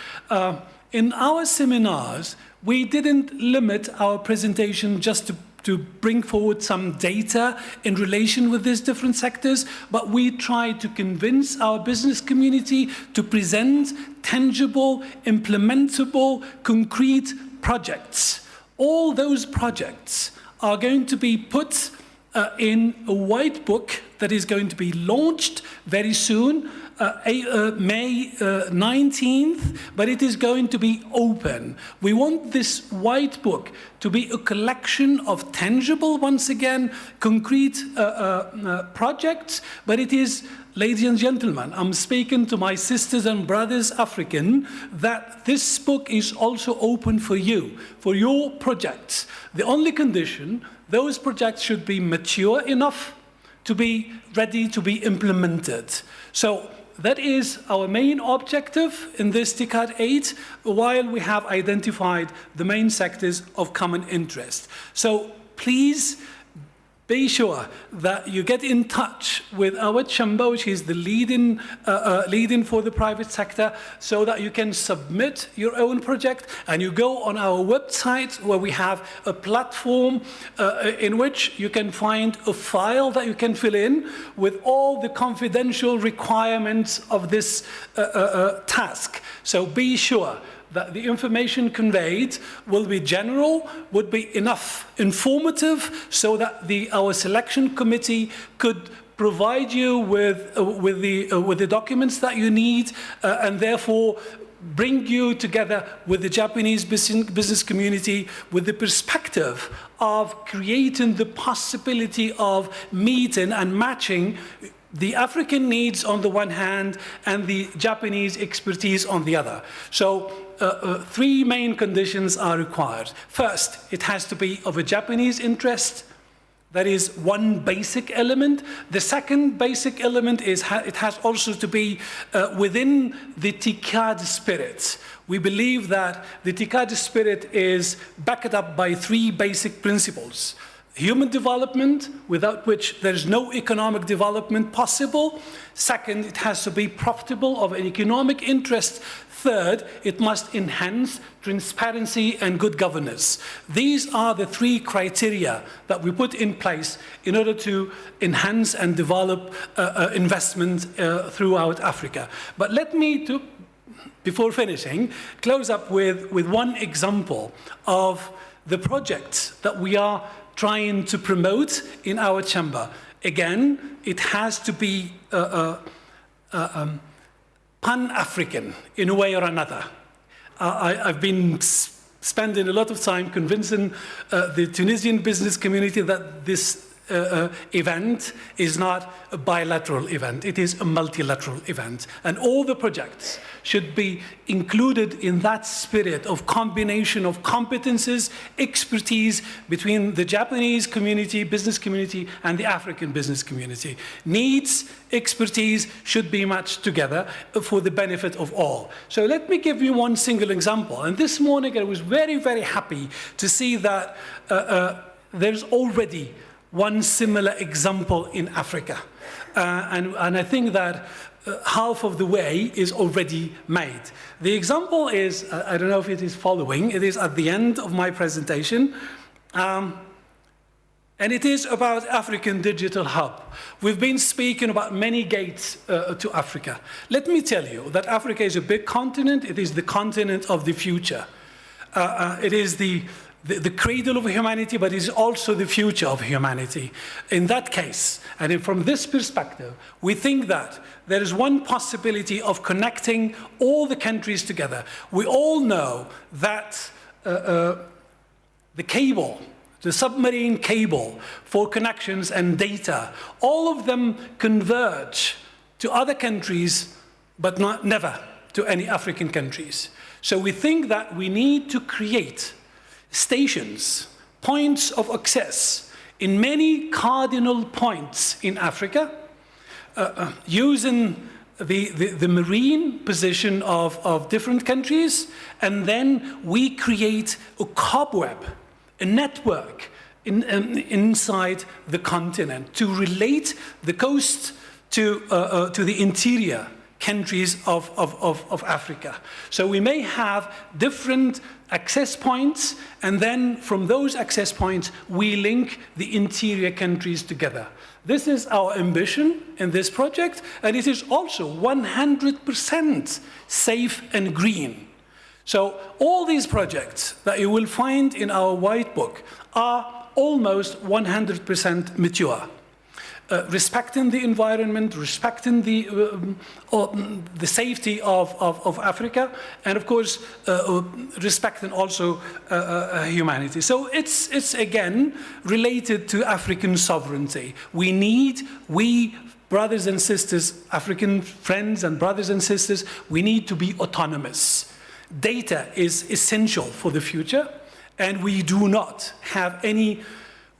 In our seminars, we didn't limit our presentation just to bring forward some data in relation with these different sectors, but we tried to convince our business community to present tangible, implementable, concrete projects. All those projects are going to be put in a white book that is going to be launched very soon, May 19th, but it is going to be open. We want this white book to be a collection of tangible, once again, concrete projects, but it is, ladies and gentlemen, I'm speaking to my sisters and brothers African, that this book is also open for you, for your projects. The only condition, those projects should be mature enough to be ready to be implemented. So that is our main objective in this TICAD 8, while we have identified the main sectors of common interest. So please be sure that you get in touch with our chamber, which is the leading for the private sector, so that you can submit your own project, and you go on our website where we have a platform in which you can find a file that you can fill in with all the confidential requirements of this task. So be sure that the information conveyed will be general, would be enough informative, so that our selection committee could provide you with the documents that you need, and therefore bring you together with the Japanese business community with the perspective of creating the possibility of meeting and matching the African needs on the one hand and the Japanese expertise on the other. So three main conditions are required. First, it has to be of a Japanese interest. That is one basic element. The second basic element is it has also to be within the TICAD spirit. We believe that the TICAD spirit is backed up by three basic principles. Human development, without which there is no economic development possible. Second, it has to be profitable, of an economic interest. Third, it must enhance transparency and good governance. These are the three criteria that we put in place in order to enhance and develop investment throughout Africa. But let me, before finishing, close up with one example of the projects that we are trying to promote in our chamber. Again, it has to be pan-African in a way or another. I've been spending a lot of time convincing the Tunisian business community that this event is not a bilateral event, it is a multilateral event. And all the projects should be included in that spirit of combination of competences, expertise between the Japanese community, business community, and the African business community. Needs, expertise should be matched together for the benefit of all. So let me give you one single example. And this morning I was very, very happy to see that there's already one similar example in Africa. And I think that half of the way is already made. The example is, I don't know if it is following, it is at the end of my presentation, and it is about African Digital Hub. We've been speaking about many gates to Africa. Let me tell you that Africa is a big continent, it is the continent of the future. It is the cradle of humanity, but is also the future of humanity. In that case, and from this perspective, we think that there is one possibility of connecting all the countries together. We all know that the cable, the submarine cable for connections and data, all of them converge to other countries, but never to any African countries. So we think that we need to create stations, points of access in many cardinal points in Africa, using the marine position of different countries, and then we create a cobweb, a network inside the continent to relate the coast to the interior countries of Africa. So we may have different access points, and then from those access points, we link the interior countries together. This is our ambition in this project, and it is also 100% safe and green. So all these projects that you will find in our white book are almost 100% mature. Respecting the environment, respecting the safety of Africa, and of course respecting also humanity. So it's again related to African sovereignty. We brothers and sisters, African friends and brothers and sisters, we need to be autonomous. Data is essential for the future, and we do not have any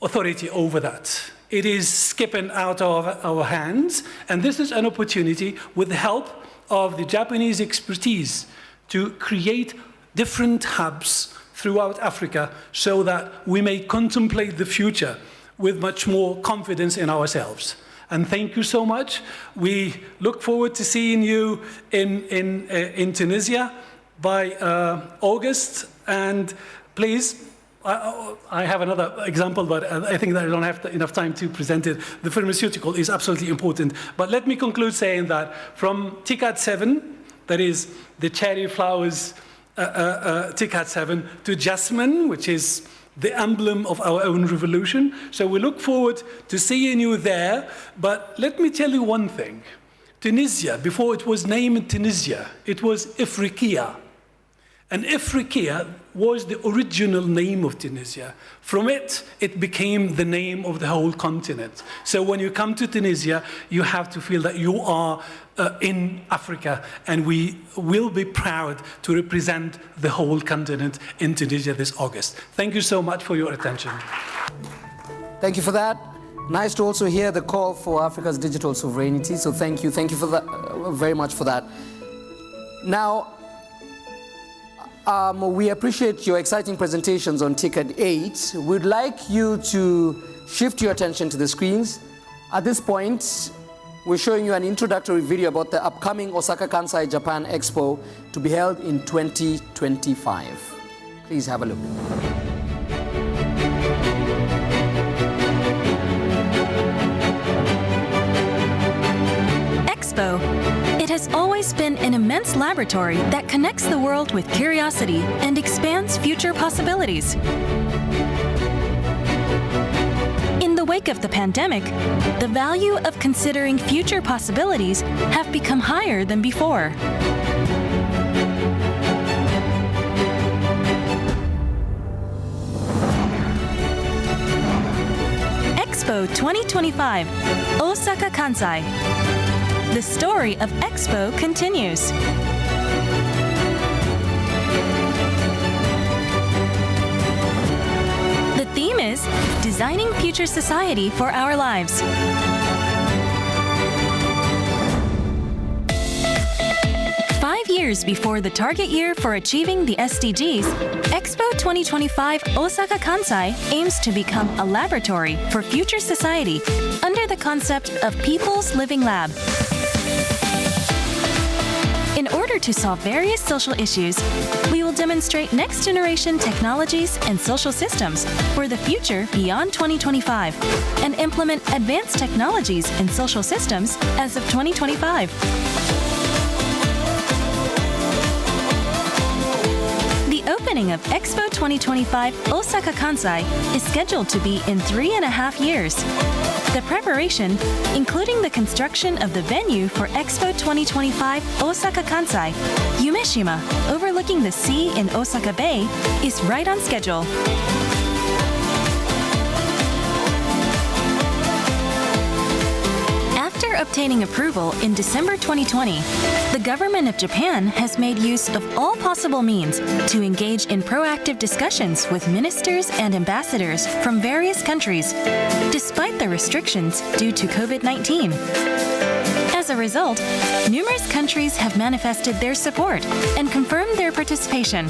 authority over that. It is skipping out of our hands, and this is an opportunity with the help of the Japanese expertise to create different hubs throughout Africa so that we may contemplate the future with much more confidence in ourselves. And thank you so much. We look forward to seeing you in Tunisia by August. And please, I have another example, but I think that I don't have enough time to present it. The pharmaceutical is absolutely important. But let me conclude saying that from TICAD 7, that is the cherry flowers TICAD 7, to jasmine, which is the emblem of our own revolution. So we look forward to seeing you there. But let me tell you one thing. Tunisia, before it was named Tunisia, it was Ifriqiya. And Ifriqiya was the original name of Tunisia. From it, it became the name of the whole continent. So when you come to Tunisia, you have to feel that you are in Africa, and we will be proud to represent the whole continent in Tunisia this August. Thank you so much for your attention. Thank you for that. Nice to also hear the call for Africa's digital sovereignty. So thank you for that, very much for that. Now, we appreciate your exciting presentations on TICAD 8. We'd like you to shift your attention to the screens. At this point, we're showing you an introductory video about the upcoming Osaka Kansai Japan Expo to be held in 2025. Please have a look. Expo. It has always been an immense laboratory that connects the world with curiosity and expands future possibilities. In the wake of the pandemic, the value of considering future possibilities have become higher than before. Expo 2025, Osaka Kansai. The story of Expo continues. The theme is Designing Future Society for Our Lives. Five years before the target year for achieving the SDGs, Expo 2025 Osaka Kansai aims to become a laboratory for future society under the concept of People's Living Lab. In order to solve various social issues, we will demonstrate next-generation technologies and social systems for the future beyond 2025 and implement advanced technologies and social systems as of 2025. The opening of Expo 2025 Osaka Kansai is scheduled to be in 3.5 years. The preparation, including the construction of the venue for Expo 2025 Osaka Kansai, Yumeshima, overlooking the sea in Osaka Bay, is right on schedule. After obtaining approval in December 2020, the government of Japan has made use of all possible means to engage in proactive discussions with ministers and ambassadors from various countries, despite the restrictions due to COVID-19. As a result, numerous countries have manifested their support and confirmed their participation.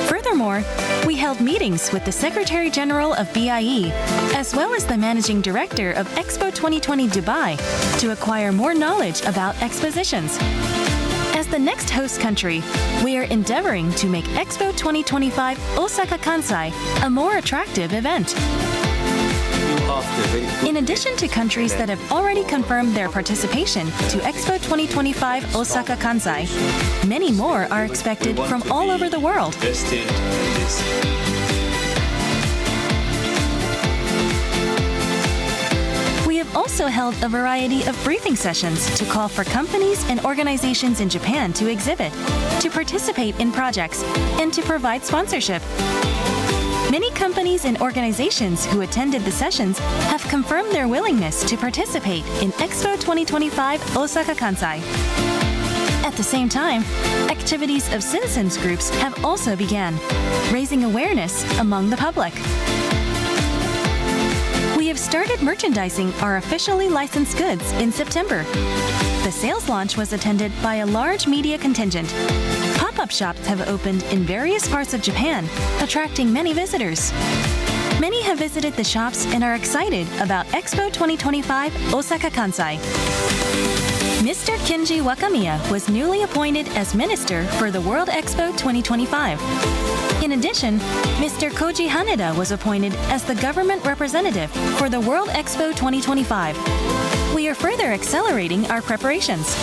Furthermore, we held meetings with the Secretary General of BIE, as well as the Managing Director of Expo 2020 Dubai, to acquire more knowledge about expositions. As the next host country, we are endeavoring to make Expo 2025 Osaka Kansai a more attractive event. In addition to countries that have already confirmed their participation to Expo 2025 Osaka Kansai, many more are expected from all over the world. We have also held a variety of briefing sessions to call for companies and organizations in Japan to exhibit, to participate in projects, and to provide sponsorship. Many companies and organizations who attended the sessions have confirmed their willingness to participate in Expo 2025 Osaka Kansai. At the same time, activities of citizens groups have also begun, raising awareness among the public. We have started merchandising our officially licensed goods in September. The sales launch was attended by a large media contingent. Pop-up shops have opened in various parts of Japan, attracting many visitors. Many have visited the shops and are excited about Expo 2025 Osaka Kansai. Mr. Kenji Wakamiya was newly appointed as Minister for the World Expo 2025. In addition, Mr. Koji Haneda was appointed as the government representative for the World Expo 2025. We are further accelerating our preparations.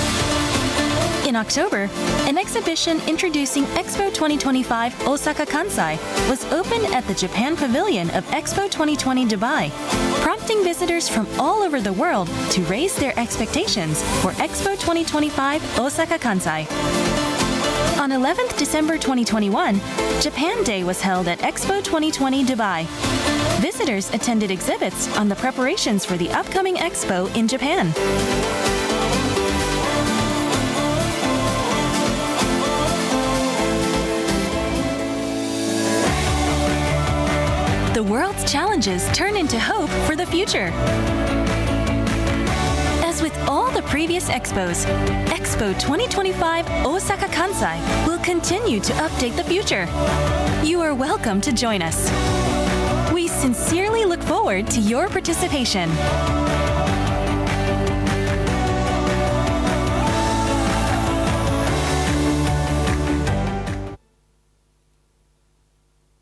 In October, an exhibition introducing Expo 2025 Osaka Kansai was opened at the Japan Pavilion of Expo 2020 Dubai, prompting visitors from all over the world to raise their expectations for Expo 2025 Osaka Kansai. On 11th December 2021, Japan Day was held at Expo 2020 Dubai. Visitors attended exhibits on the preparations for the upcoming expo in Japan. The world's challenges turn into hope for the future. As with all the previous expos, Expo 2025 Osaka Kansai will continue to update the future. You are welcome to join us. We sincerely look forward to your participation.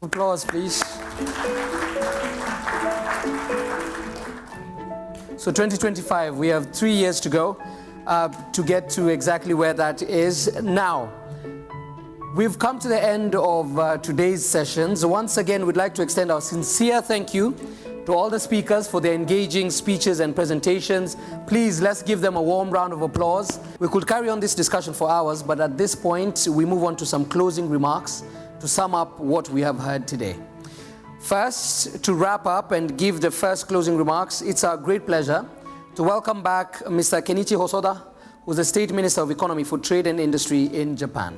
Applause, please. So 2025, we have 3 years to go to get to exactly where that is now. We've come to the end of today's sessions. Once again, we'd like to extend our sincere thank you to all the speakers for their engaging speeches and presentations. Please, let's give them a warm round of applause. We could carry on this discussion for hours, but at this point, we move on to some closing remarks to sum up what we have heard today. First, to wrap up and give the first closing remarks, it's our great pleasure to welcome back Mr. Kenichi Hosoda, who's the State Minister of Economy for Trade and Industry in Japan.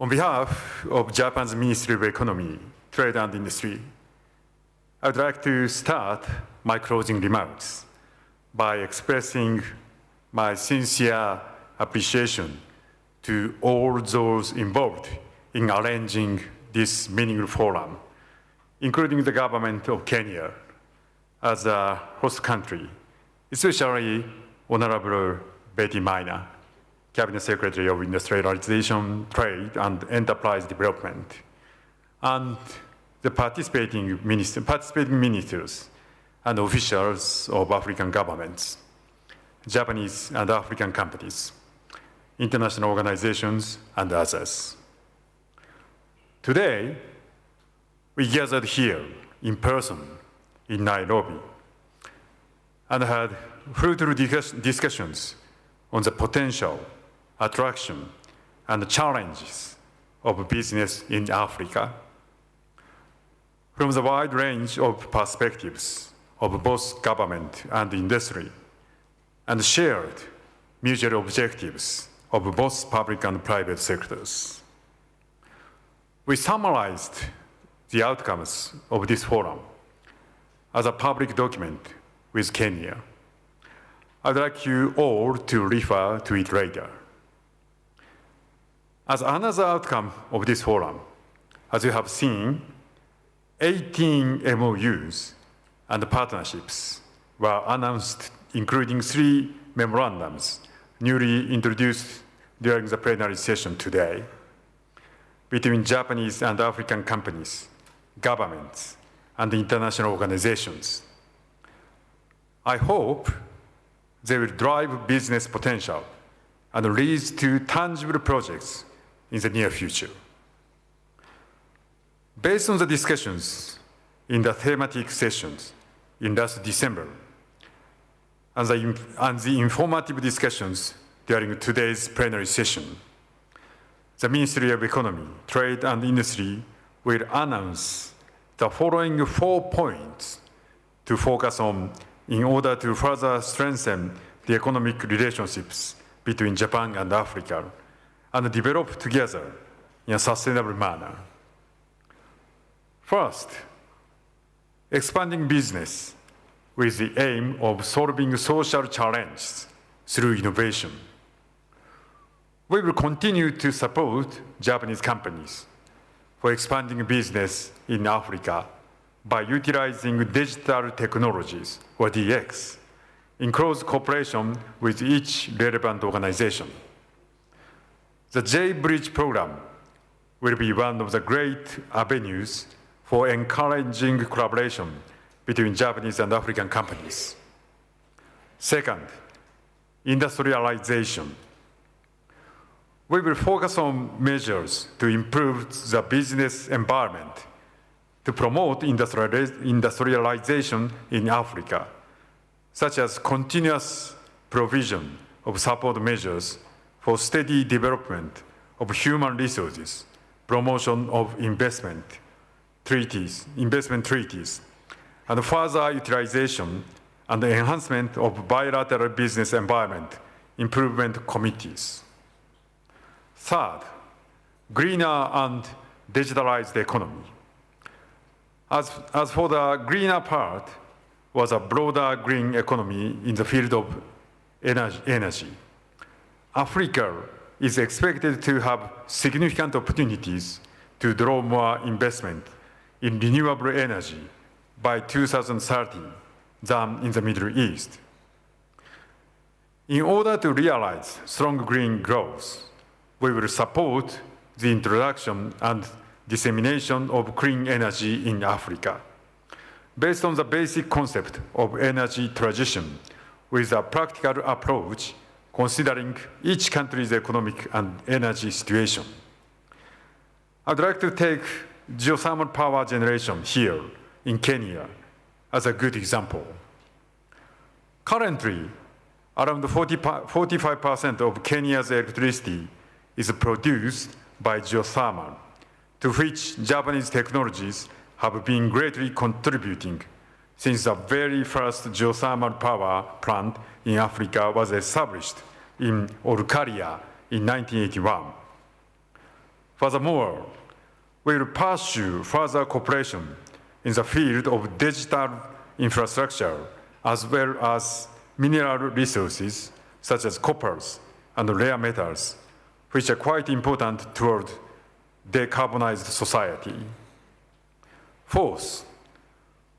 On behalf of Japan's Ministry of Economy, Trade and Industry, I would like to start my closing remarks by expressing my sincere appreciation to all those involved in arranging this meaningful forum, including the government of Kenya as a host country, especially Honorable Betty Maina, Cabinet Secretary of Industrialization, Trade and Enterprise Development, and the participating ministers and officials of African governments, Japanese and African companies, international organizations, and others. Today, we gathered here in person in Nairobi and had fruitful discussions on the potential, attraction, and the challenges of business in Africa. From the wide range of perspectives of both government and industry, and shared mutual objectives of both public and private sectors. We summarized the outcomes of this forum as a public document with Kenya. I'd like you all to refer to it later. As another outcome of this forum, as you have seen, 18 MOUs and partnerships were announced, including 3 memorandums newly introduced during the plenary session today, between Japanese and African companies, governments, and international organizations. I hope they will drive business potential and lead to tangible projects in the near future. Based on the discussions in the thematic sessions in last December, and the informative discussions during today's plenary session, the Ministry of Economy, Trade and Industry will announce the following 4 points to focus on in order to further strengthen the economic relationships between Japan and Africa and develop together in a sustainable manner. First, expanding business with the aim of solving social challenges through innovation. We will continue to support Japanese companies for expanding business in Africa by utilizing digital technologies, or DX, in close cooperation with each relevant organization. The J-Bridge program will be one of the great avenues for encouraging collaboration between Japanese and African companies. Second, industrialization. We will focus on measures to improve the business environment to promote industrialization in Africa, such as continuous provision of support measures for steady development of human resources, promotion of investment treaties, and further utilization and enhancement of bilateral business environment improvement committees. Third, greener and digitalized economy. As for the greener part, was a broader green economy in the field of energy. Africa is expected to have significant opportunities to draw more investment in renewable energy by 2030 than in the Middle East. In order to realize strong green growth, we will support the introduction and dissemination of clean energy in Africa, based on the basic concept of energy transition with a practical approach considering each country's economic and energy situation. I'd like to take geothermal power generation here in Kenya as a good example. Currently, around 45% of Kenya's electricity is produced by geothermal, to which Japanese technologies have been greatly contributing since the very first geothermal power plant in Africa was established in Olkaria in 1981. Furthermore, we will pursue further cooperation in the field of digital infrastructure as well as mineral resources such as coppers and rare metals, which are quite important toward decarbonized society. Fourth,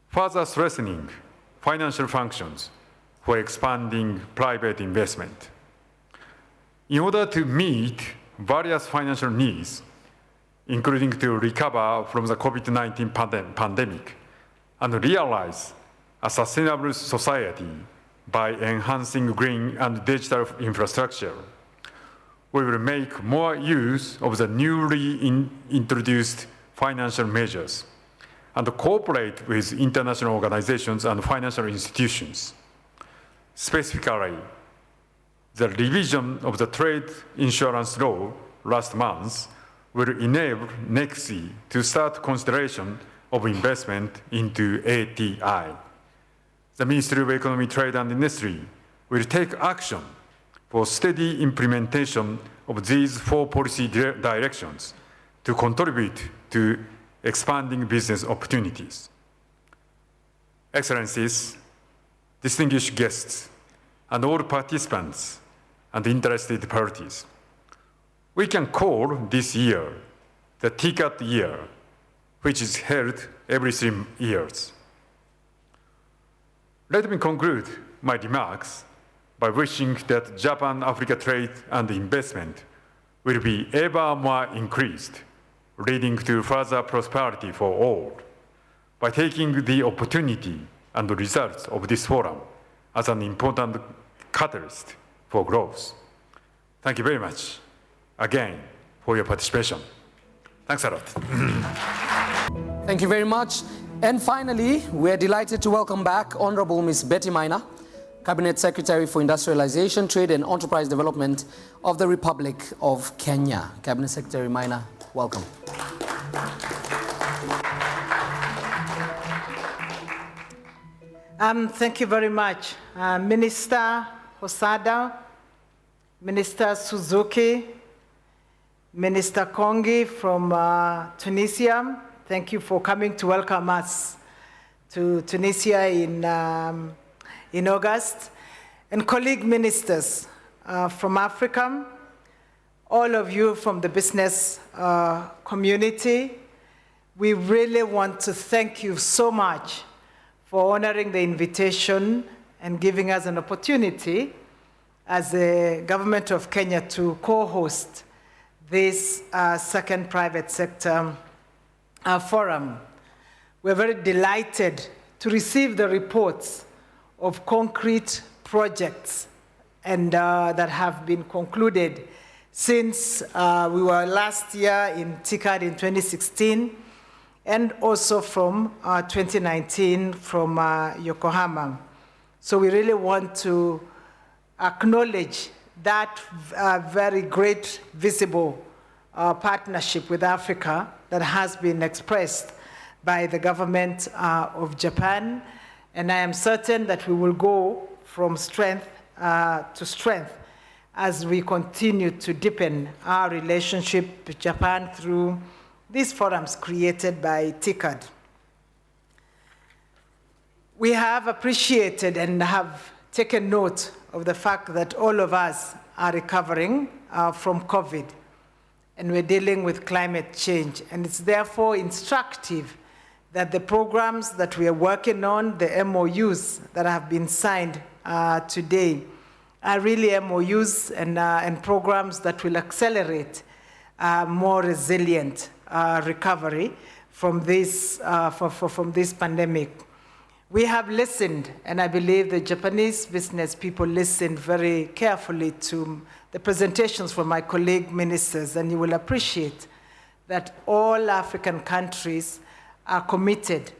further strengthening financial functions for expanding private investment. In order to meet various financial needs, including to recover from the COVID-19 pandemic and realize a sustainable society by enhancing green and digital infrastructure, we will make more use of the newly introduced financial measures and cooperate with international organizations and financial institutions. Specifically, the revision of the trade insurance law last month will enable NEXI to start consideration of investment into ATI. The Ministry of Economy, Trade and Industry will take action for steady implementation of these 4 policy directions to contribute to expanding business opportunities. Excellencies, distinguished guests, and all participants and interested parties, we can call this year the TCAT year, which is held every 3 years. Let me conclude my remarks by wishing that Japan-Africa trade and investment will be ever more increased, leading to further prosperity for all, by taking the opportunity and the results of this forum as an important catalyst for growth. Thank you very much, again, for your participation. Thanks a lot. Thank you very much. And finally, we're delighted to welcome back Honorable Ms. Betty Maina, Cabinet Secretary for Industrialization, Trade and Enterprise Development of the Republic of Kenya. Cabinet Secretary Maina, welcome. Thank you very much. Minister Hosada, Minister Suzuki, Minister Kongi from Tunisia, thank you for coming to welcome us to Tunisia in August. And colleague ministers from Africa, all of you from the business community, we really want to thank you so much for honoring the invitation and giving us an opportunity as the government of Kenya to co-host this second private sector forum. We're very delighted to receive the reports of concrete projects and that have been concluded since we were last year in TICAD in 2016, and also from 2019 from Yokohama. So we really want to acknowledge that very great visible partnership with Africa that has been expressed by the government of Japan. And I am certain that we will go from strength to strength as we continue to deepen our relationship with Japan through these forums created by TICAD. We have appreciated and have taken note of the fact that all of us are recovering from COVID, and we're dealing with climate change. And it's therefore instructive that the programs that we are working on, the MOUs that have been signed today, are really MOUs and programs that will accelerate more resilient recovery from this pandemic. We have listened, and I believe the Japanese business people listened very carefully to the presentations from my colleague ministers, and you will appreciate that all African countries are committed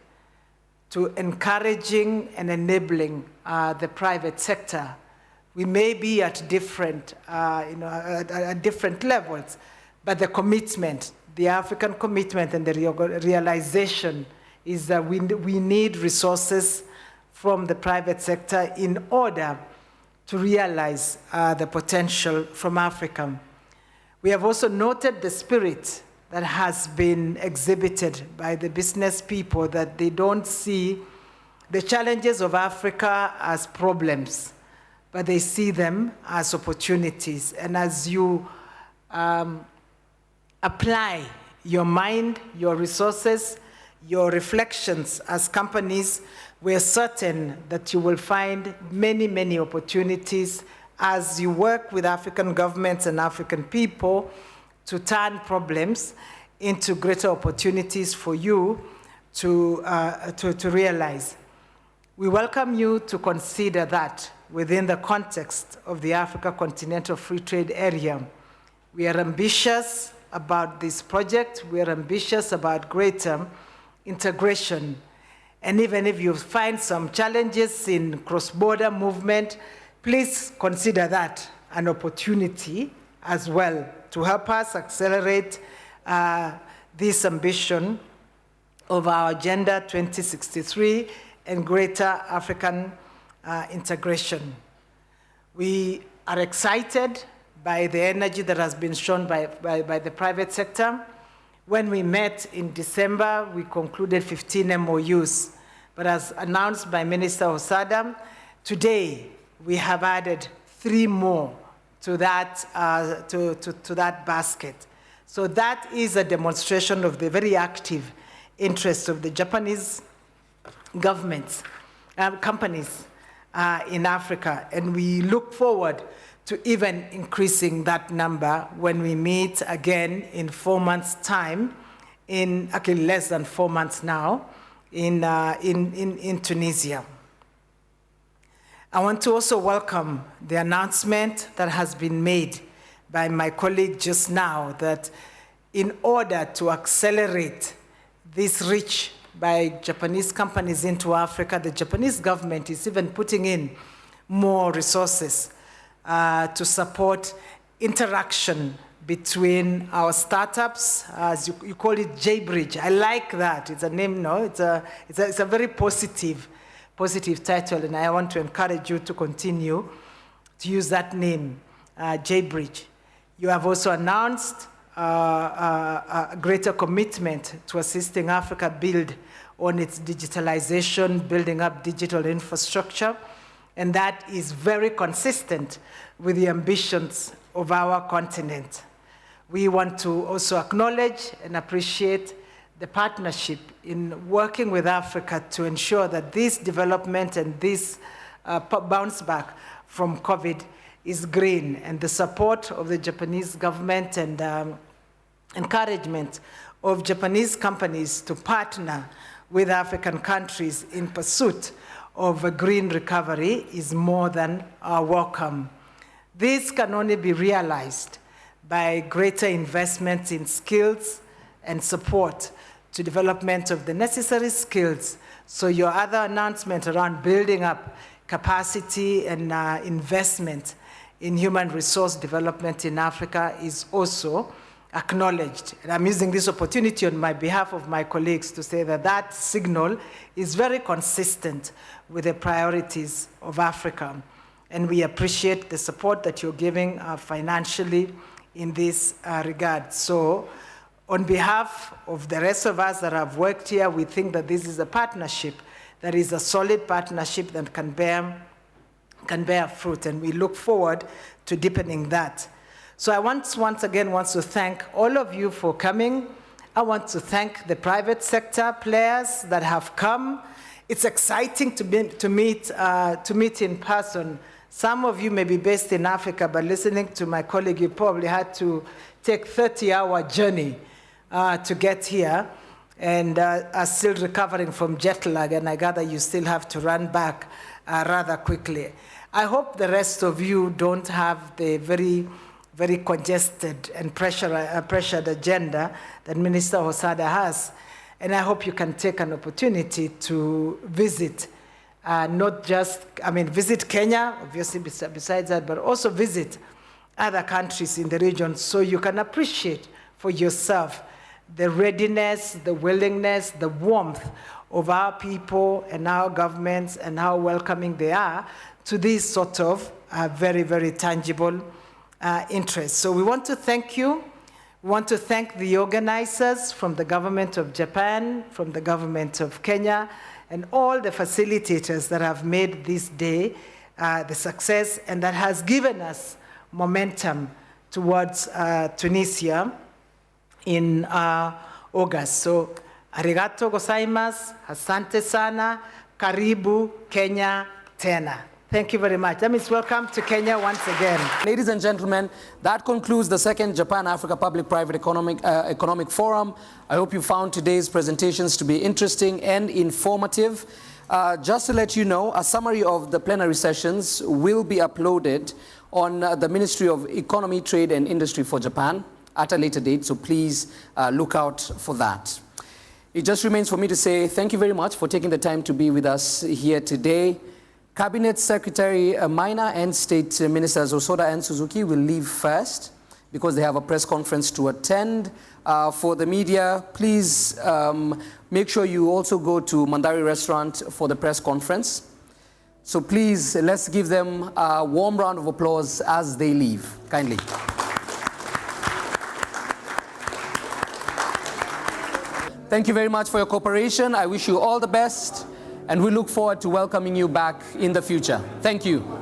to encouraging and enabling the private sector. We may be at different, at different levels, but the commitment, the African commitment and the realization is that we need resources from the private sector in order to realize the potential from Africa. We have also noted the spirit that has been exhibited by the business people, that they don't see the challenges of Africa as problems, but they see them as opportunities. And as you apply your mind, your resources, your reflections as companies, we're certain that you will find many, many opportunities as you work with African governments and African people to turn problems into greater opportunities for you to realize. We welcome you to consider that within the context of the Africa Continental Free Trade Area. We are ambitious about this project. We are ambitious about greater integration. And even if you find some challenges in cross-border movement, please consider that an opportunity as well to help us accelerate this ambition of our Agenda 2063 and greater African integration. We are excited by the energy that has been shown by the private sector. When we met in December, we concluded 15 MOUs. But as announced by Minister Hosada, today we have added 3 more to that, to that basket. So that is a demonstration of the very active interest of the Japanese governments, companies in Africa. And we look forward to even increasing that number when we meet again in 4 months' time, in actually less than 4 months now, in Tunisia. I want to also welcome the announcement that has been made by my colleague just now, that in order to accelerate this reach by Japanese companies into Africa, the Japanese government is even putting in more resources to support interaction between our startups, as you call it, J-Bridge. I like that. It's a name, no? It's a very positive title, and I want to encourage you to continue to use that name, J-Bridge. You have also announced a greater commitment to assisting Africa build on its digitalization, building up digital infrastructure, and that is very consistent with the ambitions of our continent. We want to also acknowledge and appreciate the partnership in working with Africa to ensure that this development and this bounce back from COVID is green, and the support of the Japanese government and encouragement of Japanese companies to partner with African countries in pursuit of a green recovery is more than welcome. This can only be realized by greater investments in skills and support to development of the necessary skills. So your other announcement around building up capacity and investment in human resource development in Africa is also acknowledged. And I'm using this opportunity on my behalf of my colleagues to say that that signal is very consistent with the priorities of Africa. And we appreciate the support that you're giving financially in this regard. So on behalf of the rest of us that have worked here, we think that this is a partnership that is a solid partnership that can bear fruit, and we look forward to deepening that. So I once again want to thank all of you for coming. I want to thank the private sector players that have come. It's exciting to meet in person. Some of you may be based in Africa, but listening to my colleague, you probably had to take a 30-hour journey to get here, and are still recovering from jet lag, and I gather you still have to run back rather quickly. I hope the rest of you don't have the very congested and pressured agenda that Minister Hosada has, and I hope you can take an opportunity to visit, not just, visit Kenya, obviously besides that, but also visit other countries in the region so you can appreciate for yourself the readiness, the willingness, the warmth of our people and our governments and how welcoming they are to these sort of very, very tangible interests. So we want to thank you. We want to thank the organizers from the government of Japan, from the government of Kenya, and all the facilitators that have made this day the success and that has given us momentum towards Tunisia in August. So, arigato gozaimasu, asante sana, karibu Kenya tena. Thank you very much. That means welcome to Kenya once again. Ladies and gentlemen, that concludes the second Japan-Africa Public-Private Economic Forum. I hope you found today's presentations to be interesting and informative. Just to let you know, a summary of the plenary sessions will be uploaded on the Ministry of Economy, Trade and Industry for Japan at a later date, so please look out for that. It just remains for me to say thank you very much for taking the time to be with us here today. Cabinet Secretary Maina and State Ministers Osoda and Suzuki will leave first because they have a press conference to attend. For the media, please make sure you also go to Mandari Restaurant for the press conference. So please, let's give them a warm round of applause as they leave. Kindly. Thank you very much for your cooperation. I wish you all the best, and we look forward to welcoming you back in the future. Thank you.